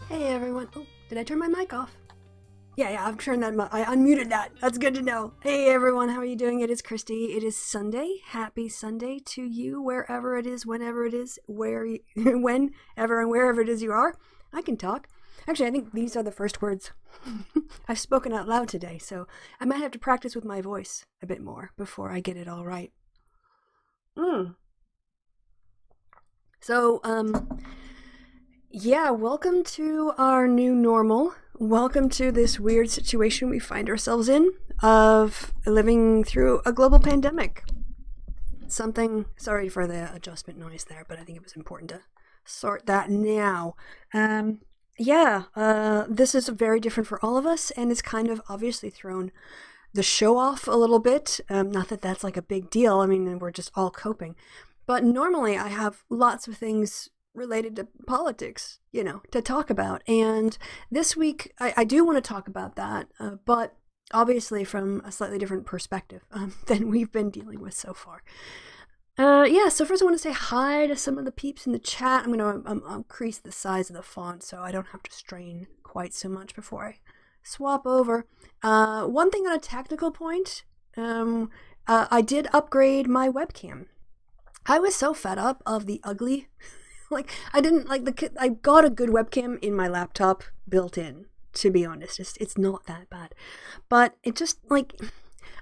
Hey everyone. Oh, did I turn my mic off? Yeah, I've turned that. I unmuted that. That's good to know. Hey everyone, how are you doing? It is Christy. It is Sunday. Happy Sunday to you, wherever it is, whenever it is, whenever and wherever it is you are. I can talk. Actually, I think these are the first words I've spoken out loud today, so I might have to practice with my voice a bit more before I get it all right. So, yeah, welcome to our new normal. Welcome to this weird situation we find ourselves in of living through a global pandemic. Sorry for the adjustment noise there, but I think it was important to sort that now. This is very different for all of us, and it's kind of obviously thrown the show off a little bit. Not that that's like a big deal. I mean, we're just all coping. But normally I have lots of things related to politics, to talk about. And this week, I do want to talk about that, but obviously from a slightly different perspective than we've been dealing with so far. So first I want to say hi to some of the peeps in the chat. I'm going to increase the size of the font so I don't have to strain quite so much before I swap over. One thing on a technical point, I did upgrade my webcam. I was so fed up of the ugly... I got a good webcam in my laptop built in, to be honest. It's not that bad. But it just, I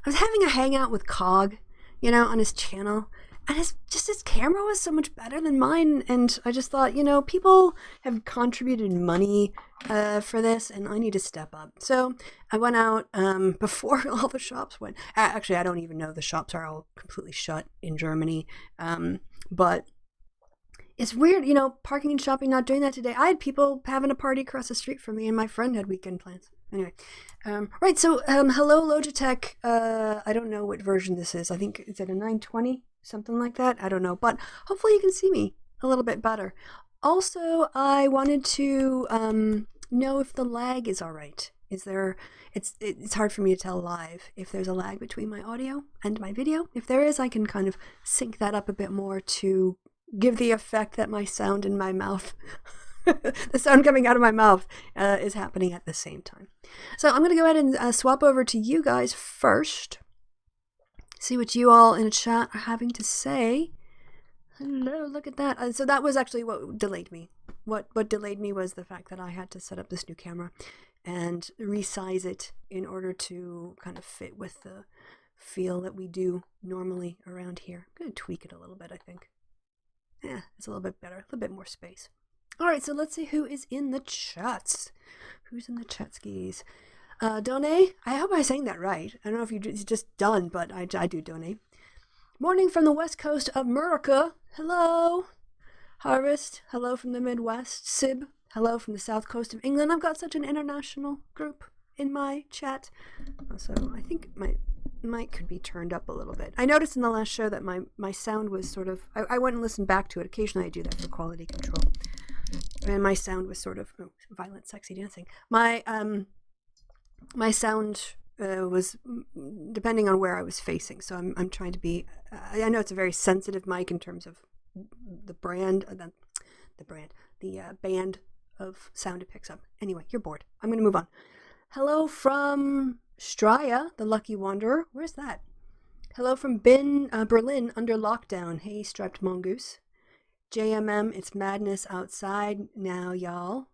was having a hangout with Cog, on his channel. And his camera was so much better than mine. And I just thought, people have contributed money for this, and I need to step up. So I went out before all the shops went. Actually, I don't even know. The shops are all completely shut in Germany. But... it's weird, parking and shopping, not doing that today. I had people having a party across the street from me, and my friend had weekend plans. Anyway, right, so hello, Logitech. I don't know what version this is. I think, is it a 920? Something like that? I don't know, but hopefully you can see me a little bit better. Also, I wanted to know if the lag is all right. It's hard for me to tell live if there's a lag between my audio and my video. If there is, I can kind of sync that up a bit more to give the effect that my sound in my mouth, the sound coming out of my mouth, is happening at the same time. So I'm going to go ahead and swap over to you guys first. See what you all in the chat are having to say. Hello, look at that. So that was actually what delayed me. What delayed me was the fact that I had to set up this new camera and resize it in order to kind of fit with the feel that we do normally around here. I'm going to tweak it a little bit, I think. Yeah, it's a little bit better, a little bit more space. All right, so let's see who is in the chats. Who's in the chat skis? Done. I hope I'm saying that right. I don't know if it's just done, but I do Done. Morning from the west coast of America. Hello. Harvest. Hello from the Midwest. Sib. Hello from the south coast of England. I've got such an international group in my chat. So I think my mic could be turned up a little bit. I noticed in the last show that my sound was sort of... I went and listened back to it. Occasionally I do that for quality control. And my sound was sort of... violent, sexy dancing. My sound was depending on where I was facing. So I'm trying to be... I know it's a very sensitive mic in terms of the brand... the band of sound it picks up. Anyway, you're bored. I'm going to move on. Hello from... Straya, the lucky wanderer. Where's that? Hello from Berlin under lockdown. Hey, striped mongoose. JMM, it's madness outside now, y'all.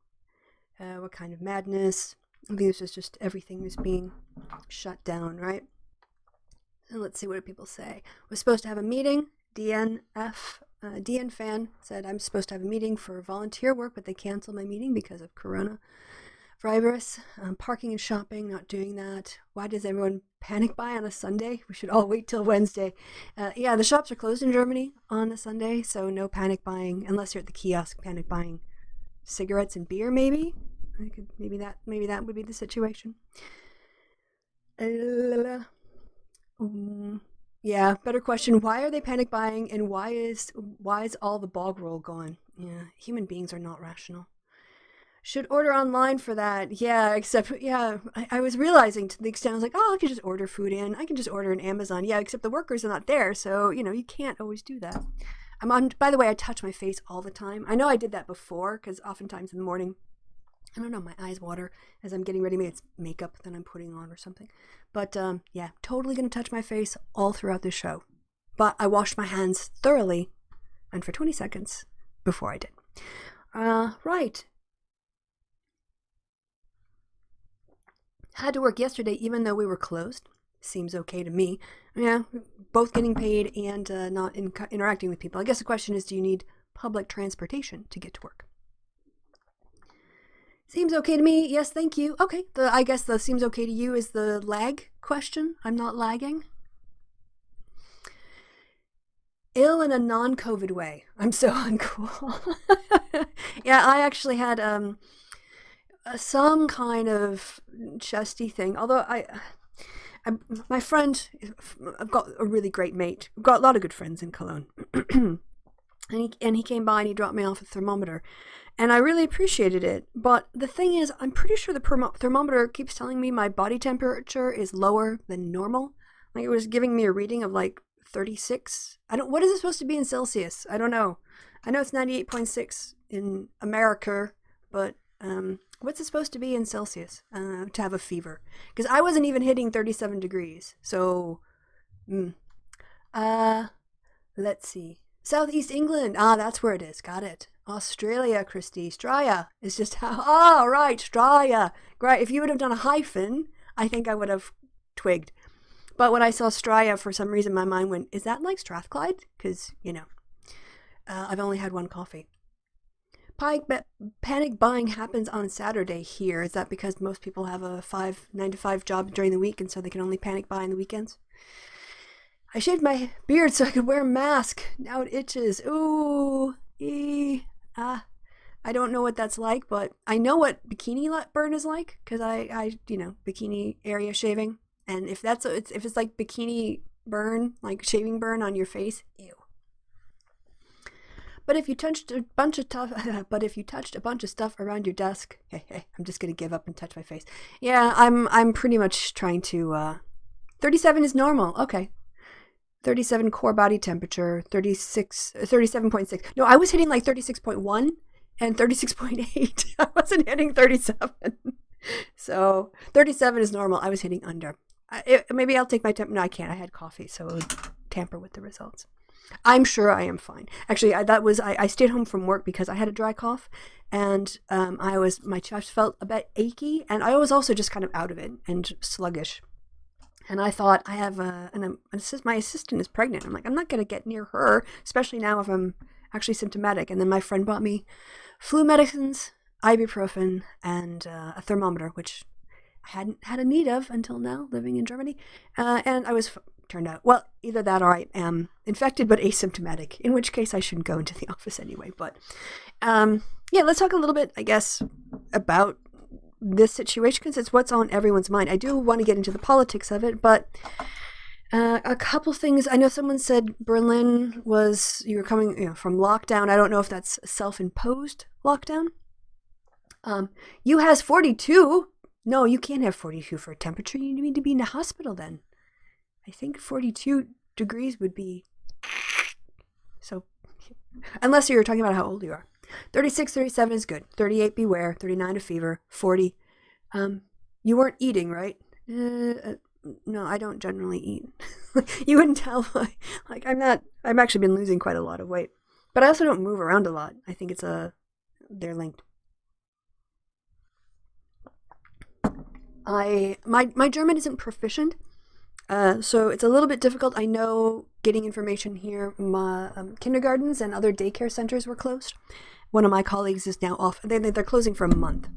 What kind of madness? I think this is just everything is being shut down, right? And let's see, what do people say? We're supposed to have a meeting. DN fan said, I'm supposed to have a meeting for volunteer work, but they canceled my meeting because of coronavirus. Parking and shopping, not doing that. Why does everyone panic buy on a Sunday? We should all wait till Wednesday. Yeah, the shops are closed in Germany on a Sunday, so no panic buying, unless you're at the kiosk panic buying cigarettes and beer, maybe. Maybe that would be the situation. Yeah, better question. Why are they panic buying, and why is all the bog roll gone? Yeah, human beings are not rational. Should order online for that. Yeah, except, I was realizing to the extent I was like, oh, I can just order food in. I can just order in Amazon. Yeah, except the workers are not there, so, you can't always do that. By the way, I touch my face all the time. I know I did that before, because oftentimes in the morning, I don't know, my eyes water as I'm getting ready. Maybe it's makeup that I'm putting on or something. But, yeah, totally going to touch my face all throughout the show. But I washed my hands thoroughly and for 20 seconds before I did. Right. Had to work yesterday even though we were closed. Seems okay to me. Yeah, both getting paid and not interacting with people. I guess the question is, do you need public transportation to get to work? Seems okay to me. Yes, thank you. Okay, I guess the seems okay to you is the lag question. I'm not lagging. Ill in a non-COVID way. I'm so uncool. Yeah, I actually had some kind of chesty thing. Although my friend, I've got a really great mate. I've got a lot of good friends in Cologne. and he came by and he dropped me off a thermometer. And I really appreciated it. But the thing is, I'm pretty sure the thermometer keeps telling me my body temperature is lower than normal. Like, it was giving me a reading of like 36. What is it supposed to be in Celsius? I don't know. I know it's 98.6 in America, but what's it supposed to be in Celsius to have a fever? Because I wasn't even hitting 37 degrees. So, let's see. Southeast England. That's where it is. Got it. Australia, Christy. Straya is just how. Right. Straya. Right. If you would have done a hyphen, I think I would have twigged. But when I saw Straya, for some reason, my mind went, is that like Strathclyde? Because, I've only had one coffee. Panic buying happens on Saturday here. Is that because most people have a 9-to-5 job during the week, and so they can only panic buy on the weekends? I shaved my beard so I could wear a mask. Now it itches. Ooh. I don't know what that's like, but I know what bikini burn is like, because I bikini area shaving. And if it's like bikini burn, like shaving burn on your face, ew. But if you touched a bunch of stuff around your desk, hey, I'm just gonna give up and touch my face. Yeah, I'm pretty much trying to. 37 is normal. Okay. 37 core body temperature, 37.6. No, I was hitting like 36.1 and 36.8. I wasn't hitting 37. So 37 is normal. I was hitting under. Maybe I'll take my No, I can't. I had coffee, so it would tamper with the results. I'm sure I am fine. Actually, I stayed home from work because I had a dry cough, and my chest felt a bit achy, and I was also just kind of out of it and sluggish. And I thought, I have my assistant is pregnant. I'm like, I'm not going to get near her, especially now if I'm actually symptomatic. And then my friend bought me flu medicines, ibuprofen, and a thermometer, which I hadn't had a need of until now, living in Germany. And I was turned out, well, either that or I am infected but asymptomatic, in which case I shouldn't go into the office anyway. But yeah, let's talk a little bit, I guess, about this situation, because it's what's on everyone's mind. I do want to get into the politics of it, but a couple things. I know someone said Berlin you were coming from lockdown. I don't know if that's self-imposed lockdown. You has 42. No, you can't have 42 for a temperature. You need to be in the hospital then. I think 42 degrees would be so, unless you're talking about how old you are. 36, 37 is good. 38, beware. 39, a fever. 40. You weren't eating, right? No, I don't generally eat. You wouldn't tell. Like, I've actually been losing quite a lot of weight. But I also don't move around a lot. I think they're linked. My German isn't proficient, so it's a little bit difficult. I know getting information here, my kindergartens and other daycare centers were closed. One of my colleagues is now off. They're closing for a month.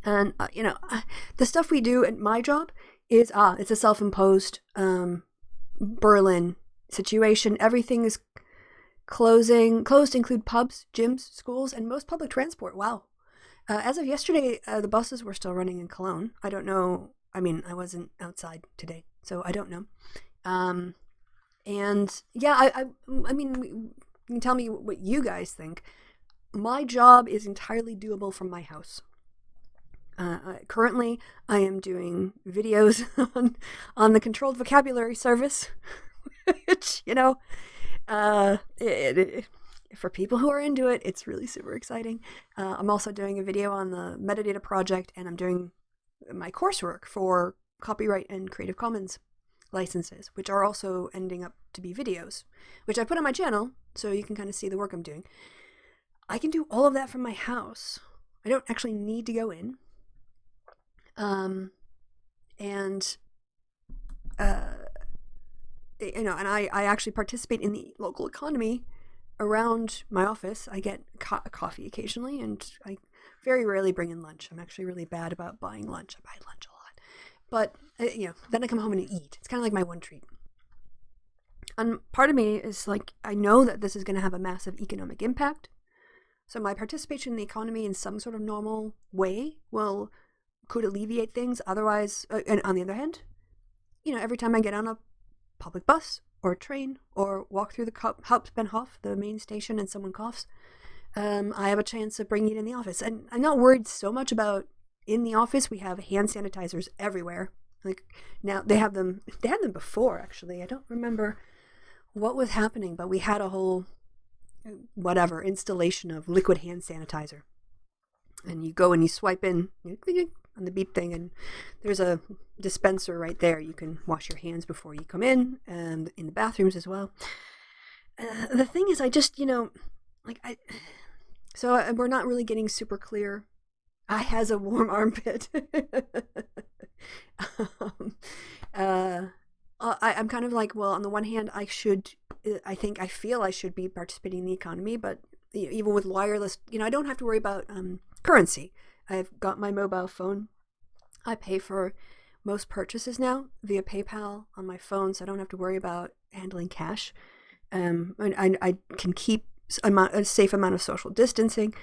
And, the stuff we do at my job is, it's a self-imposed Berlin situation. Everything is closing. Closed include pubs, gyms, schools, and most public transport. Wow. As of yesterday, the buses were still running in Cologne. I don't know. I mean, I wasn't outside today, so I don't know. And yeah, I mean, you can tell me what you guys think. My job is entirely doable from my house. Currently, I am doing videos on the controlled vocabulary service, which, for people who are into it, it's really super exciting. I'm also doing a video on the metadata project, and I'm doing my coursework for copyright and Creative Commons licenses, which are also ending up to be videos, which I put on my channel so you can kind of see the work I'm doing. I can do all of that from my house. I don't actually need to go in. And I actually participate in the local economy around my office. I get coffee occasionally, and I very rarely bring in lunch. I'm actually really bad about buying lunch. I buy lunch a lot. But, then I come home and eat. It's kind of like my one treat. And part of me is like, I know that this is going to have a massive economic impact. So my participation in the economy in some sort of normal way could alleviate things. Otherwise, and on the other hand, every time I get on a public bus or a train or walk through the Hauptbahnhof, the main station, and someone coughs, I have a chance of bringing it in the office. And I'm not worried so much about in the office. We have hand sanitizers everywhere. Like now they had them before, actually. I don't remember what was happening, but we had a whole installation of liquid hand sanitizer. And you go and you swipe in on the beep thing, and there's a dispenser right there. You can wash your hands before you come in, and in the bathrooms as well. The thing is, I just, so we're not really getting super clear. I has a warm armpit. I'm kind of like, well, on the one hand, I feel I should be participating in the economy, but even with wireless, I don't have to worry about currency. I've got my mobile phone. I pay for most purchases now via PayPal on my phone, so I don't have to worry about handling cash. I can keep a safe amount of social distancing.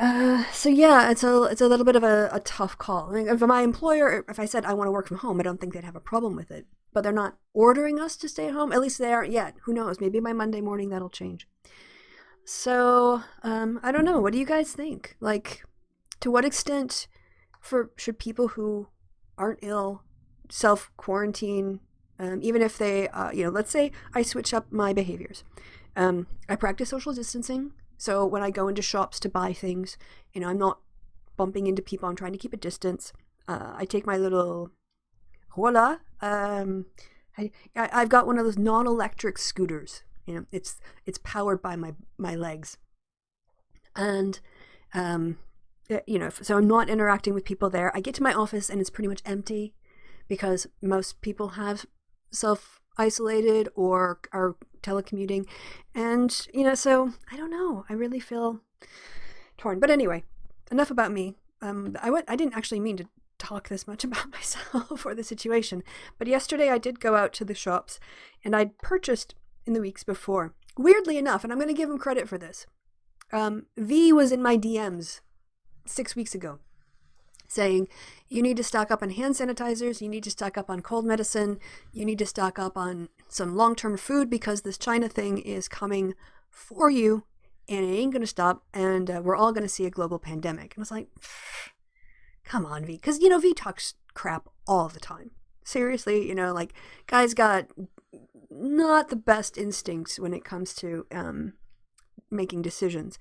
So yeah, it's a little bit of a tough call. I mean, if my employer, if I said I want to work from home, I don't think they'd have a problem with it. But they're not ordering us to stay at home. At least they aren't yet. Who knows? Maybe by Monday morning that'll change. So I don't know. What do you guys think? Like, to what extent should people who aren't ill self-quarantine, even if they, let's say I switch up my behaviors. I practice social distancing. So when I go into shops to buy things, I'm not bumping into people. I'm trying to keep a distance. I take my little, voila. I've got one of those non-electric scooters. It's powered by my legs. And, so I'm not interacting with people there. I get to my office and it's pretty much empty because most people have self-isolated or are telecommuting. And, so I don't know. I really feel torn. But anyway, enough about me. I didn't actually mean to talk this much about myself or the situation. But yesterday I did go out to the shops and I'd purchased in the weeks before. Weirdly enough, and I'm going to give him credit for this, V was in my DMs 6 weeks ago saying, you need to stock up on hand sanitizers, you need to stock up on cold medicine, you need to stock up on some long-term food because this China thing is coming for you and it ain't going to stop, and we're all going to see a global pandemic. And I was like, come on, V. Because, V talks crap all the time. Seriously, guys got not the best instincts when it comes to making decisions.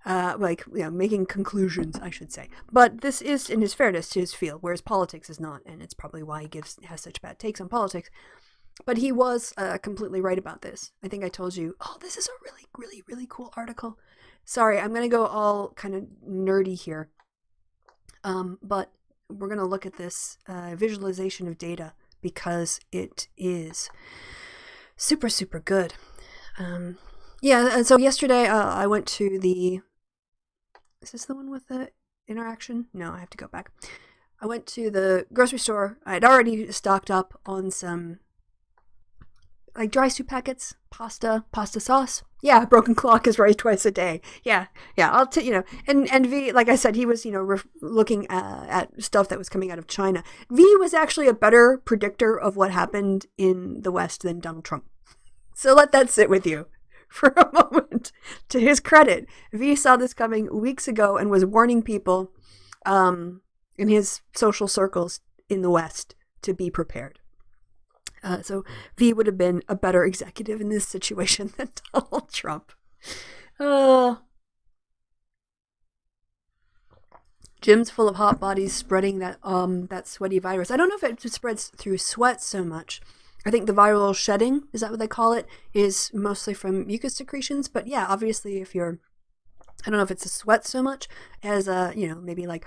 Making conclusions, I should say. But this is, in his fairness, to his field, whereas politics is not, and it's probably why he has such bad takes on politics. But he was completely right about this. I think I told you, this is a really, really, really cool article. Sorry, I'm going to go all kind of nerdy here. But we're going to look at this visualization of data because it is super, super good. Yeah, and so yesterday I went to the... Is this the one with the interaction? No, I have to go back. I went to the grocery store. I had already stocked up on some like dry soup packets, pasta sauce. Yeah, broken clock is right twice a day. Yeah. I'll and V, like I said, he was looking at stuff that was coming out of China. V was actually a better predictor of what happened in the West than Donald Trump. So let that sit with you for a moment. To his credit, V saw this coming weeks ago and was warning people in his social circles in the West to be prepared. So V would have been a better executive in this situation than Donald Trump. Gyms full of hot bodies spreading that sweaty virus. I don't know if it spreads through sweat so much. I think the viral shedding, is that what they call it, is mostly from mucus secretions. But yeah, obviously if you're, I don't know if it's a sweat so much as maybe like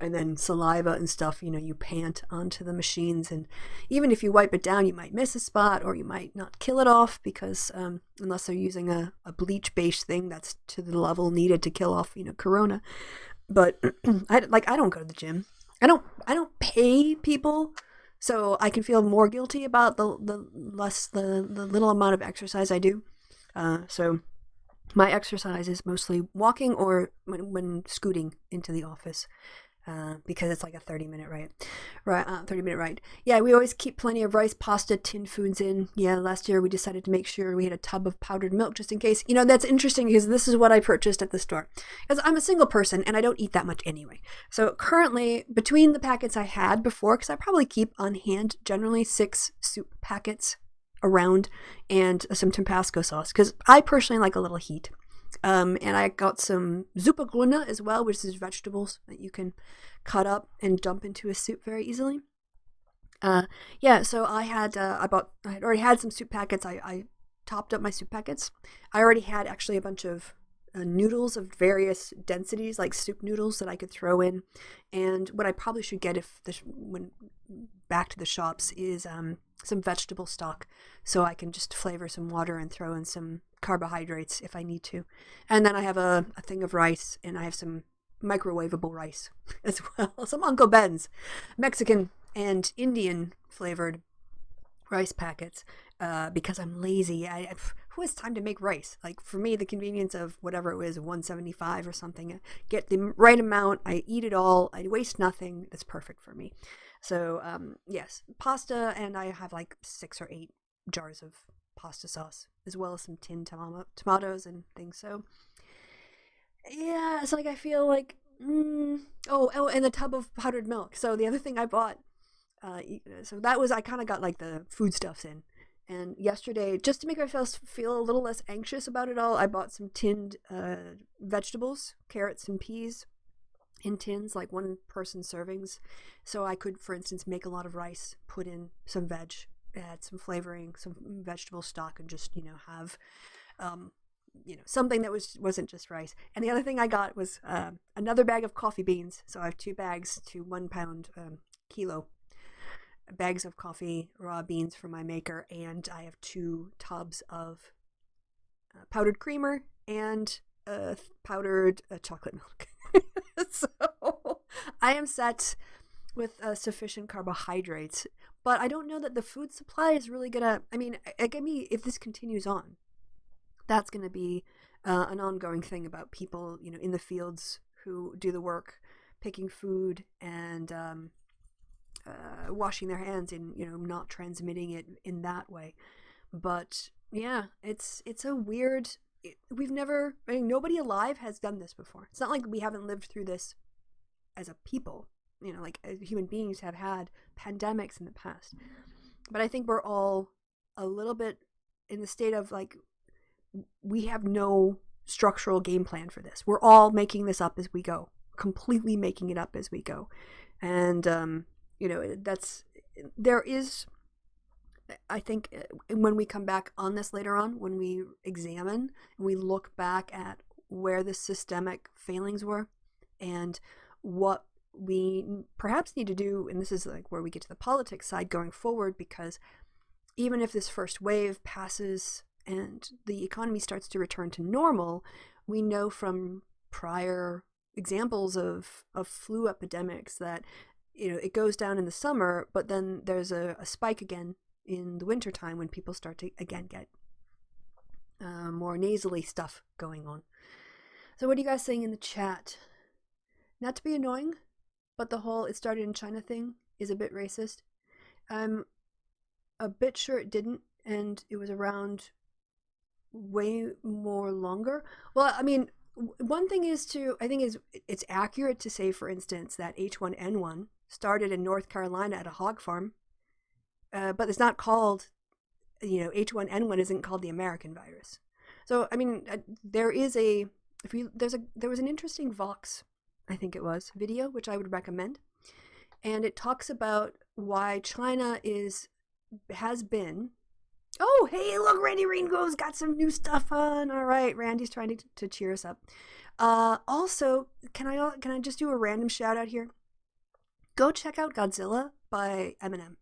and then saliva and stuff, you pant onto the machines, and even if you wipe it down you might miss a spot or you might not kill it off because unless they're using a bleach based thing that's to the level needed to kill off corona. But I don't go to the gym. I don't pay people, so I can feel more guilty about the little amount of exercise I do. So my exercise is mostly walking or when scooting into the office, because it's like a 30-minute ride. Yeah, we always keep plenty of rice, pasta, tinned foods in. Yeah, last year we decided to make sure we had a tub of powdered milk just in case. That's interesting because this is what I purchased at the store. Because I'm a single person and I don't eat that much anyway. So currently, between the packets I had before, because I probably keep on hand generally 6 soup packets around and some Tabasco sauce because I personally like a little heat. And I got some Zupagruna as well, which is vegetables that you can cut up and dump into a soup very easily. So I had already had some soup packets. I topped up my soup packets. I already had actually a bunch of noodles of various densities, like soup noodles that I could throw in. And what I probably should get when back to the shops is some vegetable stock, so I can just flavor some water and throw in some carbohydrates if I need to. And then I have a thing of rice, and I have some microwavable rice as well. Some Uncle Ben's Mexican and Indian flavored rice packets, because I'm lazy. Who has time to make rice? Like, for me, the convenience of whatever it was, $1.75 or something, get the right amount, I eat it all, I waste nothing. That's perfect for me. So yes, pasta, and I have like 6 or 8 jars of pasta sauce, as well as some tinned tomatoes and things. So yeah, it's like I feel like and the tub of powdered milk. So the other thing I bought, so that was, I kind of got like the foodstuffs in. And yesterday, just to make myself feel a little less anxious about it all, I bought some tinned vegetables, carrots and peas in tins, like 1-person servings. So I could, for instance, make a lot of rice, put in some veg, add some flavoring, some vegetable stock, and just, have, something that wasn't just rice. And the other thing I got was another bag of coffee beans. So I have 2 bags to 1 pound kilo bags of coffee raw beans from my maker, and I have 2 tubs of powdered creamer and powdered chocolate milk. So I am set with sufficient carbohydrates, but I don't know that the food supply is really gonna, if this continues on, that's gonna be an ongoing thing about people, in the fields who do the work, picking food and washing their hands and, not transmitting it in that way. But yeah, it's a weird, nobody alive has done this before. It's not like we haven't lived through this as a people, like human beings have had pandemics in the past. But I think we're all a little bit in the state of like, we have no structural game plan for this. We're all making this up as we go, completely making it up as we go. And, there is, I think, when we come back on this later on, when we examine and we look back at where the systemic failings were and what we perhaps need to do, and this is like where we get to the politics side going forward, because even if this first wave passes and the economy starts to return to normal, we know from prior examples of flu epidemics that, you know, it goes down in the summer, but then there's a spike again in the wintertime when people start to again get more nasally stuff going on. So what are you guys saying in the chat? Not to be annoying, but the whole "it started in China" thing is a bit racist. I'm a bit sure it didn't, and it was around way more longer. Well, I mean, one thing is it's accurate to say, for instance, that H1N1 started in North Carolina at a hog farm, but it's not called, you know, H1N1 isn't called the American virus. So, I mean, there was an interesting Vox, I think it was, video, which I would recommend. And it talks about why China has been. Oh, hey, look, Randy Ringo's got some new stuff on. All right, Randy's trying to cheer us up. Also, can I just do a random shout out here? Go check out Godzilla by Eminem.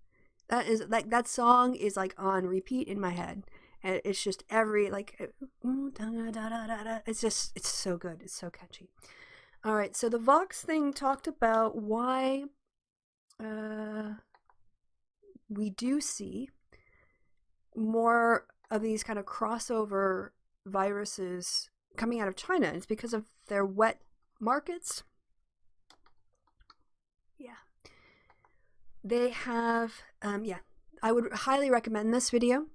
That song is like on repeat in my head. And it's just it's so good. It's so catchy. All right, so the Vox thing talked about why we do see more of these kind of crossover viruses coming out of China. It's because of their wet markets. Yeah. They have, I would highly recommend this video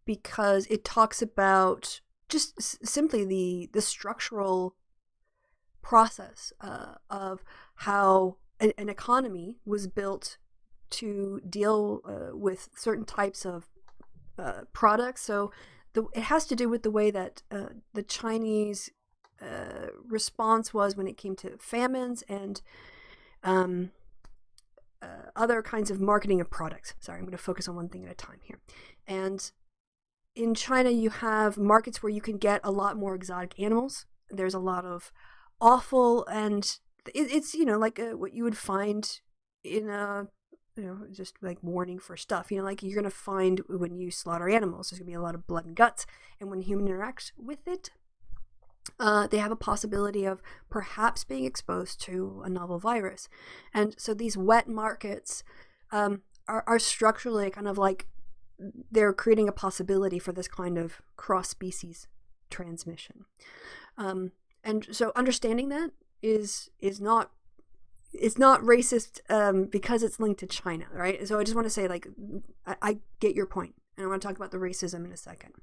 because it talks about just simply the structural process of how an economy was built to deal with certain types of products. So it has to do with the way that the Chinese response was when it came to famines and other kinds of marketing of products. Sorry, I'm going to focus on one thing at a time here. And in China, you have markets where you can get a lot more exotic animals. There's a lot of offal, and it's, you know, like what you would find in a, you know, just like warning for stuff, you know, like you're going to find when you slaughter animals, there's going to be a lot of blood and guts. And when human interacts with it, they have a possibility of perhaps being exposed to a novel virus. And so these wet markets are structurally kind of like they're creating a possibility for this kind of cross-species transmission. And so understanding that is not, it's not racist because it's linked to China, right? So I just want to say, like, I get your point, and I want to talk about the racism in a second,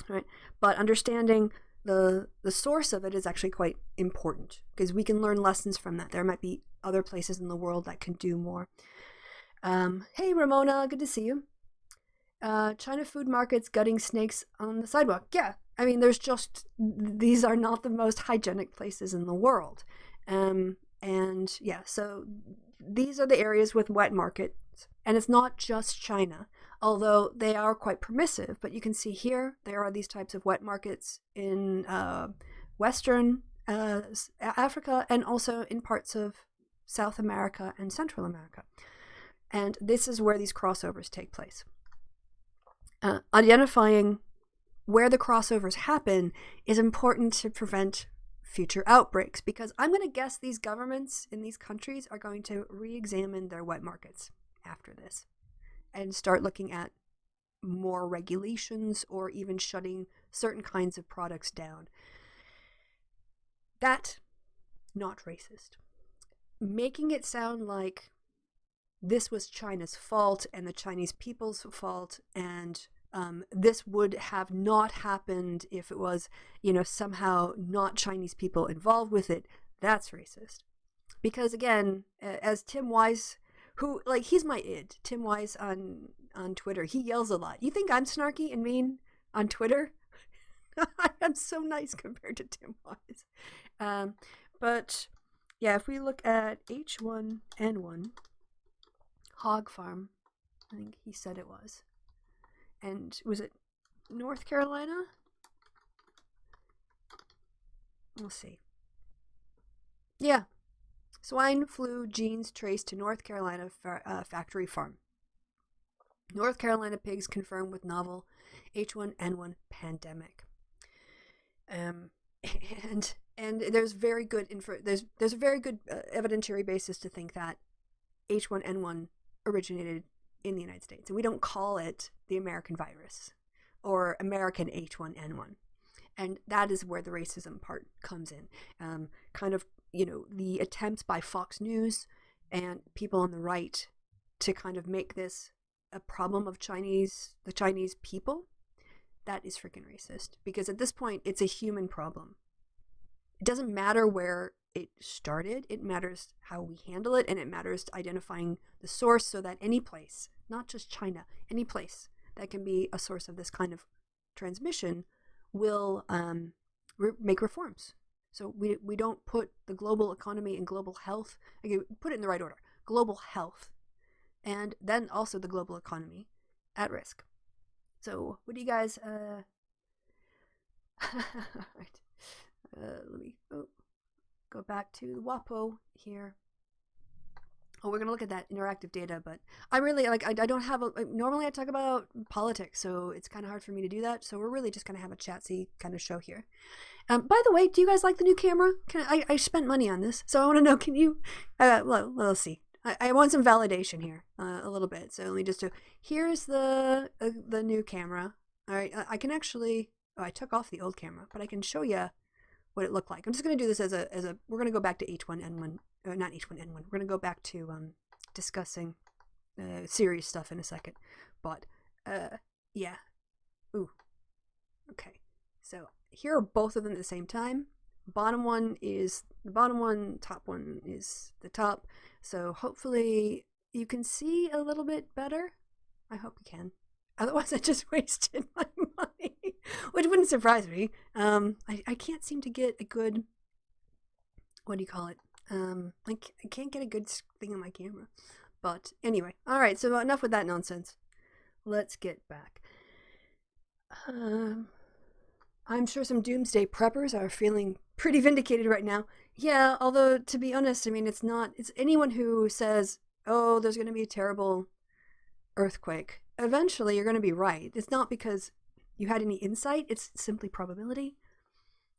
right? But understanding the source of it is actually quite important because we can learn lessons from that. There might be other places in the world that can do more. Hey, Ramona, good to see you. China food markets gutting snakes on the sidewalk. Yeah, I mean, these are not the most hygienic places in the world. And yeah, so these are the areas with wet markets. And it's not just China, although they are quite permissive. But you can see here, there are these types of wet markets in Western Africa and also in parts of South America and Central America. And this is where these crossovers take place. Identifying where the crossovers happen is important to prevent future outbreaks, because I'm going to guess these governments in these countries are going to re-examine their wet markets after this and start looking at more regulations or even shutting certain kinds of products down. That, not racist. Making it sound like this was China's fault and the Chinese people's fault, and this would have not happened if it was, you know, somehow not Chinese people involved with it, that's racist. Because again, as Tim Wise, who, like, he's my id, Tim Wise on Twitter, he yells a lot. You think I'm snarky and mean on Twitter? I'm so nice compared to Tim Wise. But yeah, if we look at H1N1, hog farm, I think he said it was. And was it North Carolina? We'll see. Yeah. Swine flu genes traced to North Carolina factory farm. North Carolina pigs confirmed with novel H1N1 pandemic. And there's very good there's a very good evidentiary basis to think that H1N1 originated in the United States, and we don't call it the American virus or American H1N1. And that is where the racism part comes in. Kind of, the attempts by Fox News and people on the right to kind of make this a problem of the Chinese people. That is freaking racist, because at this point, it's a human problem. It doesn't matter where it started. It matters how we handle it, and it matters identifying the source so that any place, not just China, any place that can be a source of this kind of transmission will make reforms. So we don't put the global economy and global health, put it in the right order, global health, and then also the global economy at risk. So what do you guys, right. Let me go back to the WAPO here. Oh, we're going to look at that interactive data, but I really, I don't have, normally I talk about politics, so it's kind of hard for me to do that, so we're really just going to have a chat-y kind of show here. By the way, do you guys like the new camera? I spent money on this, so I want to know, can you, let's see. I want some validation here, a little bit, so let me just do, here's the new camera. All right, I can actually, I took off the old camera, but I can show you what it looked like. I'm just going to do this as a we're going to go back to H1N1, not H1N1. We're going to go back to discussing serious stuff in a second. But yeah. Ooh. Okay. So here are both of them at the same time. Bottom one is the bottom one, top one is the top. So hopefully you can see a little bit better. I hope you can. Otherwise, I just wasted my money, which wouldn't surprise me. I can't seem to get a good, what do you call it? I can't get a good thing on my camera. But anyway, all right, so enough with that nonsense. Let's get back. I'm sure some doomsday preppers are feeling pretty vindicated right now. Yeah, although, to be honest, I mean, it's anyone who says, oh, there's going to be a terrible earthquake. Eventually, you're going to be right. It's not because you had any insight. It's simply probability.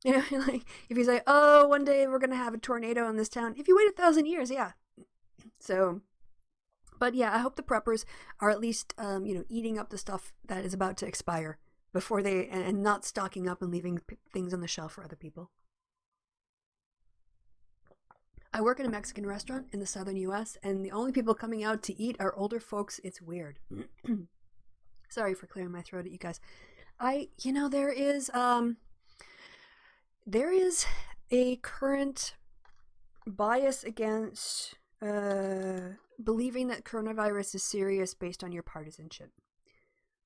Like, if you say, oh, one day we're going to have a tornado in this town. If you wait 1,000 years, yeah. So, but yeah, I hope the preppers are at least, eating up the stuff that is about to expire before and not stocking up and leaving things on the shelf for other people. I work in a Mexican restaurant in the southern U.S., and the only people coming out to eat are older folks. It's weird. Sorry for clearing my throat at you guys. There is a current bias against believing that coronavirus is serious based on your partisanship.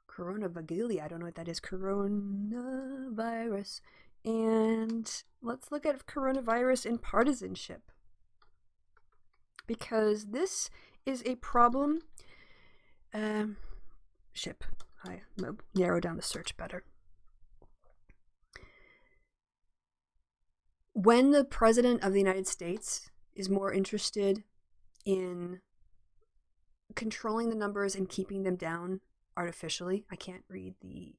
Coronavagili, I don't know what that is. Coronavirus. And let's look at coronavirus and partisanship, because this is a problem. Ship. I narrow down the search better. When the President of the United States is more interested in controlling the numbers and keeping them down artificially, I can't read the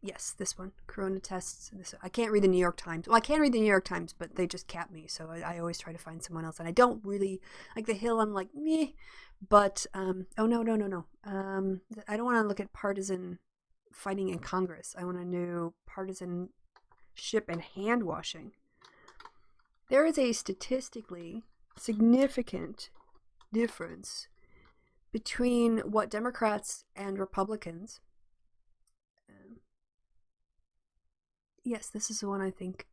yes, this one, corona tests. I can't read the New York Times. Well, I can read the New York Times, but they just cap me, so I always try to find someone else. And I don't really like the Hill. I'm like, meh. But no. I don't want to look at partisan fighting in Congress. I want to know partisanship and hand washing. There is a statistically significant difference between what Democrats and Republicans. Yes, this is the one I think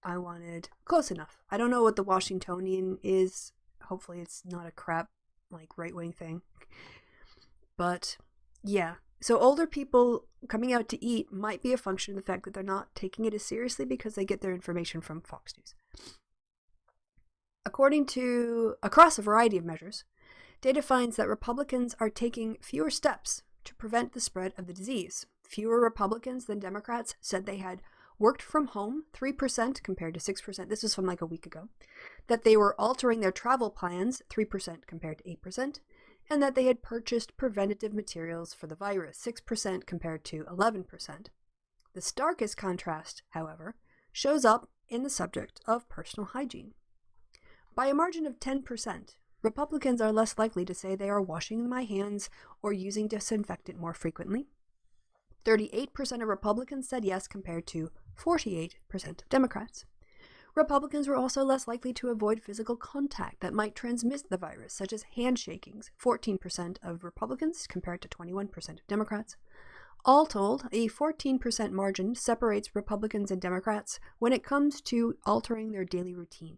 I wanted. Close enough. I don't know what the Washingtonian is. Hopefully it's not a crap, like, right-wing thing. But, yeah. So older people coming out to eat might be a function of the fact that they're not taking it as seriously because they get their information from Fox News. Across a variety of measures, data finds that Republicans are taking fewer steps to prevent the spread of the disease. Fewer Republicans than Democrats said they had worked from home 3% compared to 6%. This was from like a week ago. That they were altering their travel plans 3% compared to 8%. And that they had purchased preventative materials for the virus 6% compared to 11%. The starkest contrast, however, shows up in the subject of personal hygiene. By a margin of 10%, Republicans are less likely to say they are washing my hands or using disinfectant more frequently. 38% of Republicans said yes compared to 48% of Democrats. Republicans were also less likely to avoid physical contact that might transmit the virus, such as handshakings, 14% of Republicans compared to 21% of Democrats. All told, a 14% margin separates Republicans and Democrats when it comes to altering their daily routine.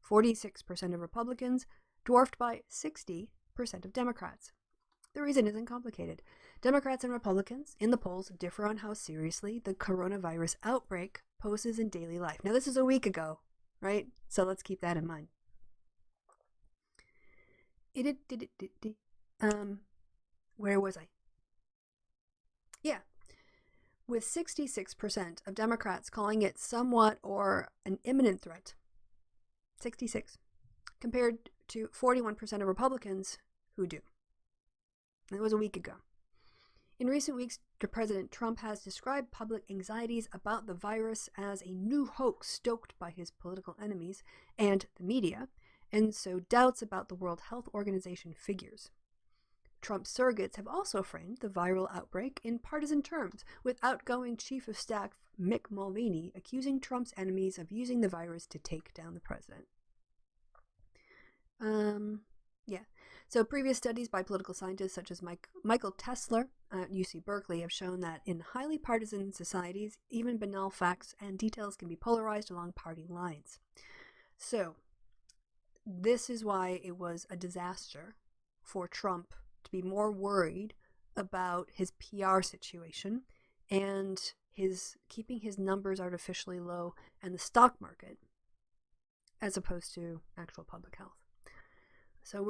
46% of Republicans, dwarfed by 60% of Democrats. The reason isn't complicated. Democrats and Republicans in the polls differ on how seriously the coronavirus outbreak poses in daily life. Now, this is a week ago, right? So let's keep that in mind. Where was I? Yeah. With 66% of Democrats calling it somewhat or an imminent threat. 66. Compared to 41% of Republicans who do. It was a week ago. In recent weeks, President Trump has described public anxieties about the virus as a new hoax stoked by his political enemies and the media, and so doubts about the World Health Organization figures. Trump's surrogates have also framed the viral outbreak in partisan terms, with outgoing Chief of Staff Mick Mulvaney accusing Trump's enemies of using the virus to take down the president. So previous studies by political scientists such as Michael Tesler at UC Berkeley have shown that in highly partisan societies, even banal facts and details can be polarized along party lines. So this is why it was a disaster for Trump to be more worried about his PR situation and his keeping his numbers artificially low and the stock market as opposed to actual public health. So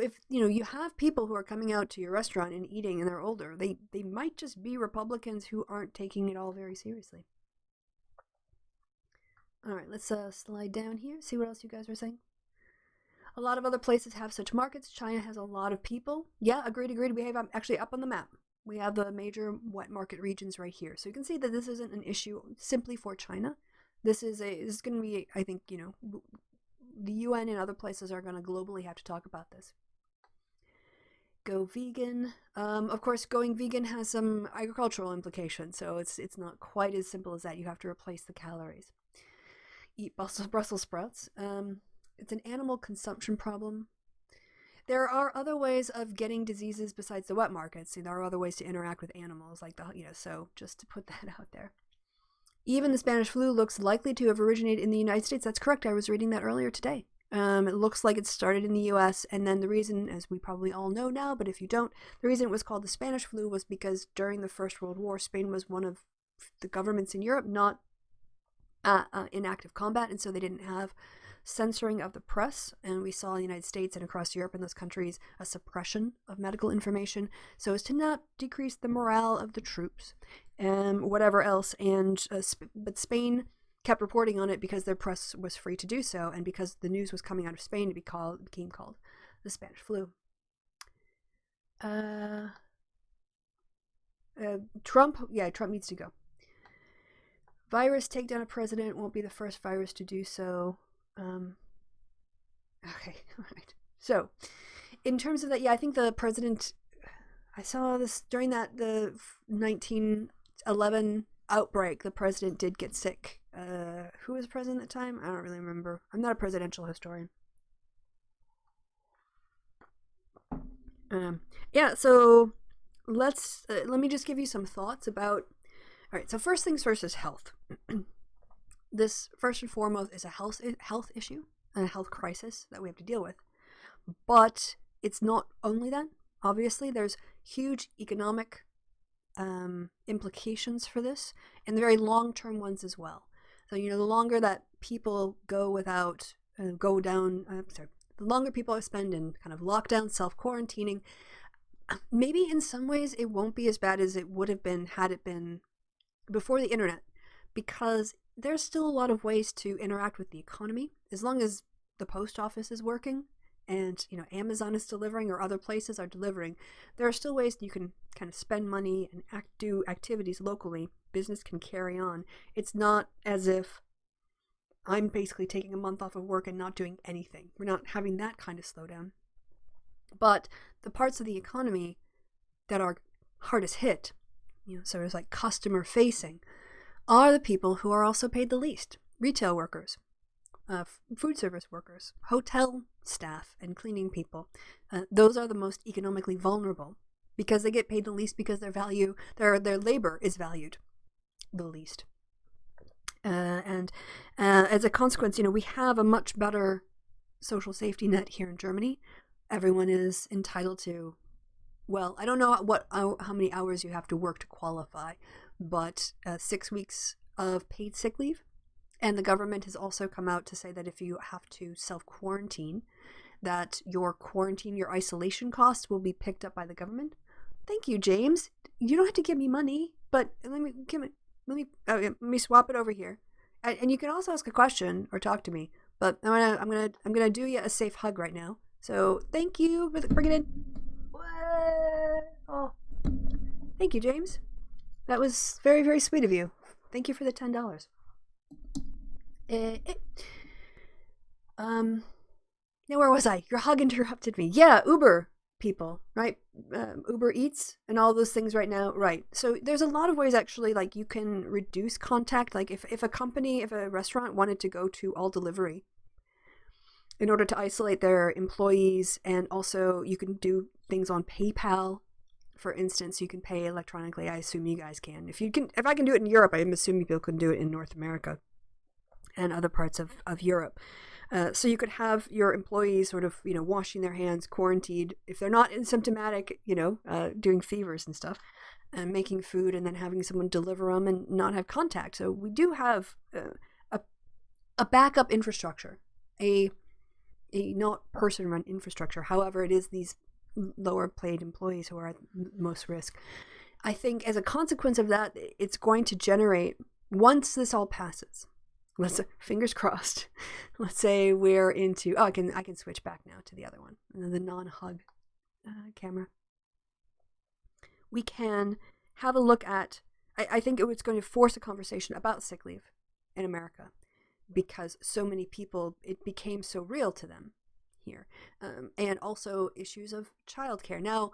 if you have people who are coming out to your restaurant and eating and they're older, they might just be Republicans who aren't taking it all very seriously. All right, let's slide down here, see what else you guys are saying. A lot of other places have such markets. China has a lot of people. Yeah, agreed. We have actually up on the map. We have the major wet market regions right here. So you can see that this isn't an issue simply for China. This is going to be, I think, the UN and other places are going to globally have to talk about this. Go vegan. Of course, going vegan has some agricultural implications, so it's not quite as simple as that. You have to replace the calories. Eat Brussels sprouts. It's an animal consumption problem. There are other ways of getting diseases besides the wet markets. There are other ways to interact with animals, like so just to put that out there. Even the Spanish flu looks likely to have originated in the United States. That's correct. I was reading that earlier today. It looks like it started in the U.S. And then the reason, as we probably all know now, but if you don't, the reason it was called the Spanish flu was because during the First World War, Spain was one of the governments in Europe not in active combat. And so they didn't have censoring of the press. And we saw in the United States and across Europe and those countries a suppression of medical information so as to not decrease the morale of the troops and whatever else. But Spain kept reporting on it because their press was free to do so, and because the news was coming out of Spain, it became called the Spanish flu. Trump needs to go. Virus take down a president won't be the first virus to do so. Okay, all right. So, in terms of that, I think the president, I saw this during the 1911 outbreak, the president did get sick. Who was president at the time? I don't really remember. I'm not a presidential historian. So let me just give you some thoughts about. All right, so first things first is health. This, first and foremost, is a health issue, a health crisis that we have to deal with. But it's not only that. Obviously, there's huge economic implications for this, and the very long-term ones as well. So, the longer that people the longer people spend in kind of lockdown, self-quarantining, maybe in some ways it won't be as bad as it would have been had it been before the internet. because there's still a lot of ways to interact with the economy. As long as the post office is working and, Amazon is delivering or other places are delivering, there are still ways that you can kind of spend money and do activities locally. Business can carry on. It's not as if I'm basically taking a month off of work and not doing anything. We're not having that kind of slowdown. But the parts of the economy that are hardest hit, so it's like customer facing, are the people who are also paid the least. Retail workers, food service workers, hotel staff, and cleaning people. Those are the most economically vulnerable because they get paid the least because their labor is valued the least. And as a consequence, we have a much better social safety net here in Germany. Everyone is entitled to, well, I don't know how many hours you have to work to qualify, but 6 weeks of paid sick leave. And the government has also come out to say that if you have to self-quarantine, that your isolation costs will be picked up by the government. Thank you, James. You don't have to give me money, but let me swap it over here. And you can also ask a question or talk to me, but I'm gonna do you a safe hug right now. So thank you for bringing it in. Oh, thank you, James. That was very, very sweet of you. Thank you for the $10. Now where was I? Your hug interrupted me. Yeah, Uber people, right? Uber Eats and all those things right now, right? So there's a lot of ways actually, like you can reduce contact. Like if a restaurant wanted to go to all delivery in order to isolate their employees, and also you can do things on PayPal. For instance, you can pay electronically. I assume you guys can. If I can do it in Europe, I'm assuming people can do it in North America and other parts of Europe. So you could have your employees sort of, washing their hands, quarantined. If they're not asymptomatic, doing fevers and stuff, and making food and then having someone deliver them and not have contact. So we do have a backup infrastructure, a not person-run infrastructure. However, it is these lower paid employees who are at most risk. I think as a consequence of that, it's going to generate, once this all passes, fingers crossed, let's say we're into, I can switch back now to the other one, and then the non-hug camera. We can have a look at, I think it's going to force a conversation about sick leave in America, because so many people, it became so real to them here. And also issues of childcare. Now,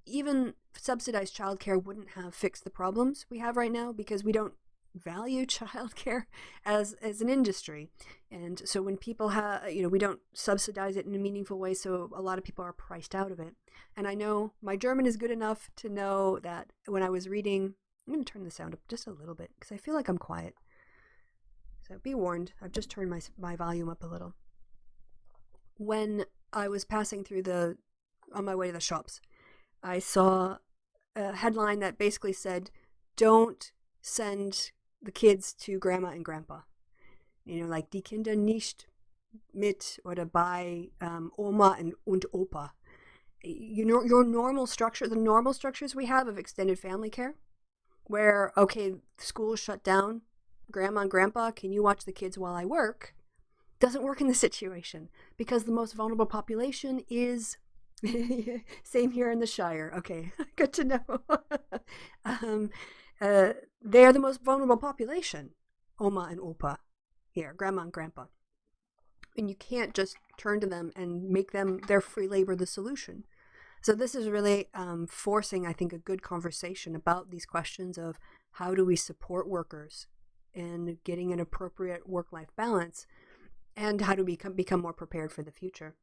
even subsidized childcare wouldn't have fixed the problems we have right now, because we don't value childcare as an industry. And so when people have, we don't subsidize it in a meaningful way, so a lot of people are priced out of it. And I know my German is good enough to know that when I was reading, I'm going to turn the sound up just a little bit because I feel like I'm quiet. So be warned, I've just turned my volume up a little. When I was passing through on my way to the shops, I saw a headline that basically said, don't send the kids to grandma and grandpa. Like die Kinder nicht mit oder bei Oma und Opa. Your normal structure, the normal structures we have of extended family care, where, okay, school is shut down, grandma and grandpa, can you watch the kids while I work? Doesn't work in this situation, because the most vulnerable population is same here in the Shire. Okay, good to know. They are the most vulnerable population, Oma and Opa here, grandma and grandpa. And you can't just turn to them and make them their free labor the solution. So this is really forcing, I think, a good conversation about these questions of how do we support workers in getting an appropriate work-life balance, and how do we become more prepared for the future.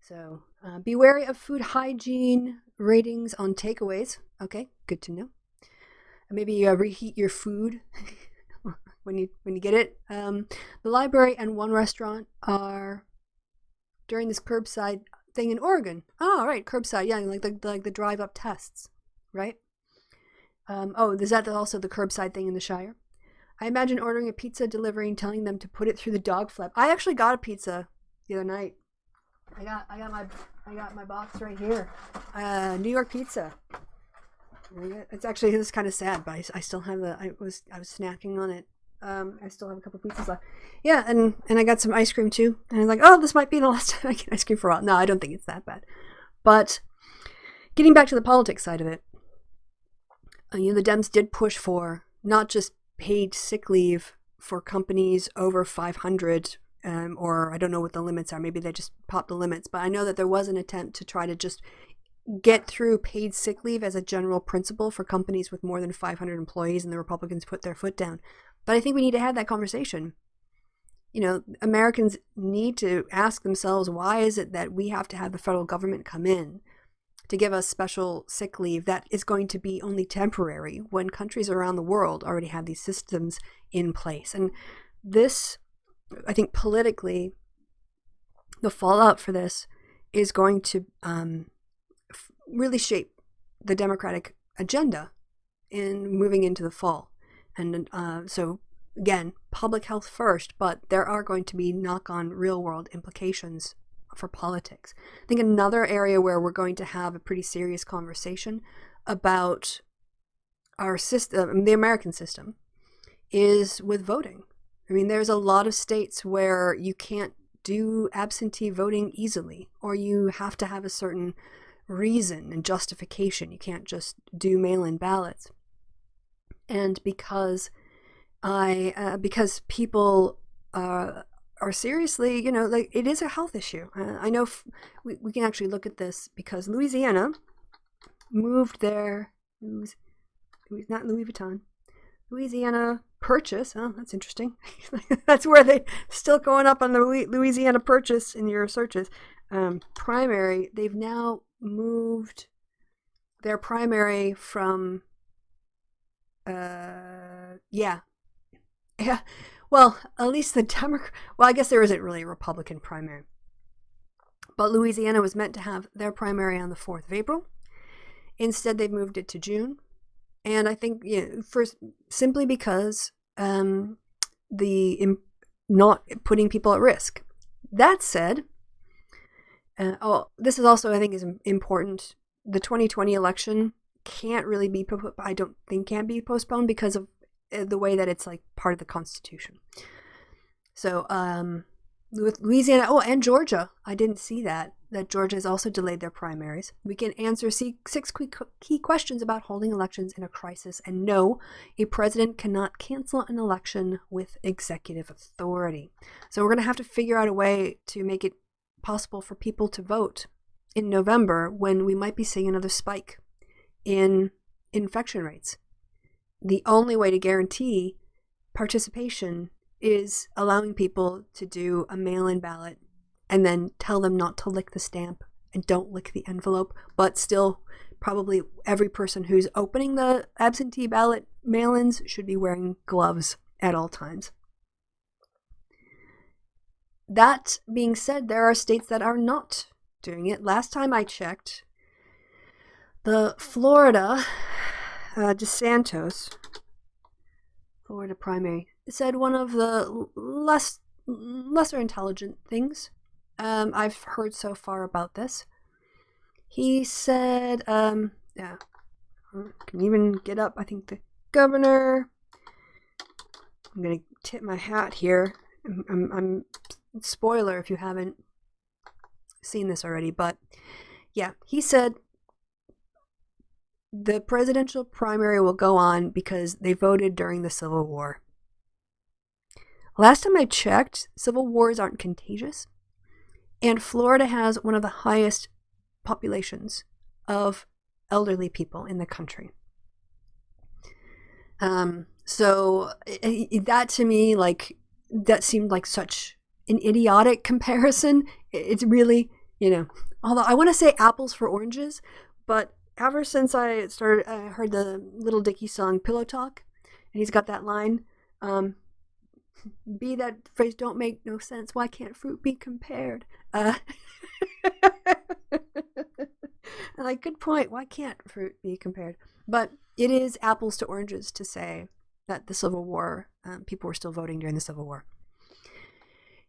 So be wary of food hygiene ratings on takeaways. Okay, good to know. Maybe reheat your food when you get it. The library and one restaurant are during this curbside thing in Oregon. Oh, right, curbside. Yeah, like the drive-up tests, right? Is that also the curbside thing in the Shire? I imagine ordering a pizza, delivering, telling them to put it through the dog flap. I actually got a pizza the other night. I got my box right here. New York pizza. It's kind of sad, but I still have I was snacking on it I still have a couple pieces left. Yeah, and I got some ice cream too. And I'm like, oh, this might be the last time I get ice cream for a while. No, I don't think it's that bad. But getting back to the politics side of it, the Dems did push for not just paid sick leave for companies over 500, or I don't know what the limits are. Maybe they just popped the limits. But I know that there was an attempt to try to just get through paid sick leave as a general principle for companies with more than 500 employees, and the Republicans put their foot down. But I think we need to have that conversation. Americans need to ask themselves, why is it that we have to have the federal government come in to give us special sick leave that is going to be only temporary when countries around the world already have these systems in place? And this, I think politically, the fallout for this is going to really shape the Democratic agenda in moving into the fall. And so, again, public health first, but there are going to be knock-on real-world implications for politics. I think another area where we're going to have a pretty serious conversation about our system, the American system, is with voting. I mean, there's a lot of states where you can't do absentee voting easily, or you have to have a certain reason and justification. You can't just do mail-in ballots. And because people are seriously, it is a health issue. I know we can actually look at this because Louisiana moved their, not Louis Vuitton, Louisiana Purchase. Oh, that's interesting. That's where they still going up on the Louisiana Purchase in your searches. Primary, they've now moved their primary from, well, at least the Democrat, well, I guess there isn't really a Republican primary. But Louisiana was meant to have their primary on the 4th of April. Instead, they've moved it to June. And I think, simply because not putting people at risk. That said, this is also, I think, is important. The 2020 election can't be postponed because of the way that it's like part of the Constitution. So with Louisiana, and Georgia, I didn't see that Georgia has also delayed their primaries. We can answer 6 key questions about holding elections in a crisis. And no, a president cannot cancel an election with executive authority. So we're going to have to figure out a way to make it possible for people to vote in November when we might be seeing another spike in infection rates. The only way to guarantee participation is allowing people to do a mail-in ballot and then tell them not to lick the stamp and don't lick the envelope, but still probably every person who's opening the absentee ballot mail-ins should be wearing gloves at all times. That being said, there are states that are not doing it. Last time I checked, the Florida DeSantis, Florida primary, said one of the lesser intelligent things I've heard so far about this. He said, can even get up, I think the governor, I'm going to tip my hat here. I'm spoiler if you haven't seen this already, but yeah, he said the presidential primary will go on because they voted during the Civil War. Last time I checked, civil wars aren't contagious, and Florida has one of the highest populations of elderly people in the country. So that to me, that seemed like such an idiotic comparison. It's really, although I want to say apples for oranges, but ever since I heard the Little Dicky song Pillow Talk, and he's got that line, be that phrase don't make no sense, why can't fruit be compared? Good point, why can't fruit be compared? But it is apples to oranges to say that the Civil War, people were still voting during the Civil War.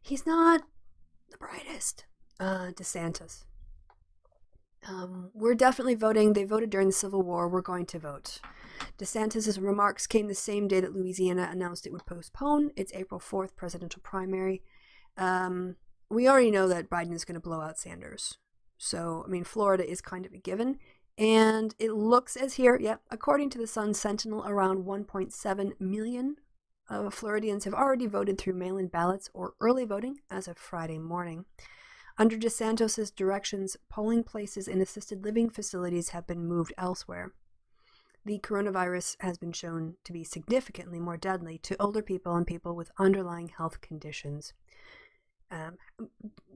He's not the brightest, DeSantis. We're definitely voting. They voted during the Civil War. We're going to vote. DeSantis' remarks came the same day that Louisiana announced it would postpone its April 4th presidential primary. We already know that Biden is going to blow out Sanders. So, I mean, Florida is kind of a given. And it looks as here, according to the Sun Sentinel, around 1.7 million Floridians have already voted through mail-in ballots or early voting as of Friday morning. Under DeSantis' directions, polling places in assisted living facilities have been moved elsewhere. The coronavirus has been shown to be significantly more deadly to older people and people with underlying health conditions.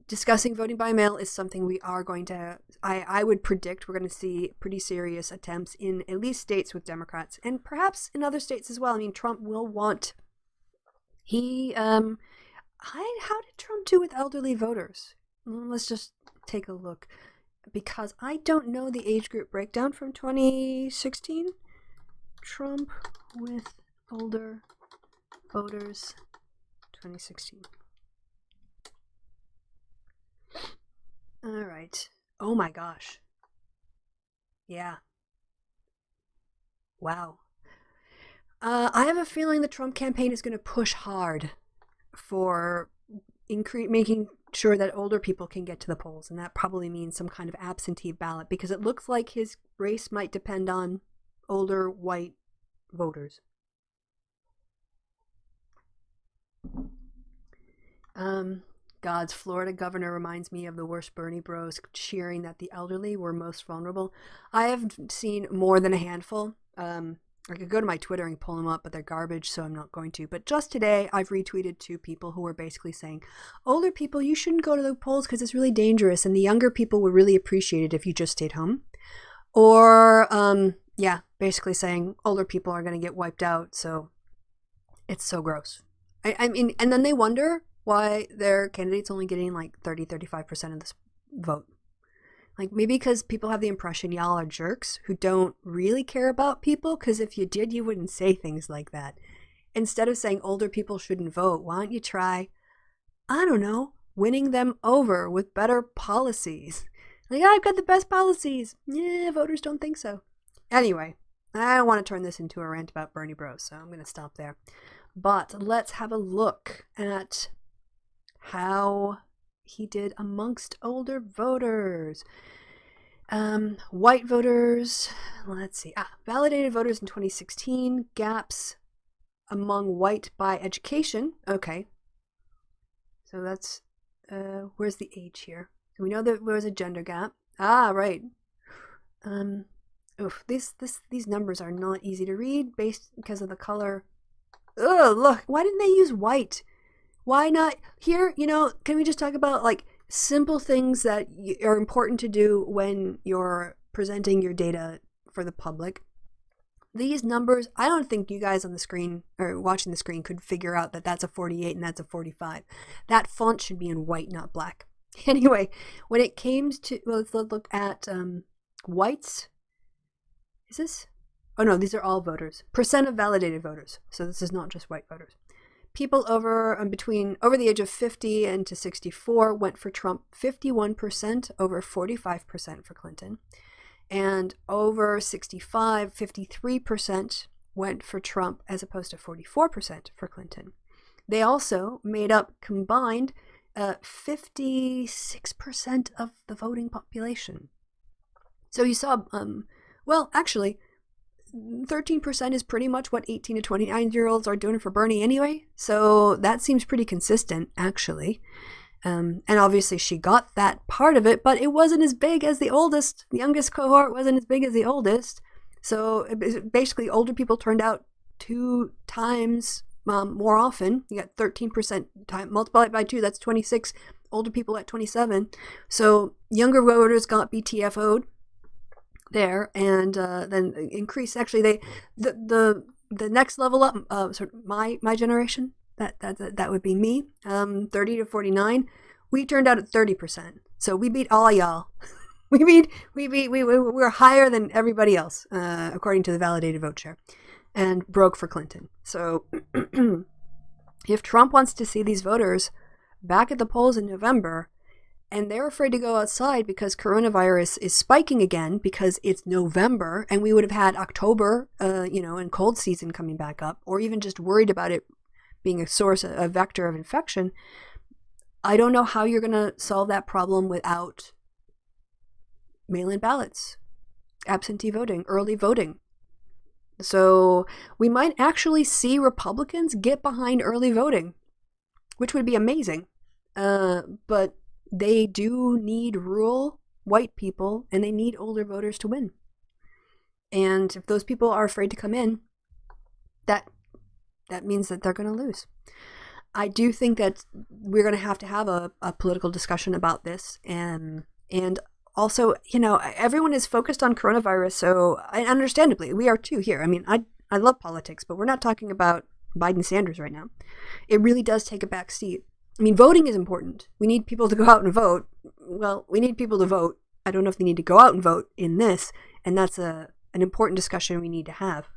Discussing voting by mail is something we are going to, I would predict we're going to see pretty serious attempts in at least states with Democrats and perhaps in other states as well. I mean, Trump will want, how did Trump do with elderly voters? Let's just take a look, because I don't know the age group breakdown from 2016. Trump with older voters 2016. All right. Oh my gosh. Yeah. Wow. I have a feeling the Trump campaign is going to push hard for making sure that older people can get to the polls, and that probably means some kind of absentee ballot, because it looks like his race might depend on older white voters. God's Florida governor reminds me of the worst Bernie bros cheering that the elderly were most vulnerable. I have seen more than a handful. I could go to my Twitter and pull them up, but they're garbage, so I'm not going to. But just today, I've retweeted 2 people who were basically saying, older people, you shouldn't go to the polls because it's really dangerous, and the younger people would really appreciate it if you just stayed home. Or, basically saying older people are going to get wiped out, so it's so gross. I mean, and then they wonder why their candidate's only getting like 30-35% of this vote. Like, maybe because people have the impression y'all are jerks who don't really care about people, because if you did, you wouldn't say things like that. Instead of saying older people shouldn't vote, why don't you try, I don't know, winning them over with better policies? Like, I've got the best policies. Yeah, voters don't think so. Anyway, I don't want to turn this into a rant about Bernie Bros, so I'm going to stop there. But let's have a look at how he did amongst older voters. White voters, let's see. Validated voters in 2016, gaps among white by education. Okay. So that's, where's the age here? We know that there was a gender gap. Right. These numbers are not easy to read because of the color. Look, why didn't they use white? Why not? Here, can we just talk about like simple things that are important to do when you're presenting your data for the public? These numbers, I don't think you guys on the screen or watching the screen could figure out that that's a 48 and that's a 45. That font should be in white, not black. Anyway, when it came to, let's look at whites. Is this? Oh no, these are all voters. Percent of validated voters. So this is not just white voters. People over the age of 50 and to 64 went for Trump 51% over 45% for Clinton. And over 65, 53% went for Trump as opposed to 44% for Clinton. They also made up combined 56% of the voting population. So you saw, 13% is pretty much what 18 to 29-year-olds are doing for Bernie anyway. So that seems pretty consistent, actually. And obviously she got that part of it, but it wasn't as big as the oldest. The youngest cohort wasn't as big as the oldest. So basically older people turned out 2 times more often. You got 13% multiplied by 2, that's 26. Older people at 27. So younger voters got BTFO'd there, and then increase. Actually, the next level up, sort of my generation, that would be me, 30 to 49. We turned out at 30%, so we beat all y'all. we were higher than everybody else, according to the validated vote share, and broke for Clinton. So if Trump wants to see these voters back at the polls in November, And they're afraid to go outside because coronavirus is spiking again because it's November and we would have had October, and cold season coming back up, or even just worried about it being a vector of infection. I don't know how you're going to solve that problem without mail-in ballots, absentee voting, early voting. So we might actually see Republicans get behind early voting, which would be amazing. But they do need rural white people, and they need older voters to win. And if those people are afraid to come in, that means that they're going to lose. I do think that we're going to have a political discussion about this. And also, everyone is focused on coronavirus, so understandably, we are too here. I mean, I love politics, but we're not talking about Biden-Sanders right now. It really does take a back seat. I mean, voting is important. We need people to go out and vote. Well, we need people to vote. I don't know if they need to go out and vote in this, and that's an important discussion we need to have.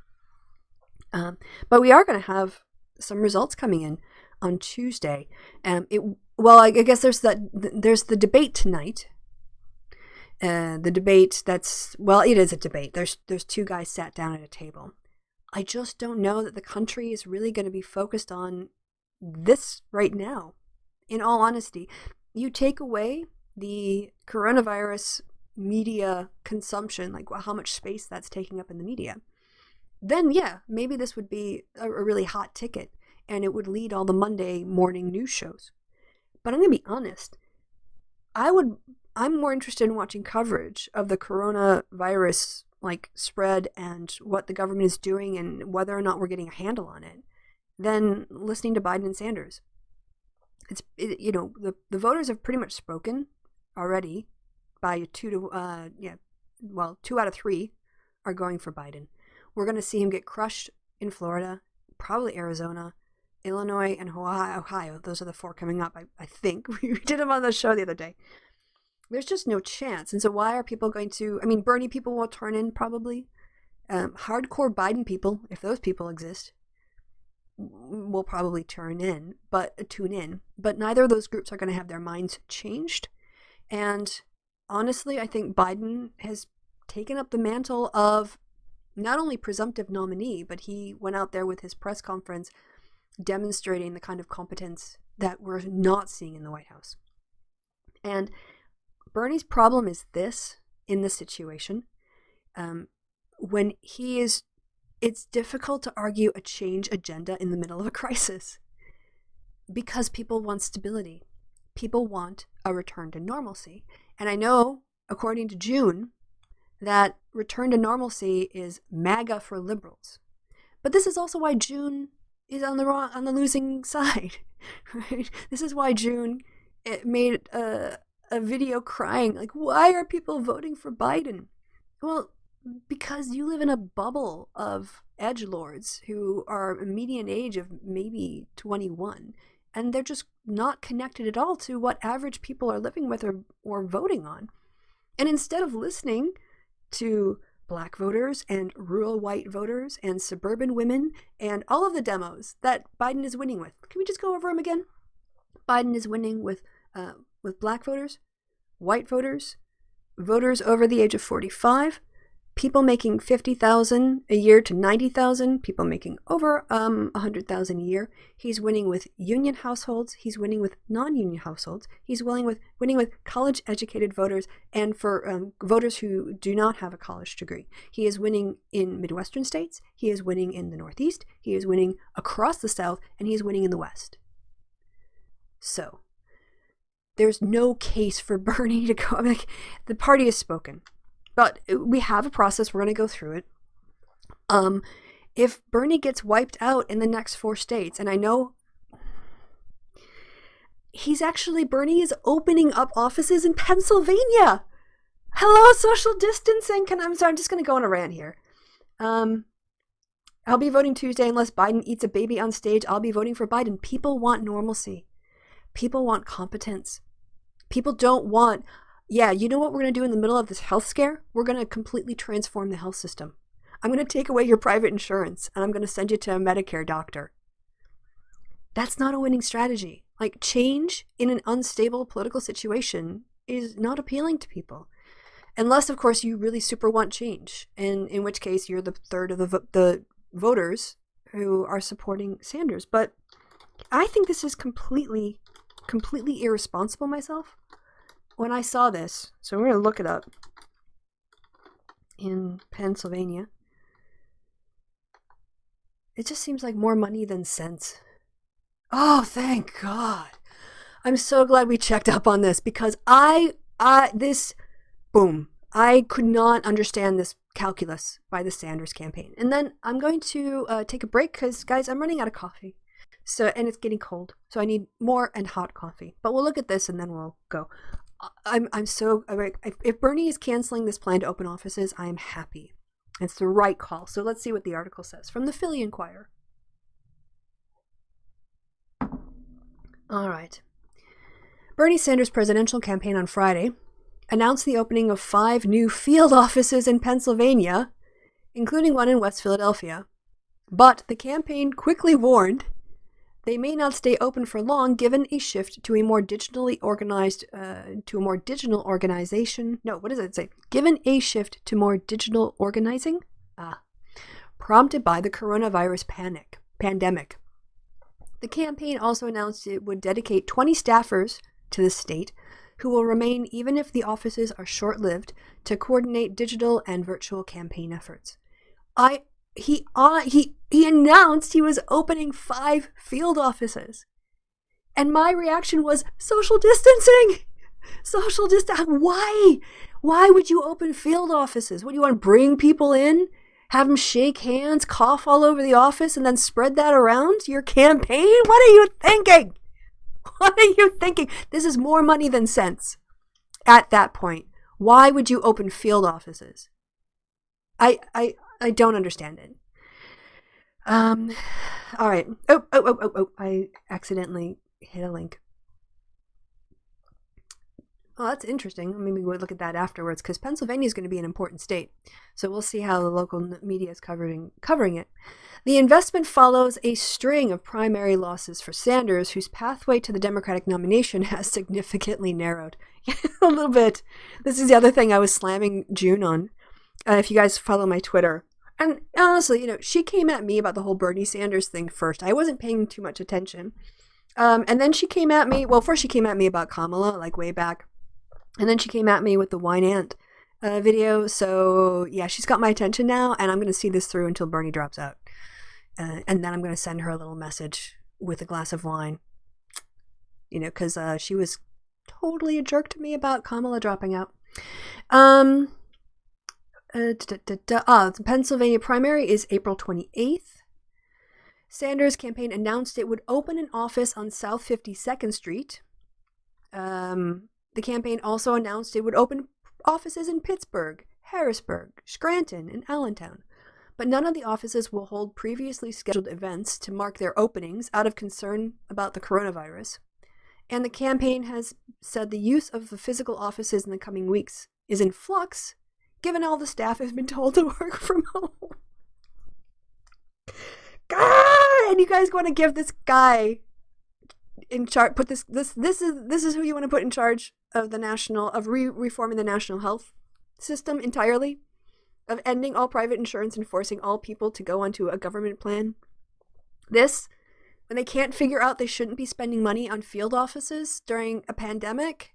But we are going to have some results coming in on Tuesday. I guess there's the debate tonight. The debate it is a debate. There's two guys sat down at a table. I just don't know that the country is really going to be focused on this right now. In all honesty, you take away the coronavirus media consumption, like how much space that's taking up in the media, then yeah, maybe this would be a really hot ticket and it would lead all the Monday morning news shows. But I'm going to be honest, I'm more interested in watching coverage of the coronavirus spread and what the government is doing and whether or not we're getting a handle on it than listening to Biden and Sanders. The voters have pretty much spoken already by 2 out of 3 are going for Biden. We're going to see him get crushed in Florida, probably Arizona, Illinois, and Ohio. Those are the 4 coming up, I think. We did them on the show the other day. There's just no chance. And so why are people going to... I mean, Bernie people will turn in probably. Hardcore Biden people, if those people exist, will probably tune in. But neither of those groups are going to have their minds changed. And honestly, I think Biden has taken up the mantle of not only presumptive nominee, but he went out there with his press conference demonstrating the kind of competence that we're not seeing in the White House. And Bernie's problem is this in this situation. It's difficult to argue a change agenda in the middle of a crisis because people want stability. People want a return to normalcy. And I know, according to June, that return to normalcy is MAGA for liberals. But this is also why June is on the losing side, right? This is why June made a video crying, like, why are people voting for Biden? Well, because you live in a bubble of edgelords who are a median age of maybe 21, and they're just not connected at all to what average people are living with or voting on. And instead of listening to Black voters and rural white voters and suburban women and all of the demos that Biden is winning with, can we just go over them again? Biden is winning with Black voters, white voters, voters over the age of 45, people making $50,000 a year to $90,000, people making over $100,000 a year. He's winning with union households. He's winning with non-union households. He's winning with college-educated voters and for voters who do not have a college degree. He is winning in Midwestern states. He is winning in the Northeast. He is winning across the South, and he is winning in the West. So there's no case for Bernie to go. I mean, the party has spoken. But we have a process. We're going to go through it. If Bernie gets wiped out in the next 4 states, and I know Bernie is opening up offices in Pennsylvania. Hello, social distancing. I'm just going to go on a rant here. I'll be voting Tuesday unless Biden eats a baby on stage. I'll be voting for Biden. People want normalcy. People want competence. People don't want... Yeah, you know what we're going to do in the middle of this health scare? We're going to completely transform the health system. I'm going to take away your private insurance, and I'm going to send you to a Medicare doctor. That's not a winning strategy. Like, change in an unstable political situation is not appealing to people. Unless, of course, you really super want change, and in which case you're the third of the voters who are supporting Sanders. But I think this is completely irresponsible myself. When I saw this, so we're going to look it up, in Pennsylvania, it just seems like more money than sense. Oh, thank God. I'm so glad we checked up on this, because I could not understand this calculus by the Sanders campaign. And then I'm going to take a break because, guys, I'm running out of coffee. And it's getting cold, so I need more and hot coffee. But we'll look at this and then we'll go. If Bernie is canceling this plan to open offices, I am happy. It's the right call. So let's see what the article says from the Philly Inquirer. All right. Bernie Sanders' presidential campaign on Friday announced the opening of 5 new field offices in Pennsylvania, including one in West Philadelphia. But the campaign quickly warned they may not stay open for long, given a shift to a more digitally organized, organization. No, what does it say? Given a shift to more digital organizing, prompted by the coronavirus pandemic. The campaign also announced it would dedicate 20 staffers to the state, who will remain even if the offices are short-lived, to coordinate digital and virtual campaign efforts. He announced he was opening 5 field offices. And my reaction was social distancing. Social distance. Why? Why would you open field offices? What, do you want to bring people in, have them shake hands, cough all over the office, and then spread that around your campaign? What are you thinking? What are you thinking? This is more money than sense at that point. Why would you open field offices? I don't understand it. All right. Oh, I accidentally hit a link. Oh, that's interesting. Maybe we'll look at that afterwards, because Pennsylvania is going to be an important state. So we'll see how the local media is covering it. The investment follows a string of primary losses for Sanders, whose pathway to the Democratic nomination has significantly narrowed. A little bit. This is the other thing I was slamming June on. If you guys follow my Twitter. And honestly, she came at me about the whole Bernie Sanders thing first. I wasn't paying too much attention. And then she came at me. Well, first she came at me about Kamala, like way back. And then she came at me with the wine ant video. So yeah, she's got my attention now, and I'm going to see this through until Bernie drops out. And then I'm going to send her a little message with a glass of wine. Because she was totally a jerk to me about Kamala dropping out. The Pennsylvania primary is April 28th. Sanders' campaign announced it would open an office on South 52nd Street. The campaign also announced it would open offices in Pittsburgh, Harrisburg, Scranton, and Allentown. But none of the offices will hold previously scheduled events to mark their openings out of concern about the coronavirus. And the campaign has said the use of the physical offices in the coming weeks is in flux, given all the staff has been told to work from home. God! And you guys want to give this guy in charge, put this is who you want to put in charge of reforming the national health system entirely, of ending all private insurance and forcing all people to go onto a government plan. When they can't figure out they shouldn't be spending money on field offices during a pandemic.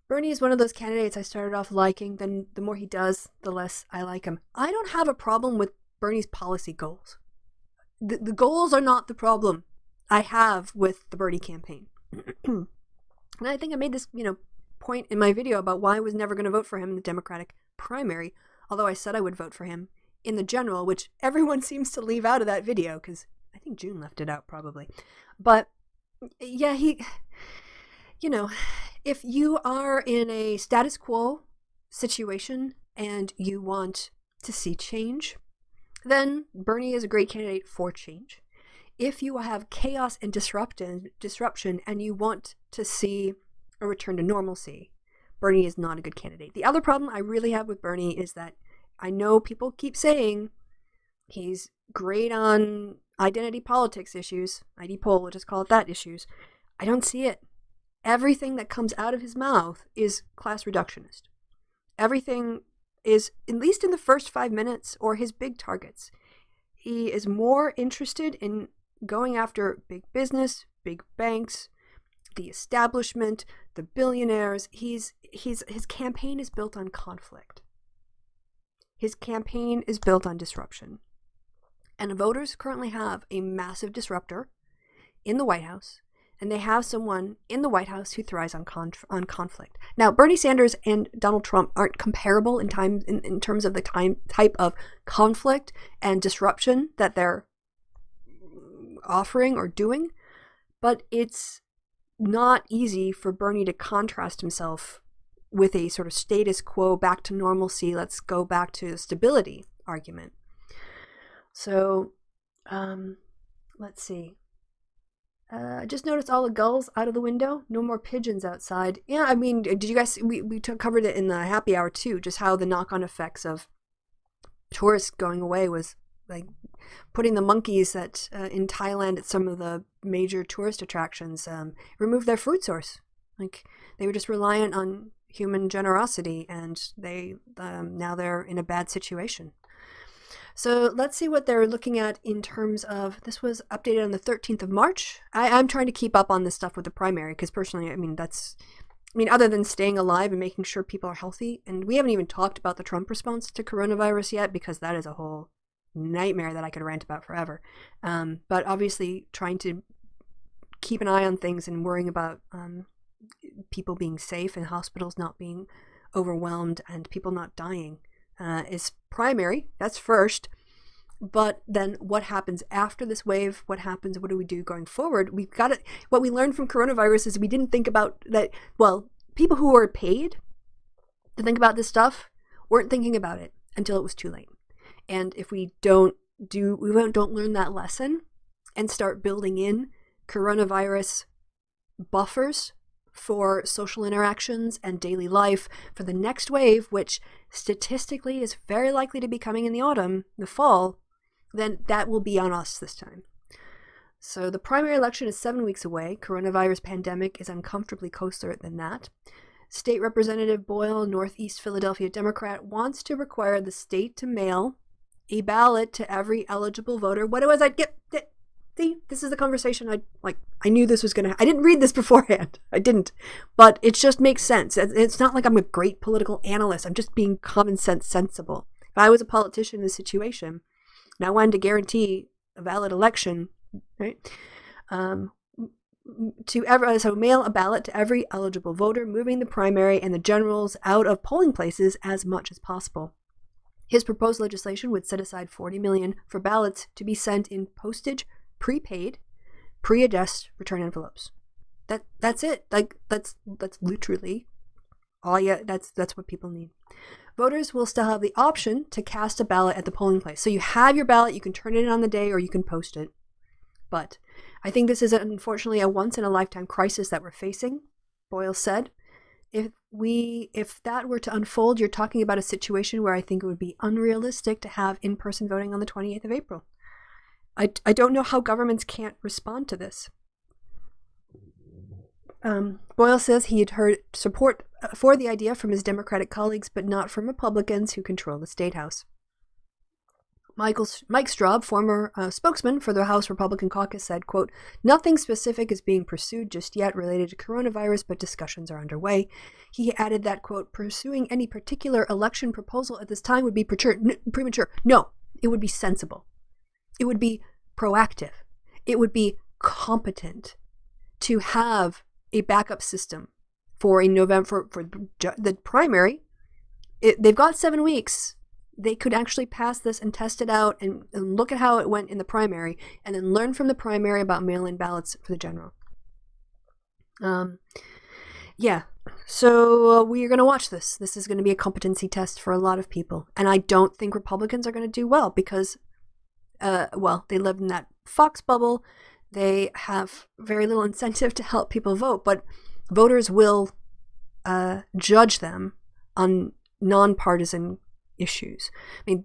Bernie is one of those candidates I started off liking. Then the more he does, the less I like him. I don't have a problem with Bernie's policy goals. The goals are not the problem I have with the Bernie campaign. And I think I made this, point in my video about why I was never going to vote for him in the Democratic primary, although I said I would vote for him in the general, which everyone seems to leave out of that video, because I think June left it out probably. But yeah, if you are in a status quo situation and you want to see change, then Bernie is a great candidate for change. If you have chaos and disruption and you want to see a return to normalcy, Bernie is not a good candidate. The other problem I really have with Bernie is that I know people keep saying He's great on identity politics issues. ID poll, we'll just call it that, issues. I don't see it. Everything that comes out of his mouth is class reductionist. Everything is, at least in the first 5 minutes, or his big targets. He is more interested in going after big business, big banks, the establishment, the billionaires. His campaign is built on conflict. His campaign is built on disruption. And voters currently have a massive disruptor in the White House, and they have someone in the White House who thrives on conflict. Now, Bernie Sanders and Donald Trump aren't comparable in terms of the type of conflict and disruption that they're offering or doing, but it's not easy for Bernie to contrast himself with a sort of status quo, back to normalcy, let's go back to stability argument. So, let's see. I just noticed all the gulls out of the window. No more pigeons outside. Yeah, I mean, did you guys, we covered it in the happy hour too, just how the knock-on effects of tourists going away was like putting the monkeys that in Thailand at some of the major tourist attractions remove their food source. Like they were just reliant on human generosity, and they now they're in a bad situation. So let's see what they're looking at in terms of, this was updated on the 13th of March. I'm trying to keep up on this stuff with the primary because personally, other than staying alive and making sure people are healthy, and we haven't even talked about the Trump response to coronavirus yet because that is a whole nightmare that I could rant about forever. But obviously trying to keep an eye on things and worrying about people being safe and hospitals not being overwhelmed and people not dying is primary. That's first. But then what happens after this wave? What happens? What do we do going forward? We've got it. What we learned from coronavirus is we didn't think about that. Well, people who were paid to think about this stuff weren't thinking about it until it was too late. And if we don't learn that lesson and start building in coronavirus buffers for social interactions and daily life for the next wave, which statistically is very likely to be coming in the fall, then that will be on us this time. So the primary election is 7 weeks away. Coronavirus pandemic is uncomfortably closer than that. State Representative Boyle, Northeast Philadelphia Democrat, wants to require the state to mail a ballot to every eligible voter. What was I get? See, this is the conversation I knew this was going to I didn't read this beforehand. I didn't. But it just makes sense. It's not like I'm a great political analyst. I'm just being common sense sensible. If I was a politician in this situation, and I wanted to guarantee a valid election, right? So mail a ballot to every eligible voter, moving the primary and the generals out of polling places as much as possible. His proposed legislation would set aside $40 million for ballots to be sent in postage, prepaid, pre-addressed return envelopes. That's it. That's literally all. Yeah, that's what people need. Voters will still have the option to cast a ballot at the polling place. So you have your ballot, you can turn it in on the day, or you can post it. But I think this is unfortunately a once-in-a-lifetime crisis that we're facing, Boyle said. If that were to unfold, you're talking about a situation where I think it would be unrealistic to have in-person voting on the 28th of April. I don't know how governments can't respond to this. Boyle says he had heard support for the idea from his Democratic colleagues, but not from Republicans who control the State House. Mike Straub, former spokesman for the House Republican caucus, said, quote, "Nothing specific is being pursued just yet related to coronavirus, but discussions are underway." He added that, quote, "Pursuing any particular election proposal at this time would be premature. No, it would be sensible. It would be proactive. It would be competent to have a backup system for for the primary. They've got 7 weeks. They could actually pass this and test it out and look at how it went in the primary and then learn from the primary about mail-in ballots for the general. So we are going to watch this. This is going to be a competency test for a lot of people. And I don't think Republicans are going to do well because, they live in that Fox bubble. They have very little incentive to help people vote, but voters will judge them on nonpartisan issues. I mean,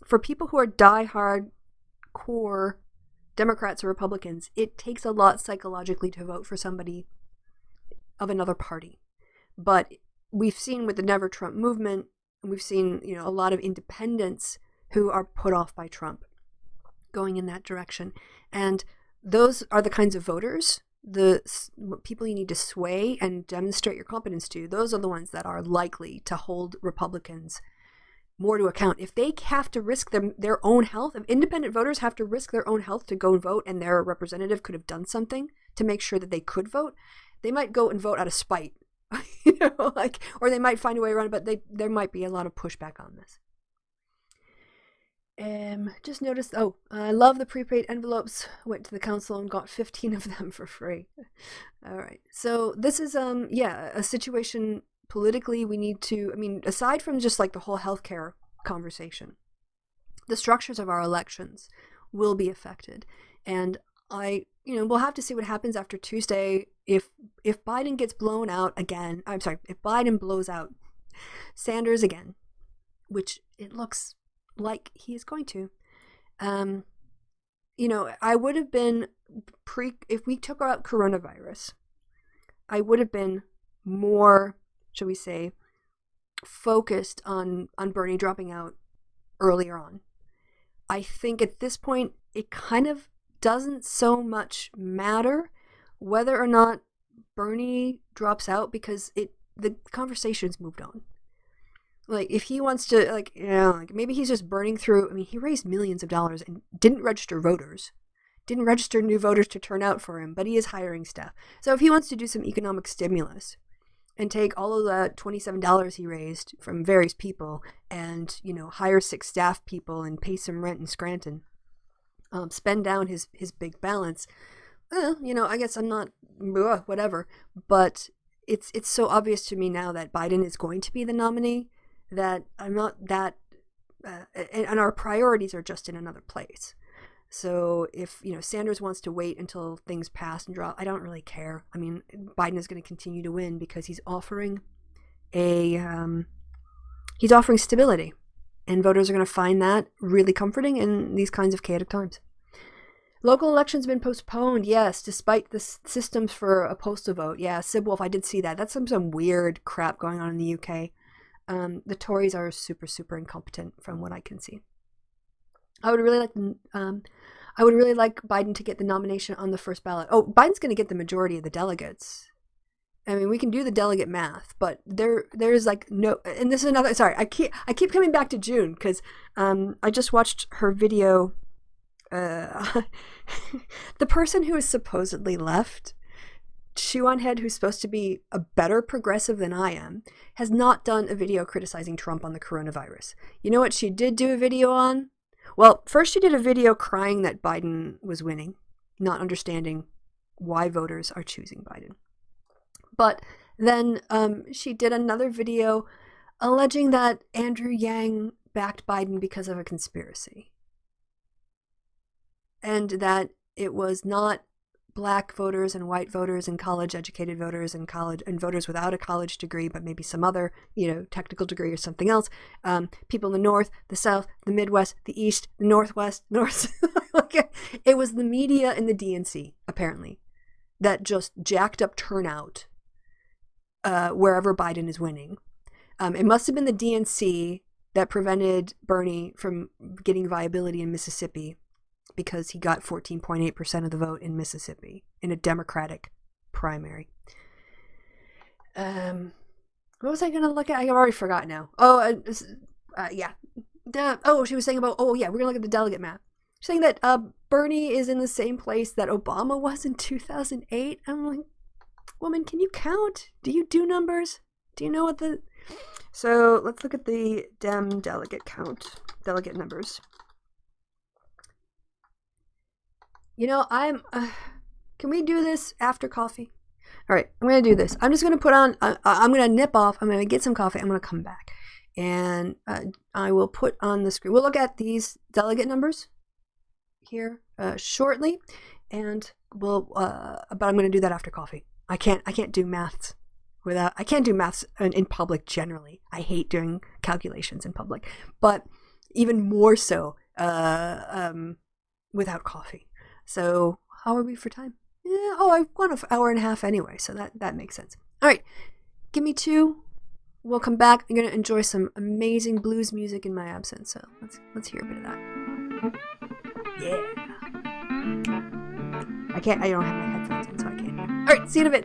for people who are diehard core Democrats or Republicans, it takes a lot psychologically to vote for somebody of another party. But we've seen with the Never Trump movement, we've seen, a lot of independents who are put off by Trump going in that direction. And those are the kinds of voters, the people you need to sway and demonstrate your competence to. Those are the ones that are likely to hold Republicans more to account. If they have to risk their own health, if independent voters have to risk their own health to go and vote, and their representative could have done something to make sure that they could vote, they might go and vote out of spite, or they might find a way around it, but there might be a lot of pushback on this. Just noticed, I love the prepaid envelopes. Went to the council and got 15 of them for free. All right. So this is, a situation politically we need to, aside from just like the whole healthcare conversation, the structures of our elections will be affected. And we'll have to see what happens after Tuesday. If Biden gets blown out again, if Biden blows out Sanders again, which it looks like he is going to, I would have been if we took out coronavirus, I would have been more, shall we say, focused on Bernie dropping out earlier on. I think at this point, it kind of doesn't so much matter whether or not Bernie drops out, because the conversation's moved on. Like, if he wants to, maybe he's just burning through. He raised millions of dollars and didn't register new voters to turn out for him, but he is hiring staff. So if he wants to do some economic stimulus and take all of the $27 he raised from various people and, hire 6 staff people and pay some rent in Scranton, spend down his big balance, I guess I'm not, whatever. But it's so obvious to me now that Biden is going to be the nominee that I'm not that, and our priorities are just in another place. So if, Sanders wants to wait until things pass and drop, I don't really care. Biden is going to continue to win because he's offering stability, and voters are going to find that really comforting in these kinds of chaotic times. Local elections have been postponed, yes, despite the systems for a postal vote. Yeah, Sibwolf, I did see that. That's some weird crap going on in the UK. The Tories are super, super incompetent from what I can see. I would really like Biden to get the nomination on the first ballot. Oh, Biden's going to get the majority of the delegates. We can do the delegate math, but there's no, and this is another, sorry, I keep coming back to June because I just watched her video. The person who is supposedly left, Shoe on Head, who's supposed to be a better progressive than I am, has not done a video criticizing Trump on the coronavirus. You know what she did do a video on? Well, first she did a video crying that Biden was winning, not understanding why voters are choosing Biden. But then she did another video alleging that Andrew Yang backed Biden because of a conspiracy. And that it was not black voters and white voters and college-educated voters and voters without a college degree, but maybe some other, technical degree or something else. People in the North, the South, the Midwest, the East, the Northwest, North. It was the media and the DNC, apparently, that just jacked up turnout wherever Biden is winning. It must have been the DNC that prevented Bernie from getting viability in Mississippi, because he got 14.8% of the vote in Mississippi in a Democratic primary. What was I going to look at? I've already forgotten now. Yeah. She was saying about, we're going to look at the delegate map. She's saying that Bernie is in the same place that Obama was in 2008. I'm like, woman, can you count? Do you do numbers? Do you know what the... So let's look at the Dem delegate delegate numbers. Can we do this after coffee? All right, I'm going to do this. I'm just going to put on, I'm going to nip off. I'm going to get some coffee. I'm going to come back. And I will put on the screen. We'll look at these delegate numbers here shortly. And but I'm going to do that after coffee. I can't do maths in public generally. I hate doing calculations in public. But even more so without coffee. So how are we for time? Yeah, I've gone an hour and a half anyway, so that makes sense. All right, give me 2. We'll come back. I'm gonna enjoy some amazing blues music in my absence. So let's hear a bit of that. Yeah. I don't have my headphones in, so I can't. All right, see you in a bit.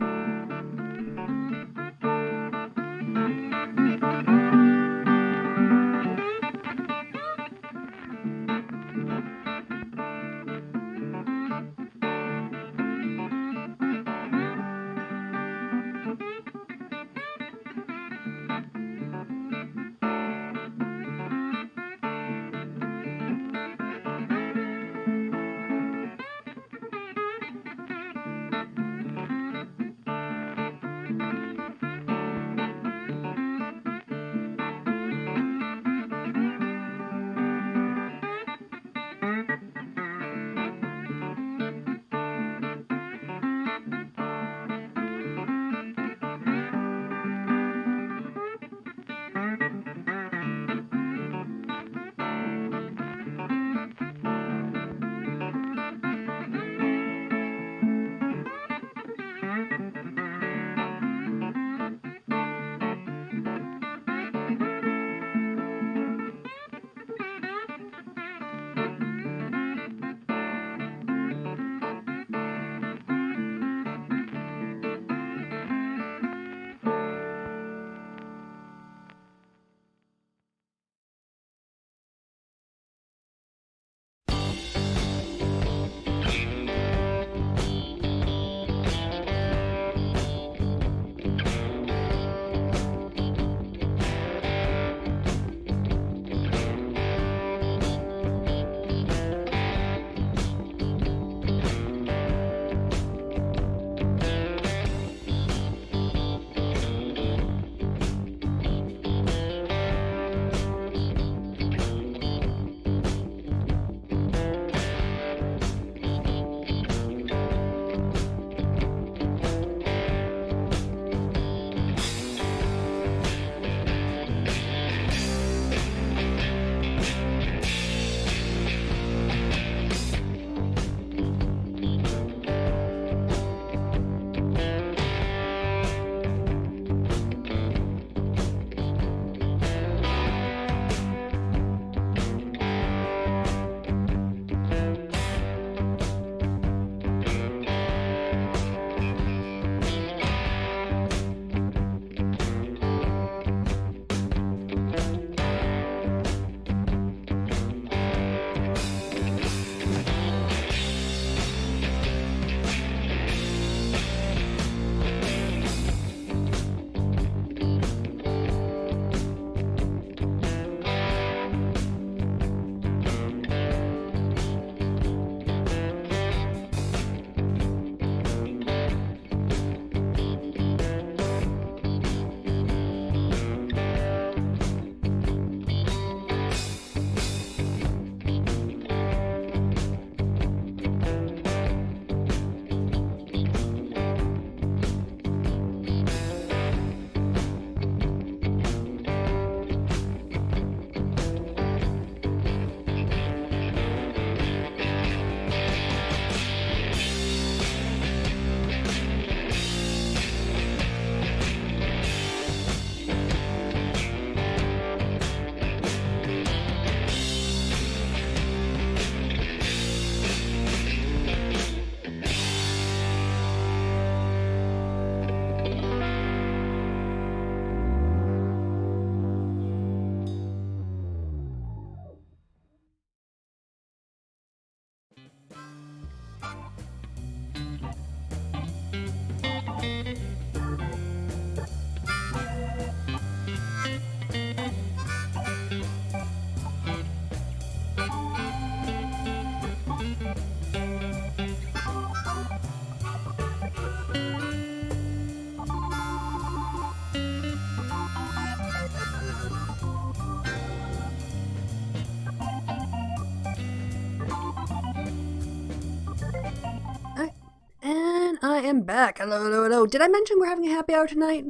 I am back. Hello. Did I mention we're having a happy hour tonight?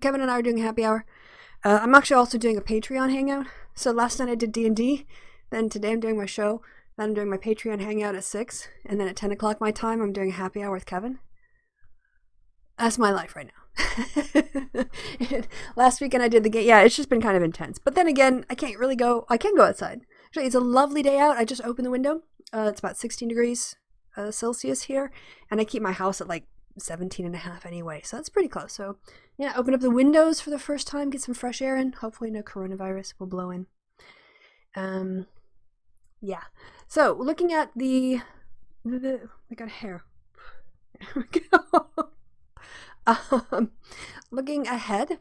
Kevin and I are doing a happy hour. I'm actually also doing a Patreon hangout. So last night I did D&D, then today I'm doing my show, then I'm doing my Patreon hangout at 6, and then at 10 o'clock my time I'm doing a happy hour with Kevin. That's my life right now. Last weekend I did the game. Yeah, it's just been kind of intense. But then again, I can't really go. I can go outside. Actually, it's a lovely day out. I just opened the window. It's about 16 degrees Celsius here, and I keep my house at like 17 and a half anyway, so that's pretty close. So yeah, open up the windows for the first time, get some fresh air in. Hopefully no coronavirus will blow in. Yeah. So looking at I got hair. There we go. Looking ahead,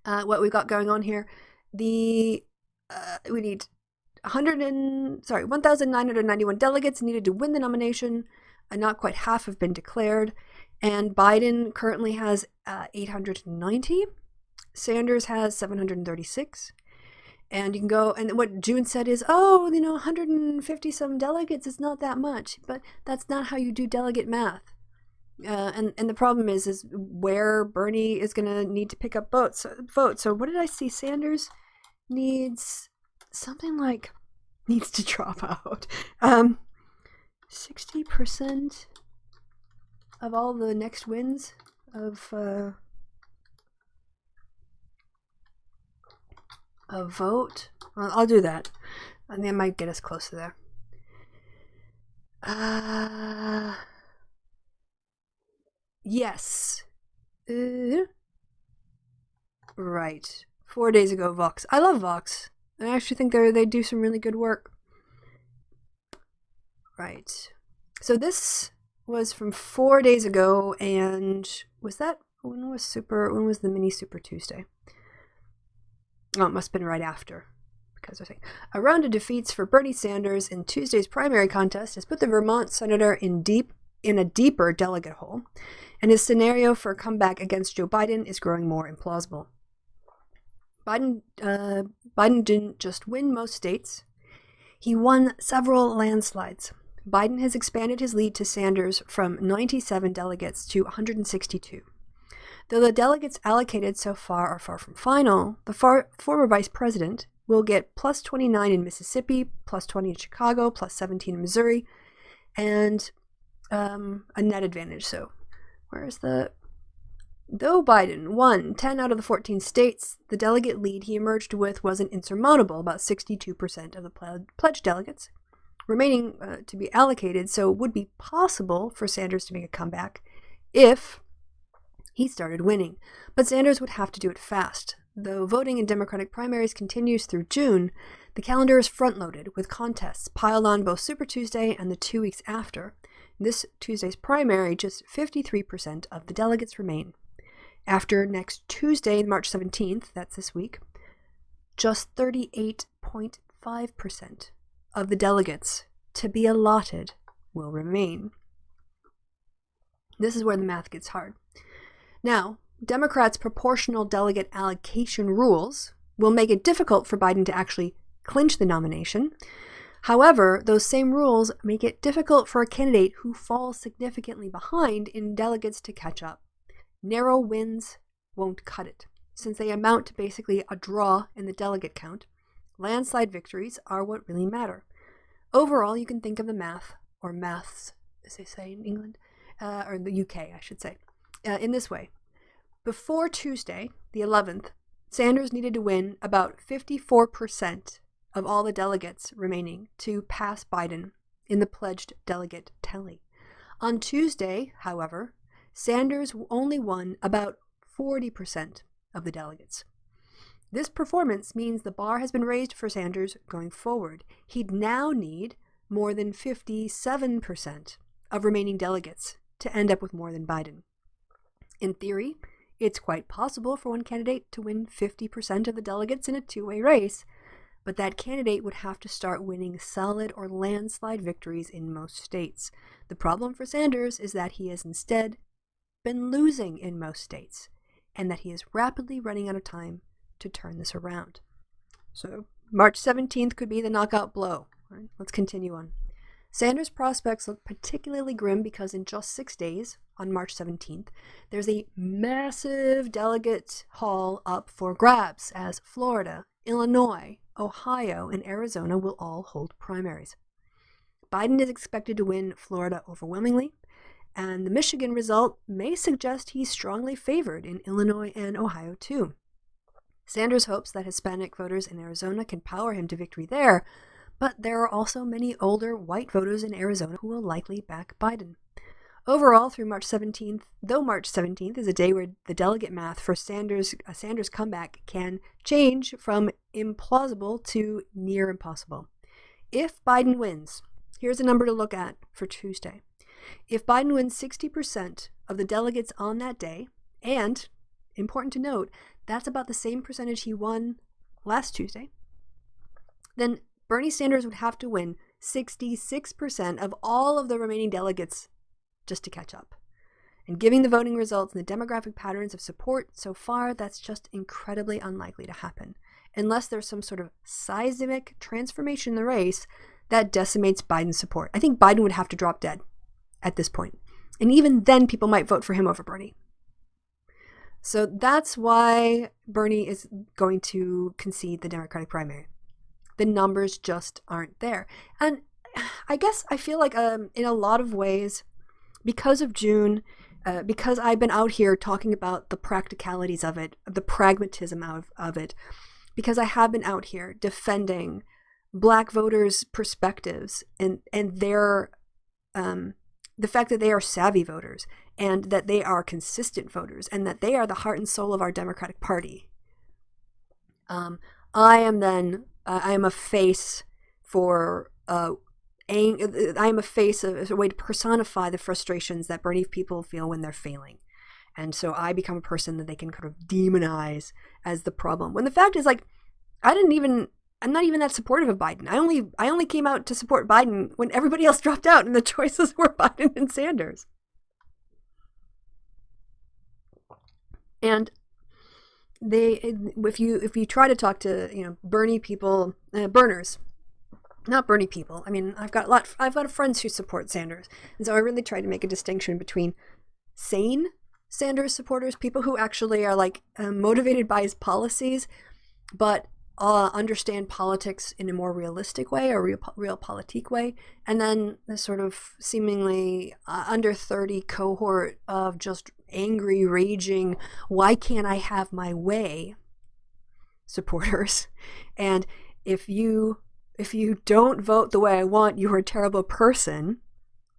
what we've got going on here, we need 1,991 delegates needed to win the nomination. Not quite half have been declared, and Biden currently has 890. Sanders has 736. And you can go, and what June said is, 150 some delegates is not that much, but that's not how you do delegate math. And the problem is where Bernie is going to need to pick up votes. So what did I see? Sanders needs something like needs to drop out. 60% of all the next wins of a vote. Well, I'll do that. I think it might get us close to there. Yes. Right. 4 days ago, Vox. I love Vox. I actually think they do some really good work. Right. So this was from 4 days ago, and when was the mini Super Tuesday? Oh, it must have been right after. Because I think a round of defeats for Bernie Sanders in Tuesday's primary contest has put the Vermont senator in a deeper delegate hole, and his scenario for a comeback against Joe Biden is growing more implausible. Biden didn't just win most states, he won several landslides. Biden has expanded his lead to Sanders from 97 delegates to 162. Though the delegates allocated so far are far from final, the former vice president will get plus 29 in Mississippi, plus 20 in Chicago, plus 17 in Missouri, and a net advantage. So though Biden won 10 out of the 14 states, the delegate lead he emerged with wasn't insurmountable, about 62% of the pledged delegates remaining to be allocated, so it would be possible for Sanders to make a comeback if he started winning. But Sanders would have to do it fast. Though voting in Democratic primaries continues through June, the calendar is front-loaded with contests piled on both Super Tuesday and the 2 weeks after. This Tuesday's primary, just 53% of the delegates remain. After next Tuesday, March 17th, that's this week, just 38.5% of the delegates to be allotted will remain. This is where the math gets hard. Now, Democrats' proportional delegate allocation rules will make it difficult for Biden to actually clinch the nomination. However, those same rules make it difficult for a candidate who falls significantly behind in delegates to catch up. Narrow wins won't cut it, since they amount to basically a draw in the delegate count. Landslide victories are what really matter. Overall, you can think of the maths, as they say in England, or in the UK, I should say, in this way. Before Tuesday, the 11th, Sanders needed to win about 54% of all the delegates remaining to pass Biden in the pledged delegate tally. On Tuesday, however, Sanders only won about 40% of the delegates. This performance means the bar has been raised for Sanders going forward. He'd now need more than 57% of remaining delegates to end up with more than Biden. In theory, it's quite possible for one candidate to win 50% of the delegates in a two-way race, but that candidate would have to start winning solid or landslide victories in most states. The problem for Sanders is that he has instead been losing in most states, and that he is rapidly running out of time to turn this around. So March 17th could be the knockout blow. All right, let's continue on. Sanders' prospects look particularly grim because in just 6 days, on March 17th, there's a massive delegate haul up for grabs as Florida, Illinois, Ohio, and Arizona will all hold primaries. Biden is expected to win Florida overwhelmingly, and the Michigan result may suggest he's strongly favored in Illinois and Ohio too. Sanders hopes that Hispanic voters in Arizona can power him to victory there, but there are also many older white voters in Arizona who will likely back Biden. Overall, through March 17th, though March 17th is a day where the delegate math for Sanders' comeback can change from implausible to near impossible. If Biden wins, here's a number to look at for Tuesday. If Biden wins 60% of the delegates on that day, and, important to note, that's about the same percentage he won last Tuesday, then Bernie Sanders would have to win 66% of all of the remaining delegates just to catch up. And given the voting results and the demographic patterns of support so far, that's just incredibly unlikely to happen, unless there's some sort of seismic transformation in the race that decimates Biden's support. I think Biden would have to drop dead at this point. And even then, people might vote for him over Bernie. So that's why Bernie is going to concede the Democratic primary. The numbers just aren't there. And I guess I feel like in a lot of ways, because of June, because I've been out here talking about the practicalities of it, the pragmatism of it, because I have been out here defending Black voters' perspectives and their the fact that they are savvy voters and that they are consistent voters and that they are the heart and soul of our Democratic Party. I am a face for I am a face of a way to personify the frustrations that Bernie people feel when they're failing. And so I become a person that they can kind of demonize as the problem. When the fact is, like, I'm not even that supportive of Biden. I only came out to support Biden when everybody else dropped out and the choices were Biden and Sanders. And if you try to talk to Bernie people, Berners, not Bernie people. I mean, I've got a lot of friends who support Sanders, and so I really try to make a distinction between sane Sanders supporters, people who actually are motivated by his policies, but understand politics in a more realistic way, or realpolitik way, and then the sort of seemingly under 30 cohort of just angry, raging, why can't I have my way supporters. And if you don't vote the way I want, you're a terrible person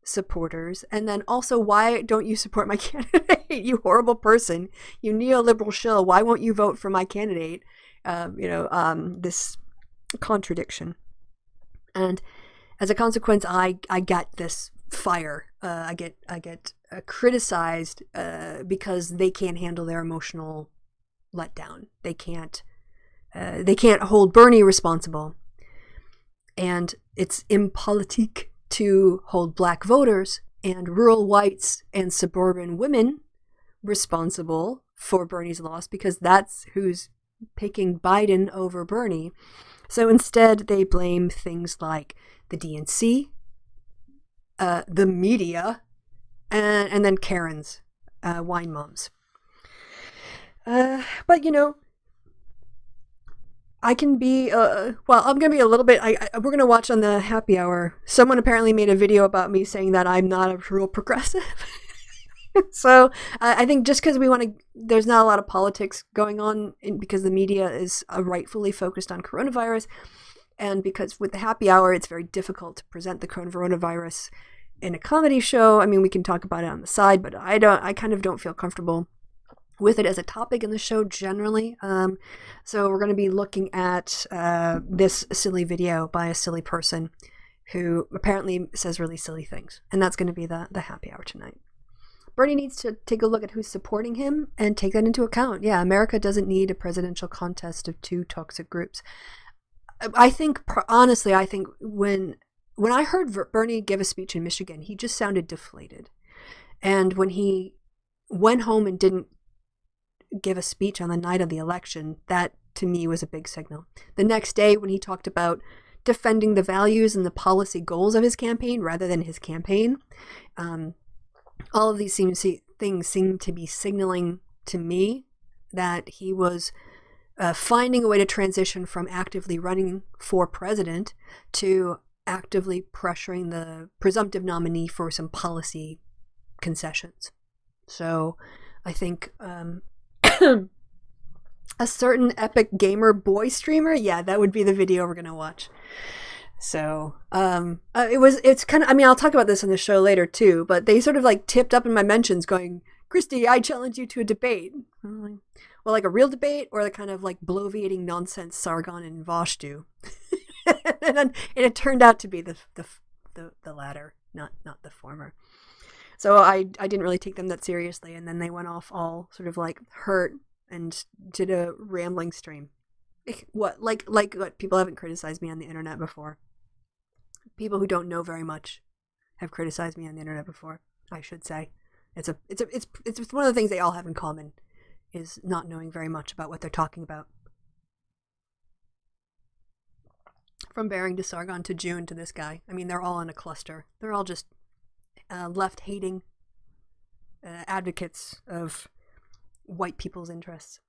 supporters. And then also, why don't you support my candidate? You horrible person, you neoliberal shill, why won't you vote for my candidate? This contradiction. And as a consequence, I get this fire. I get criticized because they can't handle their emotional letdown. They can't hold Bernie responsible. And it's impolitic to hold Black voters and rural whites and suburban women responsible for Bernie's loss, because that's who's picking Biden over Bernie. So instead, they blame things like the DNC, the media, and then Karens, wine moms. But I can be, I'm going to be a little bit, we're going to watch on the happy hour. Someone apparently made a video about me saying that I'm not a real progressive. So I think just because there's not a lot of politics going on because the media is rightfully focused on coronavirus. And because with the happy hour, it's very difficult to present the coronavirus in a comedy show. I mean, we can talk about it on the side, but I kind of don't feel comfortable with it as a topic in the show generally. So we're going to be looking at this silly video by a silly person who apparently says really silly things. And that's going to be the happy hour tonight. Bernie needs to take a look at who's supporting him and take that into account. Yeah, America doesn't need a presidential contest of two toxic groups. I think, honestly, when I heard Bernie give a speech in Michigan, he just sounded deflated. And when he went home and didn't give a speech on the night of the election, that to me was a big signal. The next day, when he talked about defending the values and the policy goals of his campaign rather than his campaign, all of these things seem to be signaling to me that he was finding a way to transition from actively running for president to actively pressuring the presumptive nominee for some policy concessions. So I think a certain epic gamer boy streamer, yeah, that would be the video we're going to watch. So it's kind of, I mean, I'll talk about this in the show later too, but they sort of like tipped up in my mentions going, Christy, I challenge you to a debate. I'm like, well, like a real debate or the kind of like bloviating nonsense Sargon and Vosh do. and it turned out to be the latter, not the former. So I didn't really take them that seriously, and then they went off all sort of like hurt and did a rambling stream. What people haven't criticized me on the internet before. People who don't know very much have criticized me on the internet before, I should say. It's one of the things they all have in common is not knowing very much about what they're talking about. From Bering to Sargon to June to this guy. I mean, they're all in a cluster. They're all just left-hating advocates of white people's interests.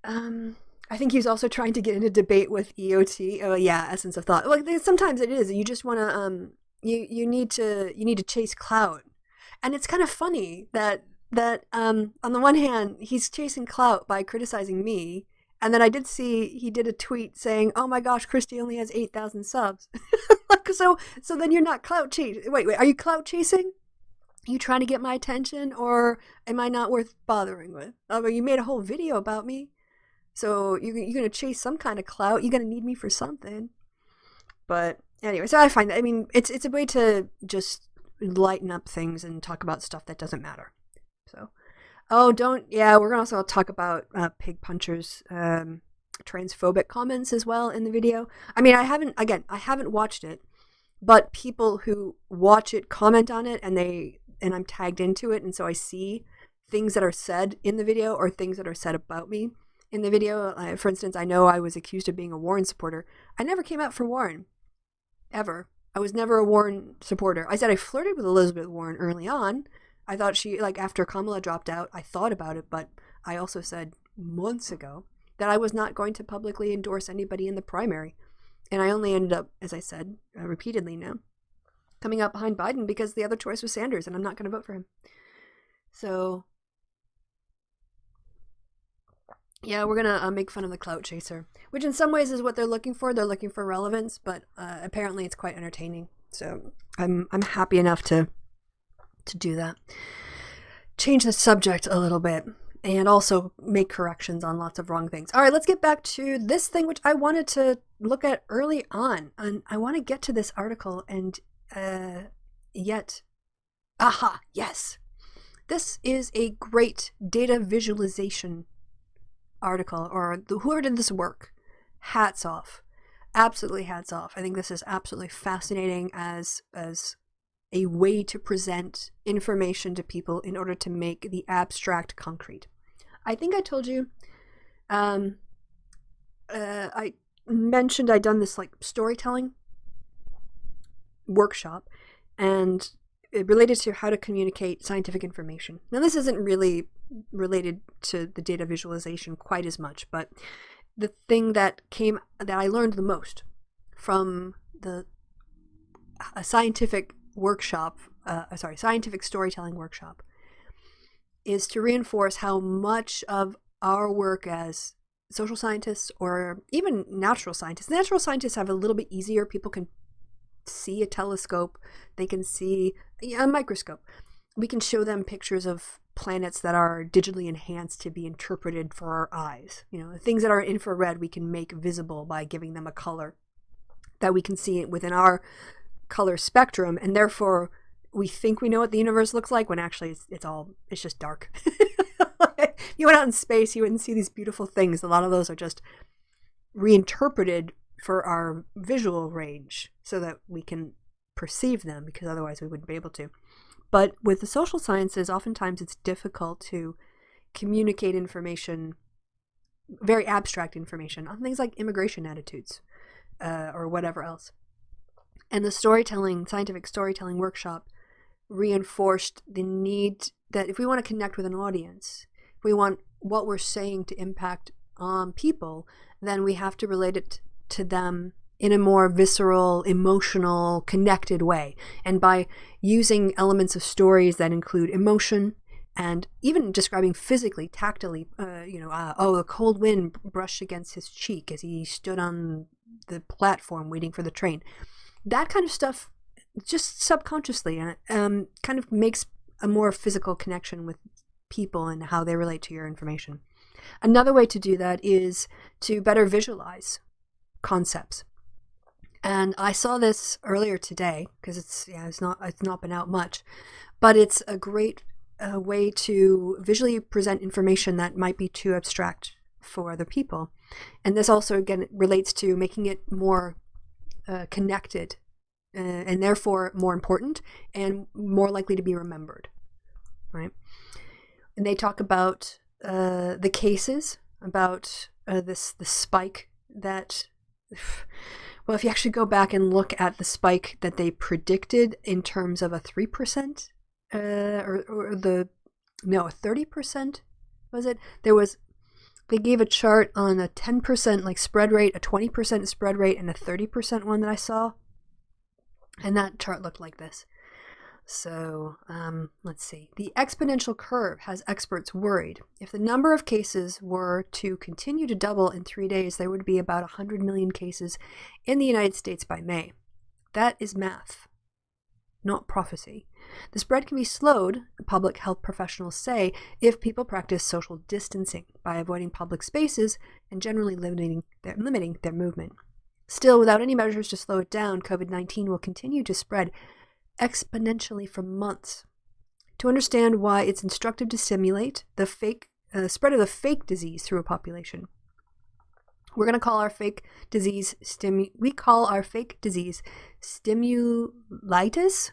I think he's also trying to get in a debate with EOT. Oh yeah, essence of thought. Like sometimes it is. You just want to you need to chase clout, and it's kind of funny that on the one hand he's chasing clout by criticizing me, and then I did see he did a tweet saying, "Oh my gosh, Christy only has 8,000 subs." Like so then you're not clout chasing. Wait, are you clout chasing? Are you trying to get my attention, or am I not worth bothering with? Oh, you made a whole video about me. So you're going to chase some kind of clout. You're going to need me for something. But anyway, so I find that, I mean, it's a way to just lighten up things and talk about stuff that doesn't matter. So, we're going to also talk about Pig Puncher's transphobic comments as well in the video. I mean, I haven't watched it, but people who watch it comment on it and I'm tagged into it. And so I see things that are said in the video or things that are said about me. In the video, for instance, I know I was accused of being a Warren supporter. I never came out for Warren. Ever. I was never a Warren supporter. I said I flirted with Elizabeth Warren early on. I thought she, like, after Kamala dropped out, I thought about it, but I also said months ago that I was not going to publicly endorse anybody in the primary. And I only ended up, as I said, repeatedly now, coming out behind Biden because the other choice was Sanders, and I'm not going to vote for him. So yeah, we're going to make fun of the clout chaser, which in some ways is what they're looking for. They're looking for relevance, but apparently it's quite entertaining. So I'm happy enough to do that. Change the subject a little bit and also make corrections on lots of wrong things. All right, let's get back to this thing, which I wanted to look at early on. And I want to get to this article and yes. This is a great data visualization article, or whoever did this work, hats off. Absolutely hats off. I think this is absolutely fascinating as a way to present information to people in order to make the abstract concrete. I think I told you, I mentioned I'd done this like storytelling workshop, and it related to how to communicate scientific information. Now, this isn't really related to the data visualization quite as much, but the thing that I learned the most from a scientific storytelling workshop is to reinforce how much of our work as social scientists or even natural scientists have a little bit easier. People can see a telescope, they can see a microscope. We can show them pictures of planets that are digitally enhanced to be interpreted for our eyes. You know, things that are infrared we can make visible by giving them a color that we can see within our color spectrum, and therefore we think we know what the universe looks like when actually it's just dark. If you went out in space, you wouldn't see these beautiful things. A lot of those are just reinterpreted for our visual range so that we can perceive them, because otherwise we wouldn't be able to. But with the social sciences, oftentimes it's difficult to communicate information, very abstract information, on things like immigration attitudes or whatever else. And the scientific storytelling workshop reinforced the need that if we want to connect with an audience, if we want what we're saying to impact on people, then we have to relate it to them in a more visceral, emotional, connected way. And by using elements of stories that include emotion and even describing physically, tactily, the cold wind brushed against his cheek as he stood on the platform waiting for the train. That kind of stuff, just subconsciously, kind of makes a more physical connection with people and how they relate to your information. Another way to do that is to better visualize concepts. And I saw this earlier today because it's not been out much, but it's a great way to visually present information that might be too abstract for other people. And this also, again, relates to making it more connected and therefore more important and more likely to be remembered, right? And they talk about the cases, about the spike that, well, if you actually go back and look at the spike that they predicted in terms of a 3%, or 30%, was it? They gave a chart on a 10% like spread rate, a 20% spread rate, and a 30% one that I saw. And that chart looked like this. So let's see. The exponential curve has experts worried. If the number of cases were to continue to double in 3 days, there would be about 100 million cases in the United States by May. That is math, not prophecy. The spread can be slowed, public health professionals say, if people practice social distancing by avoiding public spaces and generally limiting their movement. Still, without any measures to slow it down, COVID-19 will continue to spread exponentially for months. To understand why it's instructive to simulate the spread of the fake disease through a population, we're going to call our fake disease stimulitis.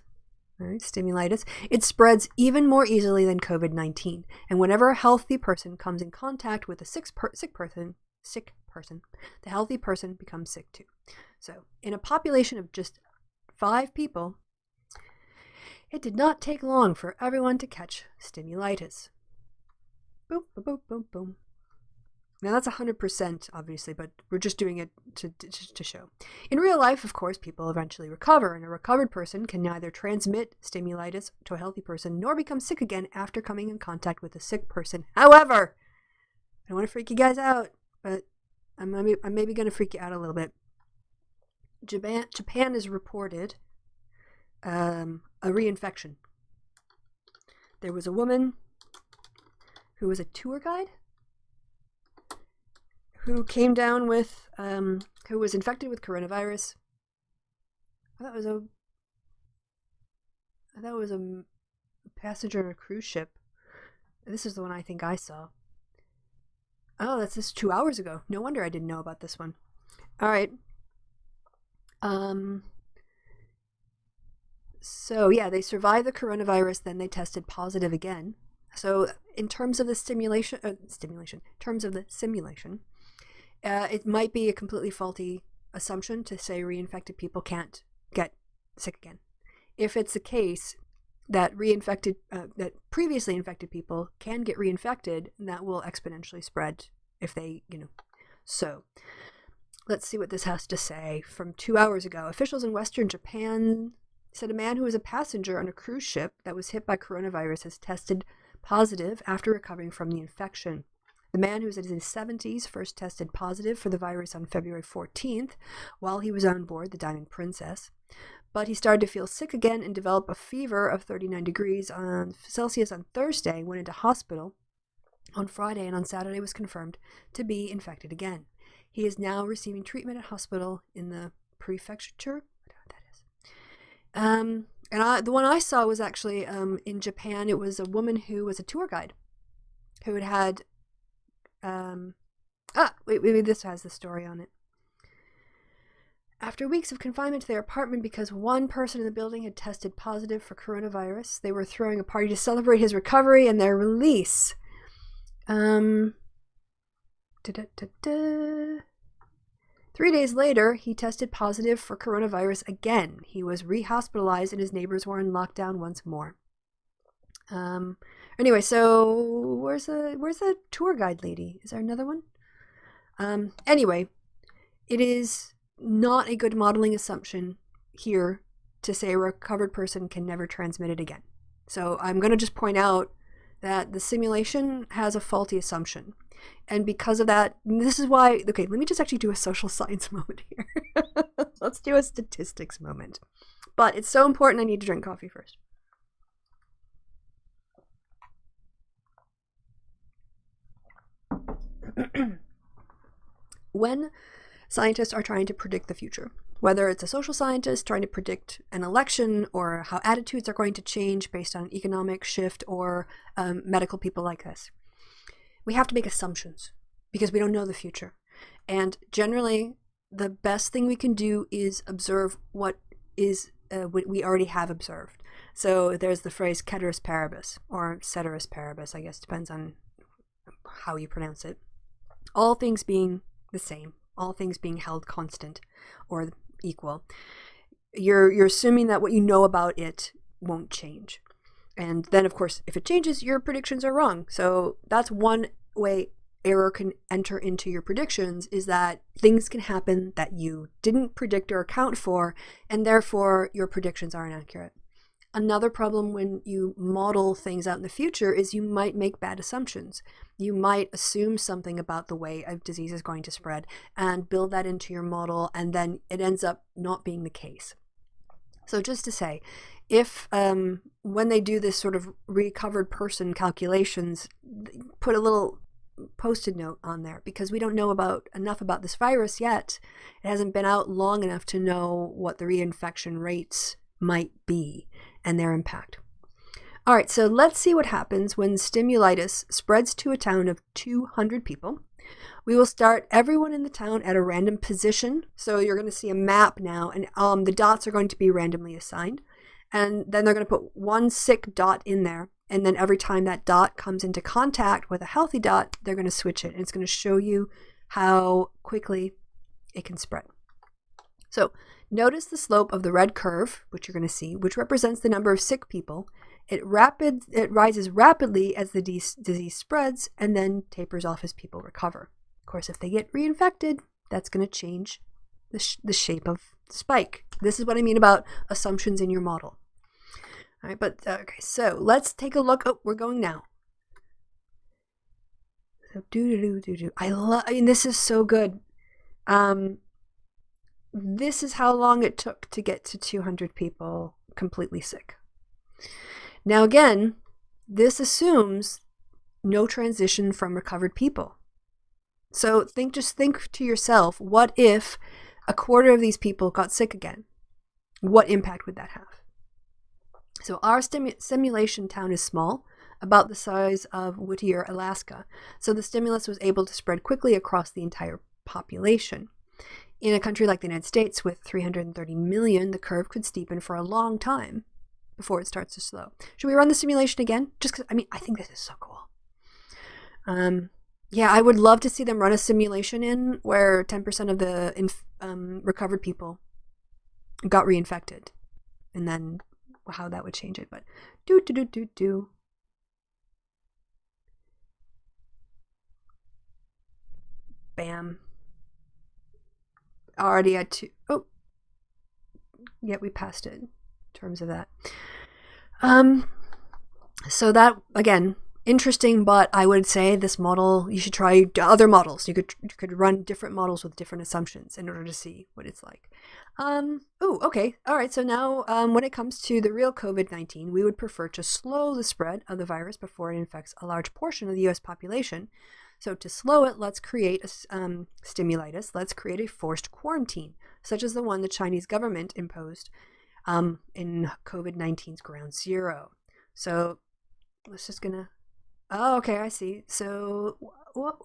Right, stimulitis. It spreads even more easily than COVID-19, and whenever a healthy person comes in contact with a sick person, the healthy person becomes sick too. So, in a population of just 5 people, it did not take long for everyone to catch stimulitis. Boom, boom, boom, boom, boom. Now that's 100%, obviously, but we're just doing it to show. In real life, of course, people eventually recover, and a recovered person can neither transmit stimulitis to a healthy person nor become sick again after coming in contact with a sick person. However, I don't want to freak you guys out, but I'm maybe going to freak you out a little bit. Japan has reported a reinfection. There was a woman who was a tour guide who came down with, who was infected with coronavirus. That was a passenger on a cruise ship. This is the one I think I saw. Oh, that's just 2 hours ago. No wonder I didn't know about this one. All right. So yeah, they survived the coronavirus, then they tested positive again. So in terms of the simulation, it might be a completely faulty assumption to say reinfected people can't get sick again. If it's the case that that previously infected people can get reinfected, that will exponentially spread if they, So let's see what this has to say. From 2 hours ago, officials in Western Japan said a man who was a passenger on a cruise ship that was hit by coronavirus has tested positive after recovering from the infection. The man, who was in his 70s, first tested positive for the virus on February 14th while he was on board the Diamond Princess. But he started to feel sick again and develop a fever of 39 degrees Celsius on Thursday, went into hospital on Friday, and on Saturday was confirmed to be infected again. He is now receiving treatment at hospital in the prefecture. I don't know what that is. And the one I saw was actually in Japan. It was a woman who was a tour guide who had wait, this has the story on it. After weeks of confinement to their apartment because one person in the building had tested positive for coronavirus, they were throwing a party to celebrate his recovery and their release. 3 days later, he tested positive for coronavirus again. He was rehospitalized and his neighbors were in lockdown once more. Anyway, so where's the tour guide lady? Is there another one? Anyway, it is not a good modeling assumption here to say a recovered person can never transmit it again. So I'm going to just point out that the simulation has a faulty assumption. And because of that, this is why, okay, let me just actually do a social science moment here. Let's do a statistics moment. But it's so important I need to drink coffee first. When scientists are trying to predict the future, whether it's a social scientist trying to predict an election or how attitudes are going to change based on an economic shift or medical people like this, we have to make assumptions because we don't know the future. And generally, the best thing we can do is observe what we already have observed. So there's the phrase ceteris paribus, or ceteris paribus, I guess, depends on how you pronounce it. All things being the same, all things being held constant or equal. You're assuming that what you know about it won't change. And then, of course, if it changes, your predictions are wrong. So that's one way error can enter into your predictions, is that things can happen that you didn't predict or account for, and therefore your predictions are inaccurate. Another problem when you model things out in the future is you might make bad assumptions. You might assume something about the way a disease is going to spread and build that into your model, and then it ends up not being the case. So just to say, if when they do this sort of recovered person calculations, put a little Post-it note on there, because we don't know enough about this virus yet. It hasn't been out long enough to know what the reinfection rates might be and their impact. All right, so let's see what happens when stimulitis spreads to a town of 200 people. We will start everyone in the town at a random position. So you're going to see a map now, and the dots are going to be randomly assigned. And then they're going to put one sick dot in there. And then every time that dot comes into contact with a healthy dot, they're going to switch it. And it's going to show you how quickly it can spread. So notice the slope of the red curve, which you're going to see, which represents the number of sick people. It rises rapidly as the disease spreads and then tapers off as people recover. Of course, if they get reinfected, that's going to change the shape of the spike. This is what I mean about assumptions in your model. All right, but okay, so let's take a look. Oh, we're going now. So I mean, this is so good. This is how long it took to get to 200 people completely sick. Now again, this assumes no transition from recovered people. So just think to yourself, what if a quarter of these people got sick again? What impact would that have? So our simulation town is small, about the size of Whittier, Alaska. So the stimulus was able to spread quickly across the entire population. In a country like the United States with 330 million, the curve could steepen for a long time before it starts to slow. Should we run the simulation again? Just because, I think this is so cool. Yeah, I would love to see them run a simulation in where 10% of the recovered people got reinfected, and then how that would change it. But bam. Already at 2. Oh, yeah, we passed it in terms of that. So that, again, interesting, but I would say this model, you should try other models. You could run different models with different assumptions in order to see what it's like. Okay. All right. So now when it comes to the real COVID-19, we would prefer to slow the spread of the virus before it infects a large portion of the U.S. population. So to slow it, let's create a stimulitis. Let's create a forced quarantine, such as the one the Chinese government imposed in COVID-19's ground zero. So let's just oh, okay, I see. So what?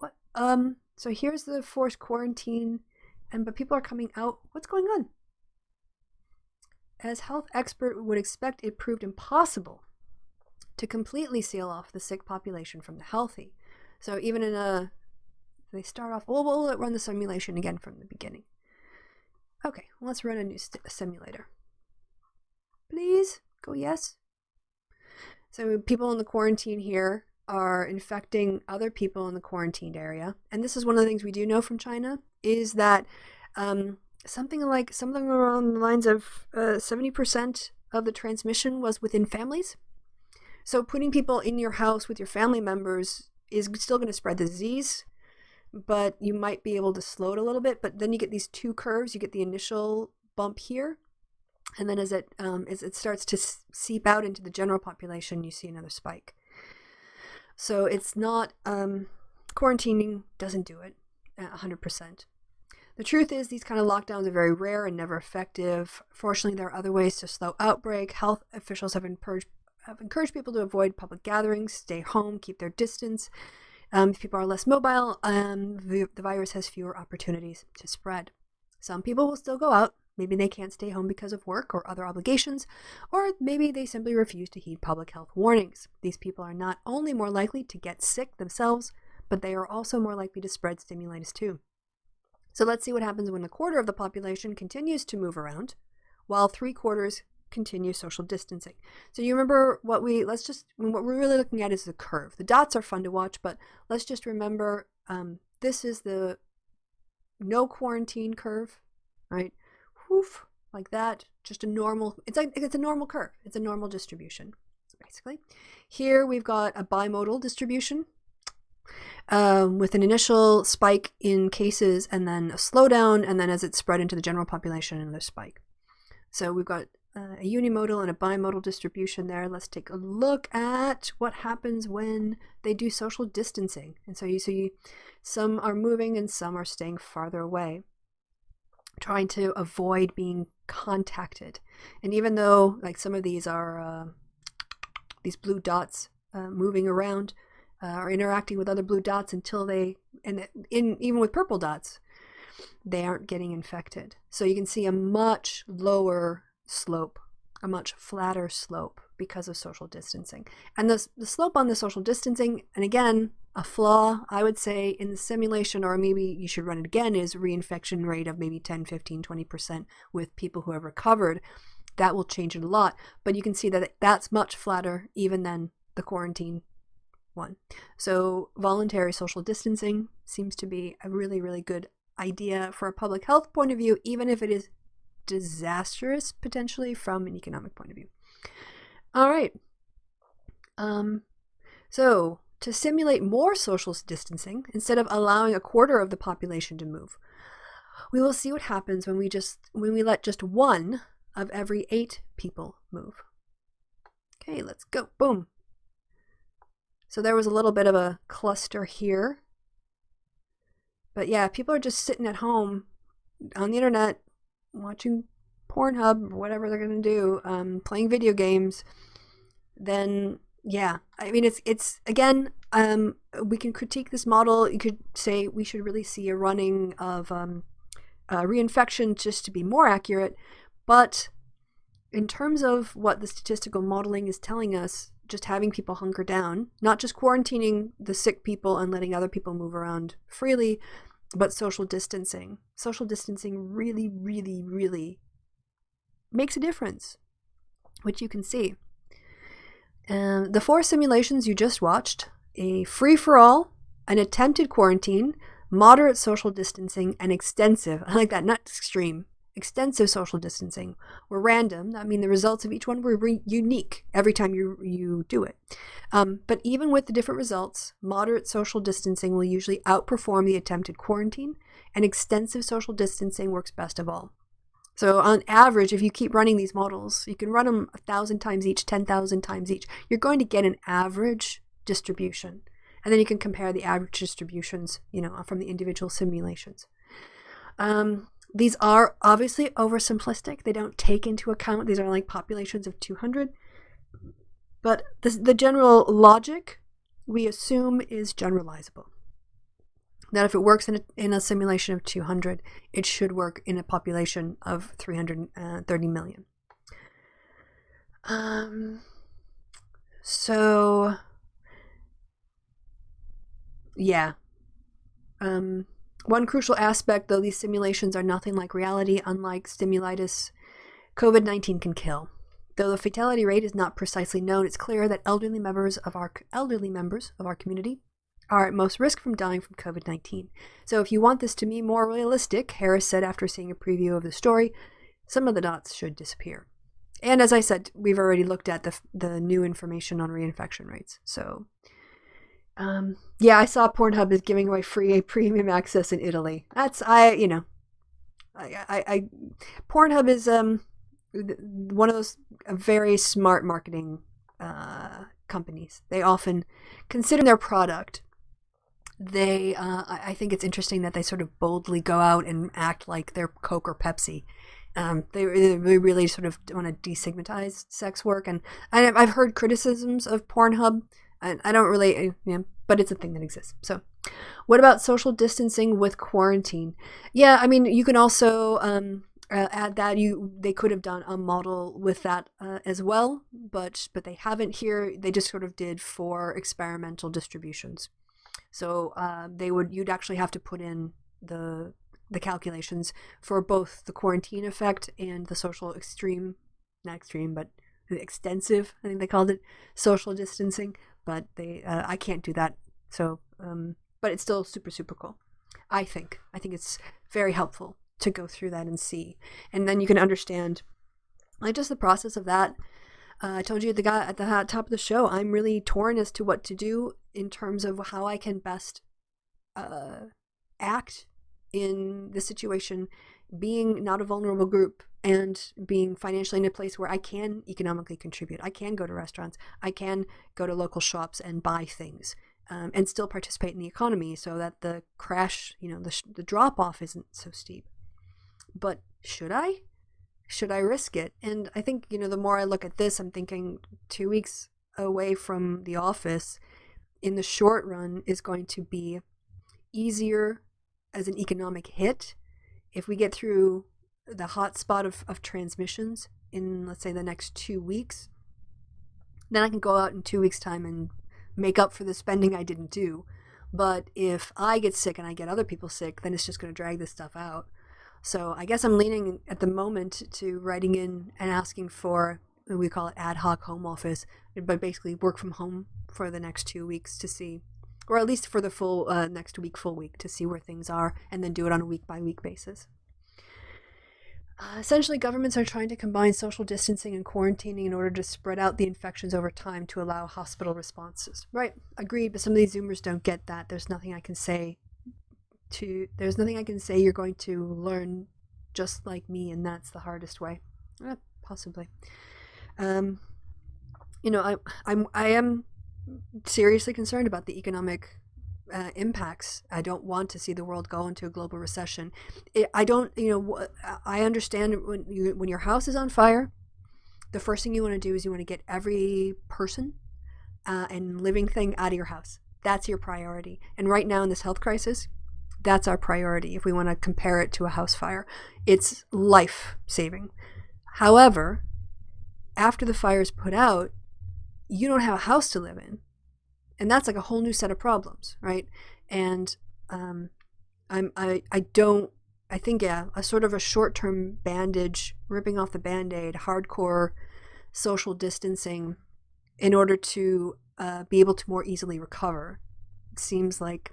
So here's the forced quarantine, but people are coming out. What's going on? As health expert would expect, it proved impossible to completely seal off the sick population from the healthy. So even they start off, we'll run the simulation again from the beginning. Okay, let's run a new simulator. Please, go yes. So people in the quarantine here, are infecting other people in the quarantined area, and this is one of the things we do know from China, is that something around the lines of 70% of the transmission was within families. So putting people in your house with your family members is still going to spread the disease, but you might be able to slow it a little bit. But then you get these two curves. You get the initial bump here, and then as it starts to seep out into the general population, you see another spike. So it's not, quarantining doesn't do it 100%. The truth is these kind of lockdowns are very rare and never effective. Fortunately, there are other ways to slow outbreak. Health officials have encouraged people to avoid public gatherings, stay home, keep their distance. If people are less mobile, the virus has fewer opportunities to spread. Some people will still go out. Maybe they can't stay home because of work or other obligations, or maybe they simply refuse to heed public health warnings. These people are not only more likely to get sick themselves, but they are also more likely to spread stimulitis too. So let's see what happens when a quarter of the population continues to move around, while 3/4 continue social distancing. So you remember what we're really looking at is the curve. The dots are fun to watch, but let's just remember this is the no quarantine curve, right? Woof, like that. Just a normal. It's a normal curve. It's a normal distribution, basically. Here we've got a bimodal distribution with an initial spike in cases and then a slowdown, and then as it spread into the general population, another spike. So we've got a unimodal and a bimodal distribution there. Let's take a look at what happens when they do social distancing. And so you see some are moving and some are staying farther away, trying to avoid being contacted. And even though like some of these are these blue dots moving around or interacting with other blue dots even with purple dots, they aren't getting infected. So you can see a much lower slope, a much flatter slope because of social distancing. And the slope on the social distancing, and again, a flaw, I would say, in the simulation, or maybe you should run it again, is reinfection rate of maybe 10, 15, 20% with people who have recovered. That will change it a lot. But you can see that that's much flatter even than the quarantine one. So voluntary social distancing seems to be a really, really good idea for a public health point of view, even if it is disastrous potentially from an economic point of view. All right. So to simulate more social distancing, instead of allowing a quarter of the population to move, we will see what happens when we let just 1 of every 8 people move. Okay, let's go. Boom. So there was a little bit of a cluster here. But yeah, people are just sitting at home on the internet watching Pornhub or whatever they're going to do, playing video games. Then yeah, I mean, it's again, we can critique this model. You could say we should really see a running of reinfection just to be more accurate. But in terms of what the statistical modeling is telling us, just having people hunker down, not just quarantining the sick people and letting other people move around freely, but social distancing. Social distancing really, really, really makes a difference, which you can see. The 4 simulations you just watched, a free-for-all, an attempted quarantine, moderate social distancing, and extensive, I like that, not extreme, extensive social distancing, were random. I mean, the results of each one were unique every time you do it. But even with the different results, moderate social distancing will usually outperform the attempted quarantine, and extensive social distancing works best of all. So on average, if you keep running these models, you can run them 1,000 times each, 10,000 times each. You're going to get an average distribution. And then you can compare the average distributions, from the individual simulations. These are obviously oversimplistic. They don't take into account, these are like populations of 200. But the general logic, we assume, is generalizable. That if it works in a simulation of 200, it should work in a population of 330 million. So, yeah. One crucial aspect, though these simulations are nothing like reality, unlike stimulitis, COVID-19 can kill. Though the fatality rate is not precisely known, it's clear that elderly members of our community are at most risk from dying from COVID-19. So if you want this to be more realistic, Harris said after seeing a preview of the story, some of the dots should disappear. And as I said, we've already looked at the new information on reinfection rates. So, yeah, I saw Pornhub is giving away free premium access in Italy. Pornhub is one of those very smart marketing companies. They often consider their product. I think it's interesting that they sort of boldly go out and act like they're Coke or Pepsi. They really sort of want to destigmatize sex work, and I've heard criticisms of Pornhub. I don't really, but it's a thing that exists. So, what about social distancing with quarantine? Yeah, I mean, you can also add that they could have done a model with that as well, but they haven't here. They just sort of did for experimental distributions. So you'd actually have to put in the calculations for both the quarantine effect and the social not extreme, but the extensive, I think they called it, social distancing. But I can't do that. So, but it's still super, super cool. I think it's very helpful to go through that and see. And then you can understand, like, just the process of that. I told you at the top of the show, I'm really torn as to what to do in terms of how I can best act in the situation, being not a vulnerable group and being financially in a place where I can economically contribute. I can go to restaurants. I can go to local shops and buy things and still participate in the economy so that the crash, the drop off isn't so steep. But should I? Should I risk it? And I think, the more I look at this, I'm thinking 2 weeks away from the office in the short run is going to be easier as an economic hit if we get through the hot spot of transmissions in, let's say, the next 2 weeks. Then I can go out in 2 weeks' time and make up for the spending I didn't do. But if I get sick and I get other people sick, then it's just going to drag this stuff out. So I guess I'm leaning at the moment to writing in and asking for, we call it ad hoc home office, but basically work from home for the next 2 weeks to see, or at least for the full next full week to see where things are, and then do it on a week-by-week basis. Essentially, governments are trying to combine social distancing and quarantining in order to spread out the infections over time to allow hospital responses. Right, agreed, but some of these Zoomers don't get that. There's nothing I can say you're going to learn just like me, and that's the hardest way. Possibly. I am seriously concerned about the economic impacts. I don't want to see the world go into a global recession. I understand when your house is on fire, the first thing you want to do is you want to get every person and living thing out of your house. That's your priority. And right now in this health crisis, that's our priority. If we want to compare it to a house fire, it's life-saving. However, after the fire is put out, you don't have a house to live in. And that's like a whole new set of problems, right? And I think a sort of a short-term bandage, ripping off the Band-Aid, hardcore social distancing in order to be able to more easily recover. It seems like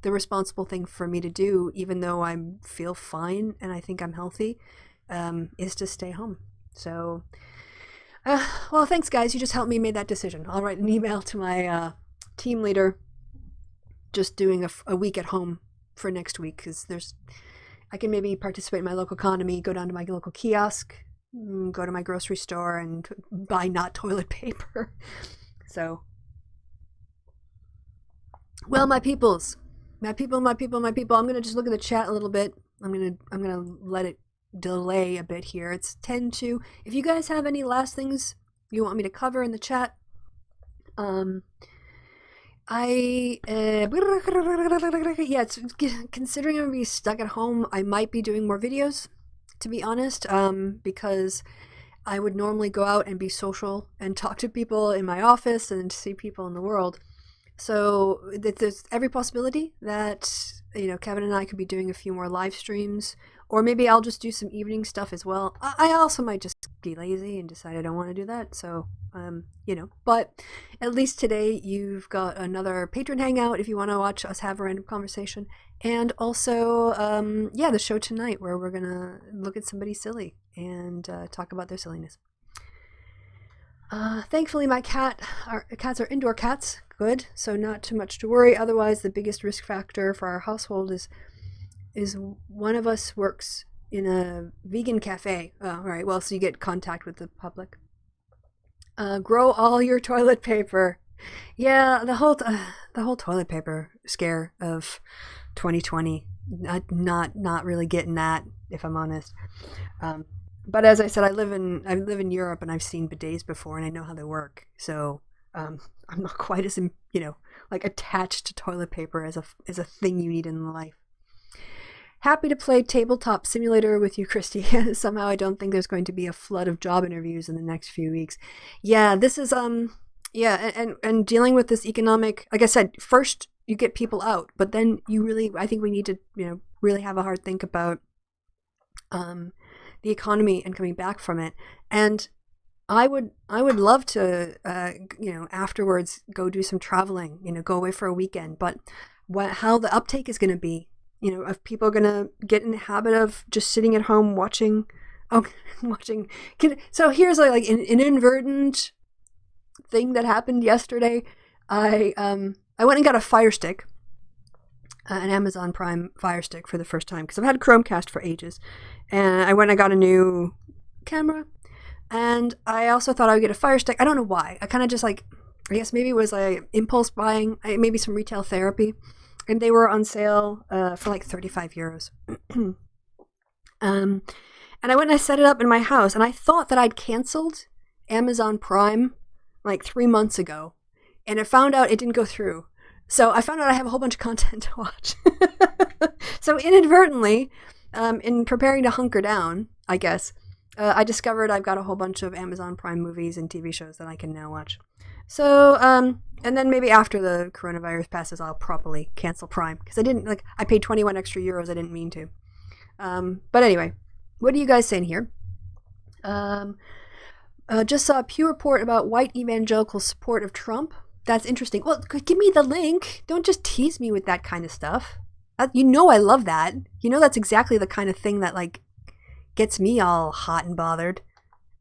the responsible thing for me to do, even though I feel fine and I think I'm healthy, is to stay home. So, well, thanks, guys. You just helped me make that decision. I'll write an email to my team leader just doing a week at home for next week, because I can maybe participate in my local economy, go down to my local kiosk, go to my grocery store and buy not toilet paper. So, well, my people, I'm going to just look at the chat a little bit. I'm going to let it delay a bit here. It's 10:02. If you guys have any last things you want me to cover in the chat, considering I'm going to be stuck at home, I might be doing more videos, to be honest, because I would normally go out and be social and talk to people in my office and see people in the world. So there's every possibility that, Kevin and I could be doing a few more live streams, Or maybe I'll just do some evening stuff as well. I also might just be lazy and decide I don't want to do that. So, but at least today you've got another patron hangout if you want to watch us have a random conversation. And also, the show tonight where we're going to look at somebody silly and talk about their silliness. Thankfully, our cats are indoor cats. Good. So not too much to worry. Otherwise, the biggest risk factor for our household is one of us works in a vegan cafe. Oh, right. Well, so you get contact with the public. Grow all your toilet paper. Yeah, the whole toilet paper scare of 2020. Not really getting that, if I'm honest. But as I said, I live in Europe and I've seen bidets before and I know how they work. So I'm not quite as attached to toilet paper as a thing you need in life. Happy to play Tabletop Simulator with you, Christy. Somehow I don't think there's going to be a flood of job interviews in the next few weeks. Yeah, this is and dealing with this economic, like I said, first you get people out, but then I think we need to, really have a hard think about the economy and coming back from it. And I would love to afterwards go do some traveling, go away for a weekend, but how the uptake is going to be. If people are going to get in the habit of just sitting at home watching. So here's like an inadvertent thing that happened yesterday. I went and got a Fire Stick, an Amazon Prime Fire Stick for the first time, because I've had Chromecast for ages. And I went and got a new camera. And I also thought I would get a Fire Stick. I don't know why. I kind of just I guess maybe it was impulse buying, maybe some retail therapy. And they were on sale for like 35 euros. And I went and I set it up in my house. And I thought that I'd canceled Amazon Prime like 3 months ago. And I found out it didn't go through. So I found out I have a whole bunch of content to watch. So inadvertently, in preparing to hunker down, I guess, I discovered I've got a whole bunch of Amazon Prime movies and TV shows that I can now watch. So, and then maybe after the coronavirus passes, I'll properly cancel Prime. Because I paid 21 extra euros. I didn't mean to. But anyway, what are you guys saying here? Just saw a Pew report about white evangelical support of Trump. That's interesting. Well, give me the link. Don't just tease me with that kind of stuff. I love that. That's exactly the kind of thing that, gets me all hot and bothered.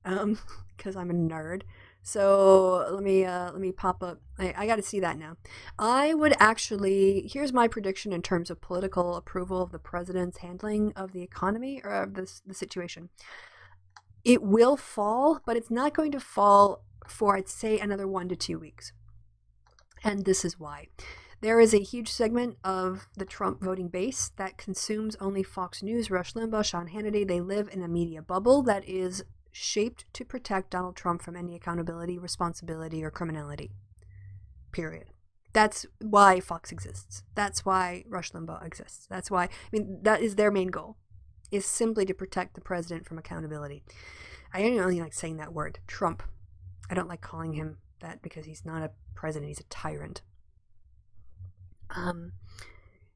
Because I'm a nerd. So let me pop up. I got to see that now. I would actually, here's my prediction in terms of political approval of the president's handling of the economy or of the situation. It will fall, but it's not going to fall for, I'd say, another 1 to 2 weeks. And this is why. There is a huge segment of the Trump voting base that consumes only Fox News, Rush Limbaugh, Sean Hannity. They live in a media bubble that is shaped to protect Donald Trump from any accountability, responsibility, or criminality. Period. That's why Fox exists. That's why Rush Limbaugh exists. That's why, that is their main goal, is simply to protect the president from accountability. I don't really like saying that word, Trump. I don't like calling him that because he's not a president, he's a tyrant.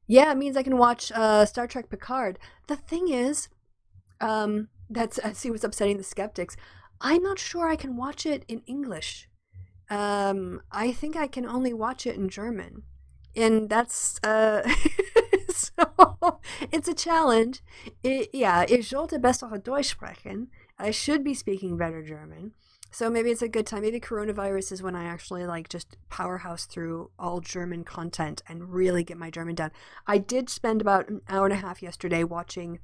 It means I can watch Star Trek Picard. The thing is, I see what's upsetting the skeptics. I'm not sure I can watch it in English. I think I can only watch it in German. And that's, so, it's a challenge. Ich sollte besser Deutsch sprechen. I should be speaking better German. So maybe it's a good time. Maybe coronavirus is when I actually just powerhouse through all German content and really get my German down. I did spend about an hour and a half yesterday watching,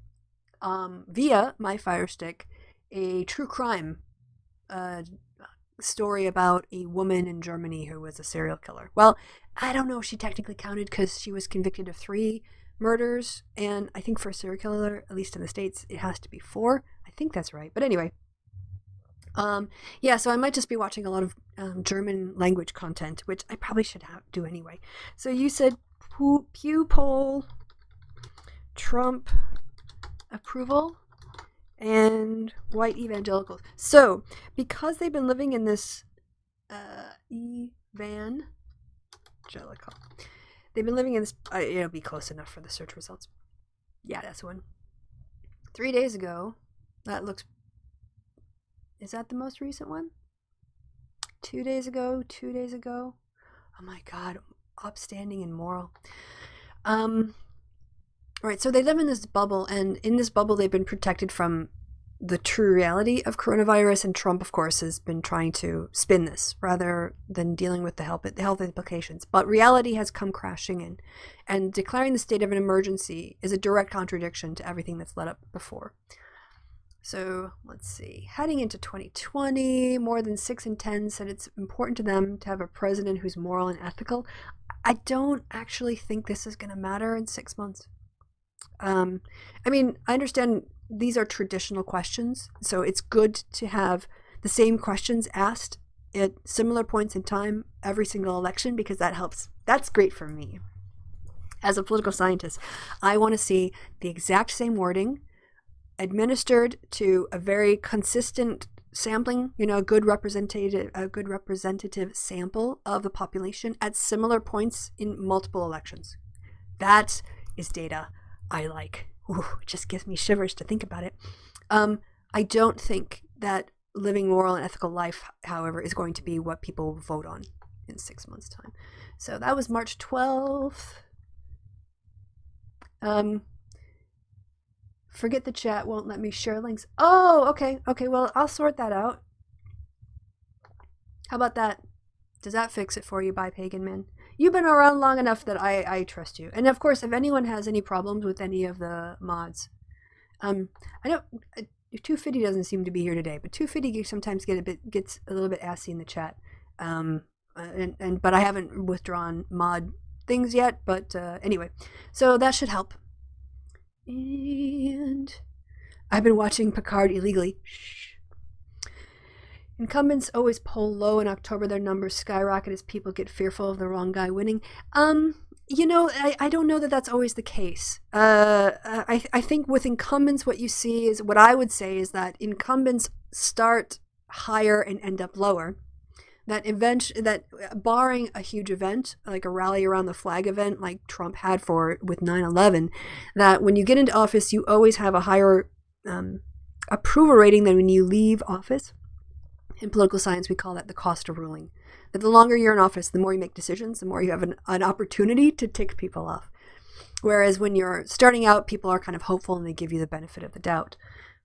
via my Fire Stick, a true crime story about a woman in Germany who was a serial killer. Well, I don't know if she technically counted because she was convicted of 3 murders. And I think for a serial killer, at least in the States, it has to be 4. I think that's right. But anyway. So I might just be watching a lot of German language content, which I probably should do anyway. So you said Pew poll, Trump approval, and white evangelicals. So because they've been living in this evangelical, they've been living in this. It'll be close enough for the search results. Yeah, that's the one. 3 days ago, is that the most recent one? 2 days ago. Oh my God, upstanding and moral. Right, so they live in this bubble, and in this bubble they've been protected from the true reality of coronavirus, and Trump, of course, has been trying to spin this rather than dealing with the health implications. But reality has come crashing in, and declaring the state of an emergency is a direct contradiction to everything that's led up before. So let's see. Heading into 2020, more than 6 in 10 said it's important to them to have a president who's moral and ethical. I don't actually think this is going to matter in 6 months. I mean, I understand these are traditional questions, so it's good to have the same questions asked at similar points in time every single election, because that helps. That's great for me. As a political scientist, I want to see the exact same wording administered to a very consistent sampling, a good representative sample of the population at similar points in multiple elections. That is data I like. Ooh, it just gives me shivers to think about it. I don't think that living moral and ethical life, however, is going to be what people vote on in 6 months' time. So that was March 12th. Forget the chat won't let me share links. Oh, okay. Well, I'll sort that out. How about that? Does that fix it for you, By Pagan Man? You've been around long enough that I trust you. And of course, if anyone has any problems with any of the mods, I know 250 doesn't seem to be here today, but 250 sometimes gets a little bit assy in the chat. But I haven't withdrawn mod things yet. But anyway, so that should help. And I've been watching Picard illegally. Shh. Incumbents always poll low in October. Their numbers skyrocket as people get fearful of the wrong guy winning. I don't know that that's always the case. I think with incumbents, what I would say is that incumbents start higher and end up lower. That barring a huge event, like a rally around the flag event like Trump had with 9/11, that when you get into office, you always have a higher approval rating than when you leave office. In political science, we call that the cost of ruling. That the longer you're in office, the more you make decisions, the more you have an opportunity to tick people off. Whereas when you're starting out, people are kind of hopeful and they give you the benefit of the doubt.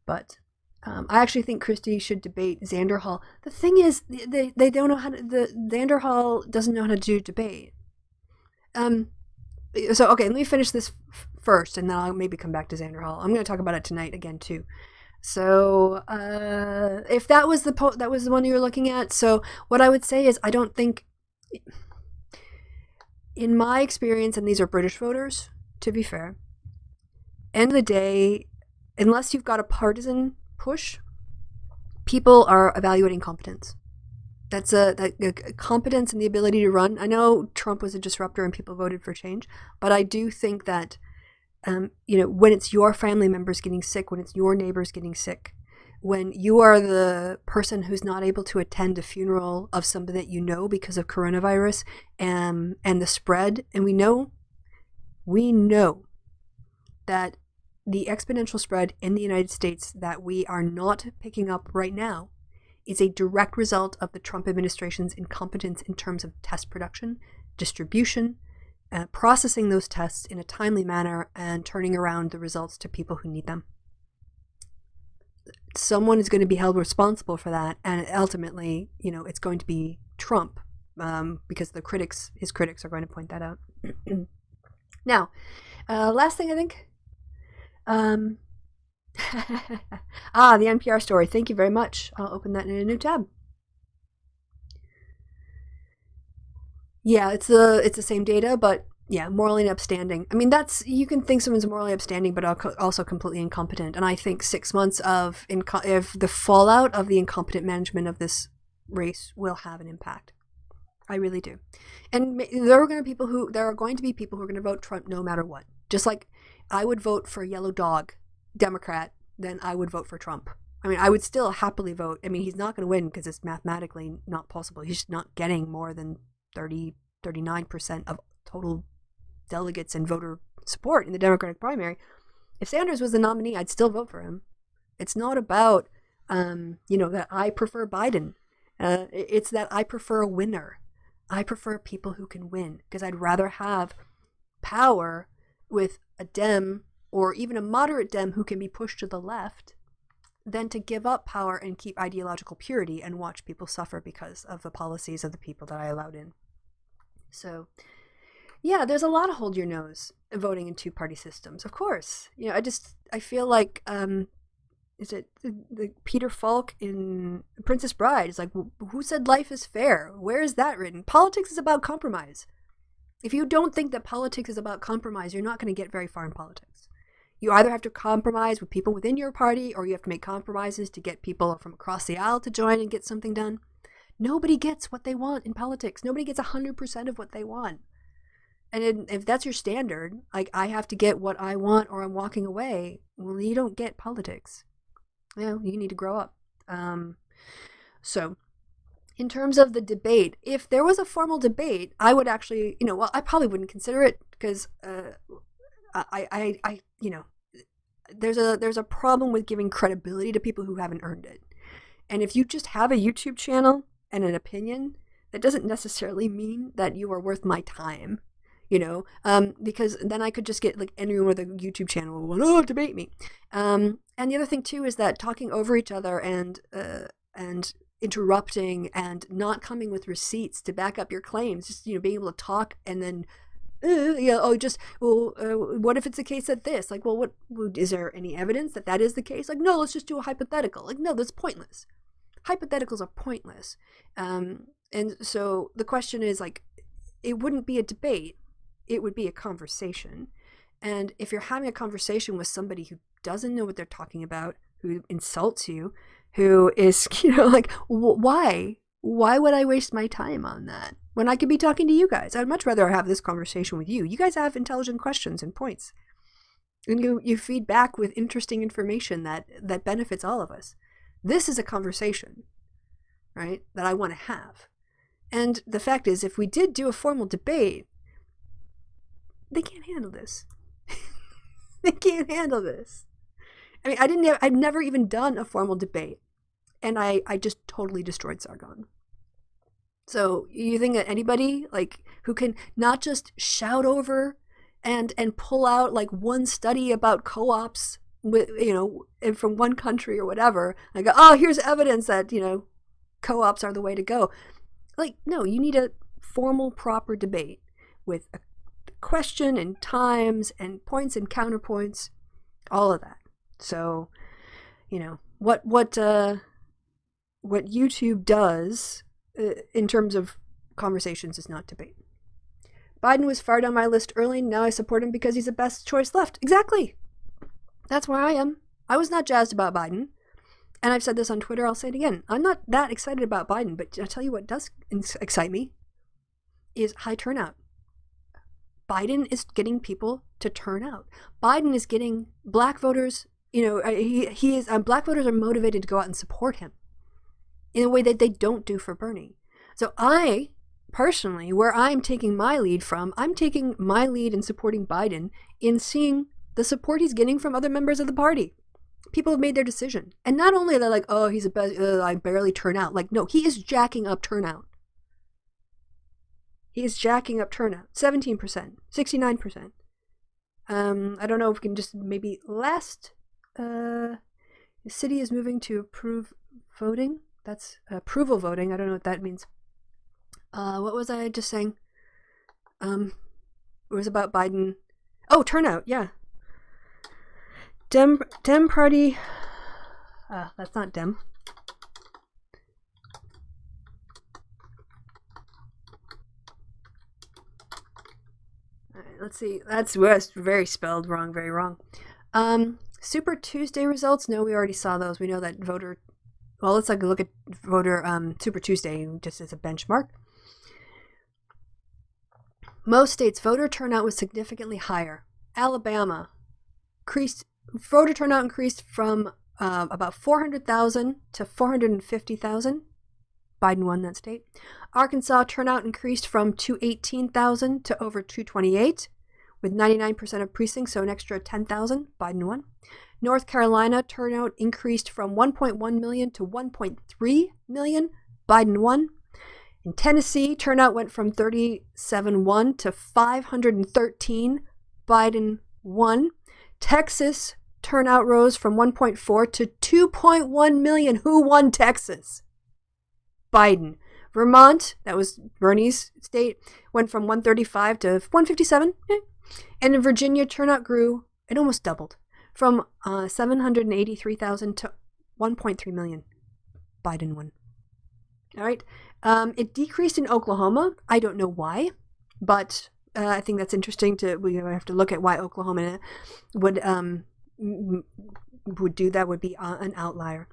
But I actually think Christie should debate Xander Hall. The thing is, they don't know how to. Xander Hall doesn't know how to do debate. So okay, let me finish this first, and then I'll maybe come back to Xander Hall. I'm going to talk about it tonight again too. So if that was the one you were looking at, so what I would say is I don't think, in my experience, and these are British voters, to be fair, end of the day, unless you've got a partisan push, people are evaluating competence. That's a competence and the ability to run. I know Trump was a disruptor and people voted for change, but I do think that when it's your family members getting sick, when it's your neighbors getting sick, when you are the person who's not able to attend a funeral of somebody that you know because of coronavirus and the spread, and we know that the exponential spread in the United States that we are not picking up right now is a direct result of the Trump administration's incompetence in terms of test production, distribution, processing those tests in a timely manner, and turning around the results to people who need them. Someone is going to be held responsible for that, and ultimately, it's going to be Trump, because his critics are going to point that out. Now, last thing I think, the NPR story. Thank you very much. I'll open that in a new tab. Yeah, it's the same data, but yeah, morally upstanding. I mean, you can think someone's morally upstanding, but also completely incompetent. And I think 6 months of the fallout of the incompetent management of this race will have an impact. I really do. And there are going to be people who are going to vote Trump no matter what. Just like I would vote for a yellow dog Democrat, then I would vote for Trump. I mean, I would still happily vote. I mean, he's not going to win because it's mathematically not possible. He's not getting more than 39% of total delegates and voter support in the Democratic primary. If Sanders was the nominee, I'd still vote for him. It's not about, that I prefer Biden. It's that I prefer a winner. I prefer people who can win, because I'd rather have power with a Dem or even a moderate Dem who can be pushed to the left than to give up power and keep ideological purity and watch people suffer because of the policies of the people that I allowed in. So, yeah, there's a lot of hold your nose voting in two-party systems, of course. I feel like, is it the Peter Falk in Princess Bride? It's like, who said life is fair? Where is that written? Politics is about compromise. If you don't think that politics is about compromise, you're not going to get very far in politics. You either have to compromise with people within your party, or you have to make compromises to get people from across the aisle to join and get something done. Nobody gets what they want in politics. Nobody gets 100% of what they want. And if that's your standard, like I have to get what I want or I'm walking away, well, you don't get politics. You need to grow up. So in terms of the debate, if there was a formal debate, I would actually, I probably wouldn't consider it because there's a problem with giving credibility to people who haven't earned it. And if you just have a YouTube channel and an opinion, that doesn't necessarily mean that you are worth my time, because then I could just get like anyone with a YouTube channel will debate me. And the other thing too is that talking over each other and interrupting and not coming with receipts to back up your claims, just being able to talk and then what if it's the case that this? Like, well, what is there any evidence that is the case? Like, no, let's just do a hypothetical. Like, no, that's pointless. Hypotheticals are pointless. And so the question is, like, it wouldn't be a debate. It would be a conversation. And if you're having a conversation with somebody who doesn't know what they're talking about, who insults you, who is, like, why? Why would I waste my time on that when I could be talking to you guys? I'd much rather have this conversation with you. You guys have intelligent questions and points. And you feed back with interesting information that benefits all of us. This is a conversation, right, that I want to have. And the fact is, if we did do a formal debate, they can't handle this. They can't handle this. I mean, I've never even done a formal debate. And I just totally destroyed Sargon. So you think that anybody who can not just shout over and pull out like one study about co-ops with from one country or whatever, like, oh, here's evidence that co-ops are the way to go. Like, no, you need a formal, proper debate with a question and times and points and counterpoints, all of that. So, what YouTube does in terms of conversations is not debate. Biden was far down my list early. Now I support him because he's the best choice left. Exactly. That's where I am. I was not jazzed about Biden. And I've said this on Twitter. I'll say it again. I'm not that excited about Biden, but I'll tell you what does excite me is high turnout. Biden is getting people to turn out. Biden is getting black voters, he is, black voters are motivated to go out and support him in a way that they don't do for Bernie. So I, personally, where I'm taking my lead from, I'm taking my lead in supporting Biden in seeing the support he's getting from other members of the party. People have made their decision. And not only are they like, oh, he's I barely turn out. Like, no, he is jacking up turnout. He is jacking up turnout. 17%, 69%. I don't know if we can just maybe the city is moving to approve voting. That's approval voting. I don't know what that means. What was I just saying? It was about Biden. Oh, turnout. Yeah. Dem party. That's not Dem. All right, let's see. That's very spelled wrong. Very wrong. Super Tuesday results. No, we already saw those. We know that voter. Well, let's look at voter Super Tuesday just as a benchmark. Most states voter turnout was significantly higher. Alabama voter turnout increased from about 400,000 to 450,000. Biden won that state. Arkansas turnout increased from 218,000 to over 228, with 99% of precincts, so an extra 10,000. Biden won. North Carolina turnout increased from 1.1 million to 1.3 million. Biden won. In Tennessee, turnout went from 37.1 to 513. Biden won. Texas, turnout rose from 1.4 to 2.1 million. Who won Texas? Biden. Vermont, that was Bernie's state, went from 135 to 157. And in Virginia, turnout grew, it almost doubled, from 783,000 to 1.3 million. Biden won. All right. It decreased in Oklahoma. I don't know why, but I think that's interesting. We have to look at why Oklahoma would do that. Would be an outlier.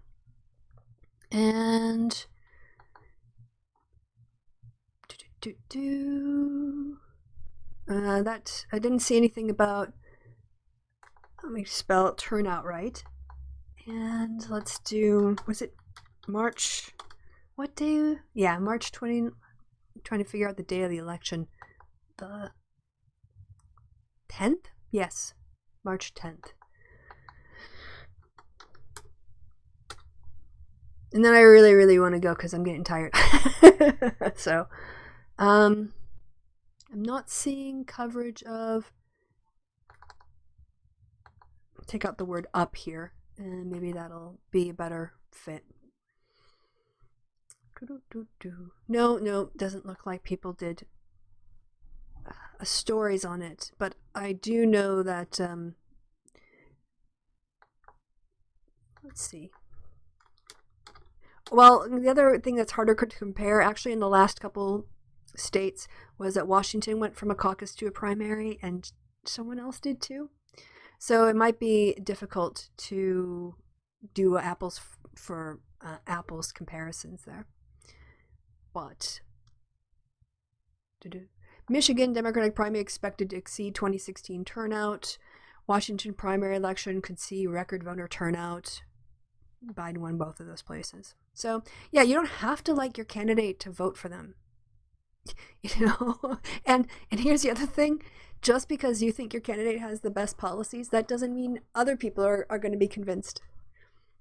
And that I didn't see anything about. Let me spell it turnout right. And let's do. Was it March? What day? Yeah, March 20. I'm trying to figure out the day of the election. The 10th? Yes, March 10th. And then I really, really want to go because I'm getting tired. So, I'm not seeing coverage of. Take out the word up here, and maybe that'll be a better fit. No, doesn't look like people did stories on it, but I do know that, let's see. Well, the other thing that's harder to compare, actually, in the last couple states, was that Washington went from a caucus to a primary, and someone else did too. So it might be difficult to do apples for apples comparisons there. But Michigan Democratic primary expected to exceed 2016 turnout. Washington primary election could see record voter turnout. Biden won both of those places. So yeah, you don't have to like your candidate to vote for them. You know, and here's the other thing. Just because you think your candidate has the best policies, that doesn't mean other people are going to be convinced.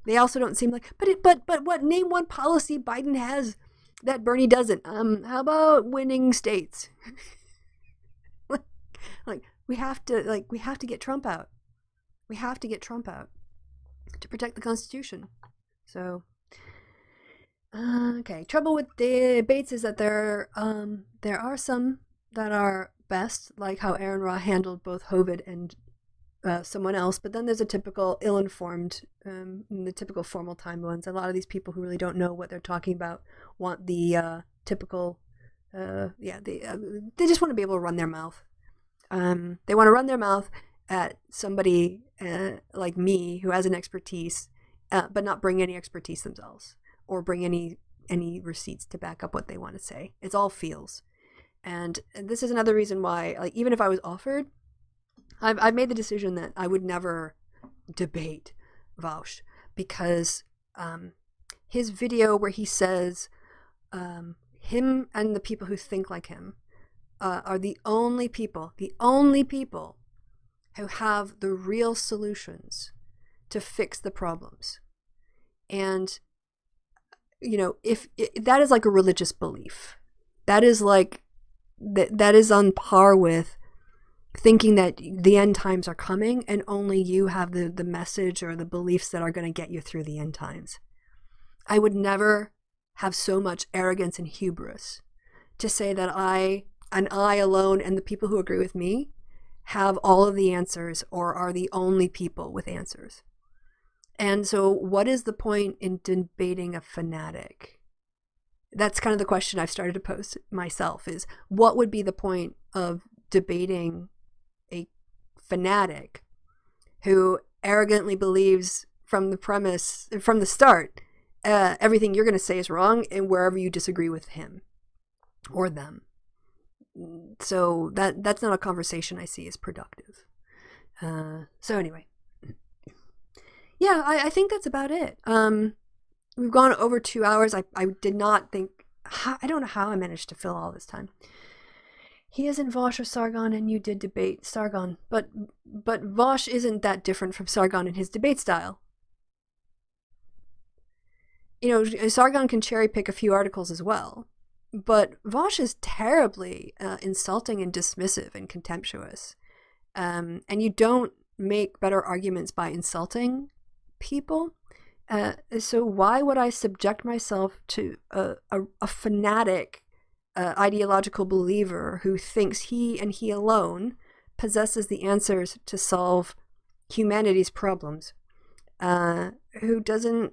They also don't seem like, but what? Name one policy Biden has that Bernie doesn't. How about winning states? like we have to get Trump out. We have to get Trump out to protect the Constitution. So, okay. Trouble with debates is that there are some that are best, like how Aaron Ra handled both Hovid and someone else, but then there's a typical ill-informed, the typical formal time ones. A lot of these people who really don't know what they're talking about want the typical, they just want to be able to run their mouth. They want to run their mouth at somebody like me who has an expertise, but not bring any expertise themselves or bring any receipts to back up what they want to say. It's all feels. And this is another reason why, like, even if I was offered, I've made the decision that I would never debate Vaush, because his video where he says him and the people who think like him are the only people who have the real solutions to fix the problems. And, you know, if that is like a religious belief, that is like, that is on par with thinking that the end times are coming and only you have the message or the beliefs that are going to get you through the end times. I would never have so much arrogance and hubris to say that I alone and the people who agree with me have all of the answers or are the only people with answers. And so what is the point in debating a fanatic? That's kind of the question I've started to pose myself, is what would be the point of debating a fanatic who arrogantly believes from the start, everything you're going to say is wrong, and wherever you disagree with him or them. So that's not a conversation I see as productive. So anyway, yeah, I think that's about it. We've gone over 2 hours. I did not think, I don't know how I managed to fill all this time. he isn't Vosh or Sargon, and you did debate Sargon, but Vosh isn't that different from Sargon in his debate style. Sargon can cherry pick a few articles as well, but Vosh is terribly insulting and dismissive and contemptuous. And you don't make better arguments by insulting people. So why would I subject myself to a fanatic ideological believer who thinks he and he alone possesses the answers to solve humanity's problems? Who doesn't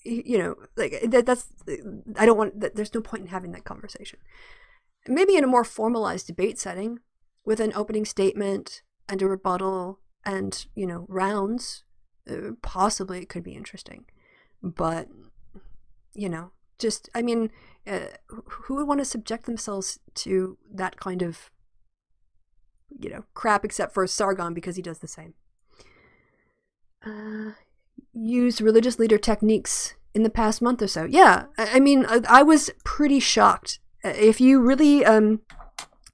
that's, I don't want, there's no point in having that conversation. Maybe in a more formalized debate setting with an opening statement and a rebuttal and, rounds, possibly it could be interesting. But, who would want to subject themselves to that kind of, crap except for Sargon because he does the same? Used religious leader techniques in the past month or so. Yeah, I was pretty shocked. If you really,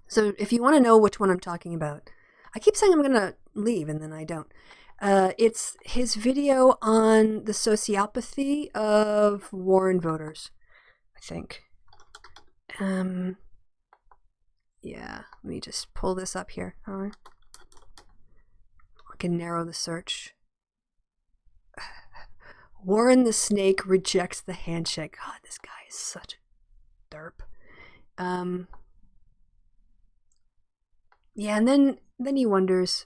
so if you want to know which one I'm talking about, I keep saying I'm going to leave and then I don't. It's his video on the sociopathy of Warren voters, I think. Yeah, let me just pull this up here. I can narrow the search. Warren the Snake rejects the handshake. God, this guy is such a derp. Yeah, and then he wonders.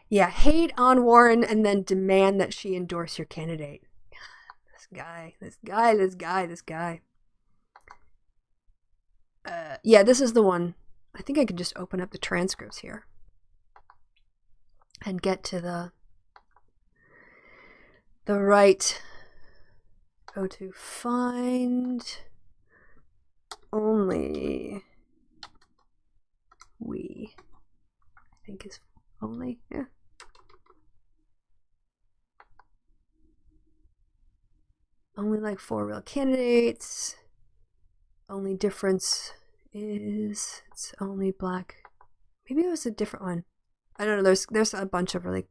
Yeah, hate on Warren and then demand that she endorse your candidate. This guy. Yeah, this is the one. I think I could just open up the transcripts here and get to the right. Go to find only we. I think is only, yeah. Only like 4 real candidates. Only difference is it's only black. Maybe it was a different one. I don't know. There's a bunch of really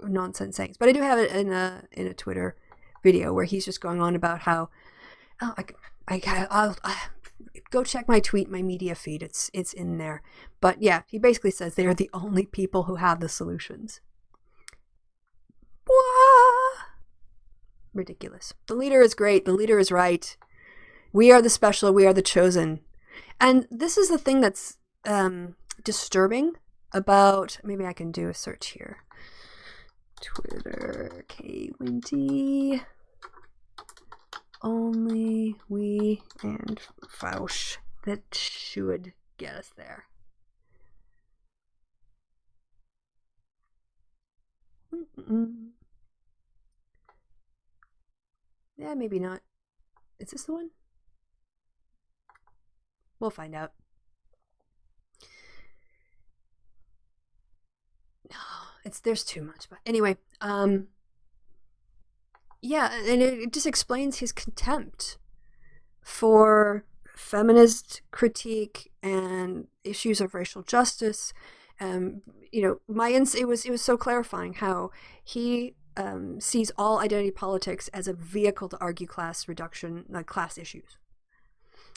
nonsense sayings, but I do have it in a Twitter video where he's just going on about how I'll go check my tweet, my media feed. It's in there. But yeah, he basically says they are the only people who have the solutions. What? Ridiculous. The leader is great. The leader is right. We are the special. We are the chosen. And this is the thing that's disturbing about, maybe I can do a search here. Twitter, KWND, only we and Fausch. That should get us there. Yeah, maybe not. Is this the one? We'll find out. No, there's too much. But anyway, yeah, and it just explains his contempt for feminist critique and issues of racial justice. It was so clarifying how he sees all identity politics as a vehicle to argue class reduction, like class issues.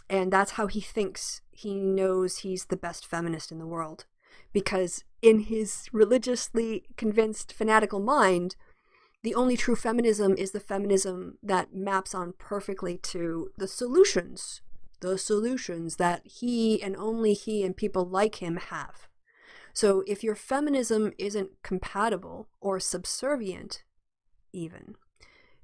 And that's how he thinks he knows he's the best feminist in the world. Because in his religiously convinced fanatical mind, the only true feminism is the feminism that maps on perfectly to the solutions that he and only he and people like him have. So if your feminism isn't compatible or subservient even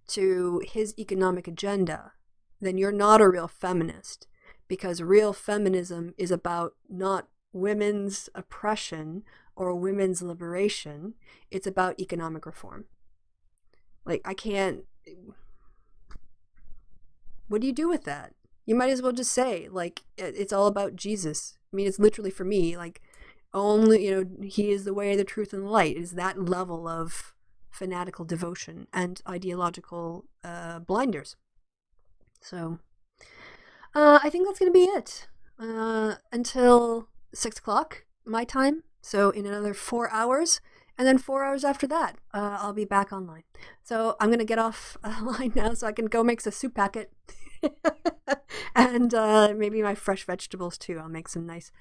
to his economic agenda, then you're not a real feminist, because real feminism is about not women's oppression or women's liberation. It's about economic reform. Like, what do you do with that? You might as well just say, like, it's all about Jesus. I mean, it's literally, for me, like, only, he is the way, the truth, and the light. Is that level of fanatical devotion and ideological blinders. So I think that's going to be it until 6 o'clock my time. So in another 4 hours. And then 4 hours after that, I'll be back online. So I'm going to get off line now so I can go make a soup packet. And maybe my fresh vegetables too. I'll make some nice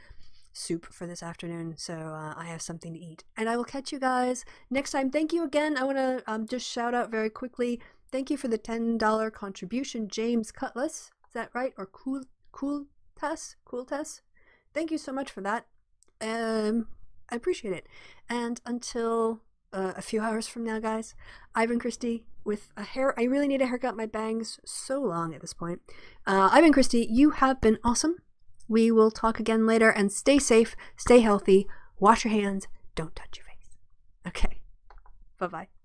soup for this afternoon so I have something to eat. And I will catch you guys next time. Thank you again. I want to just shout out very quickly. Thank you for the $10 contribution, James Cutlass. Is that right? Or Cool Tess? Thank you so much for that. I appreciate it. And until a few hours from now, guys, I've been Christy with a hair. I really need a haircut. My bangs so long at this point. I've been Christy. You have been awesome. We will talk again later, and stay safe, stay healthy, wash your hands, don't touch your face. Okay. Bye-bye.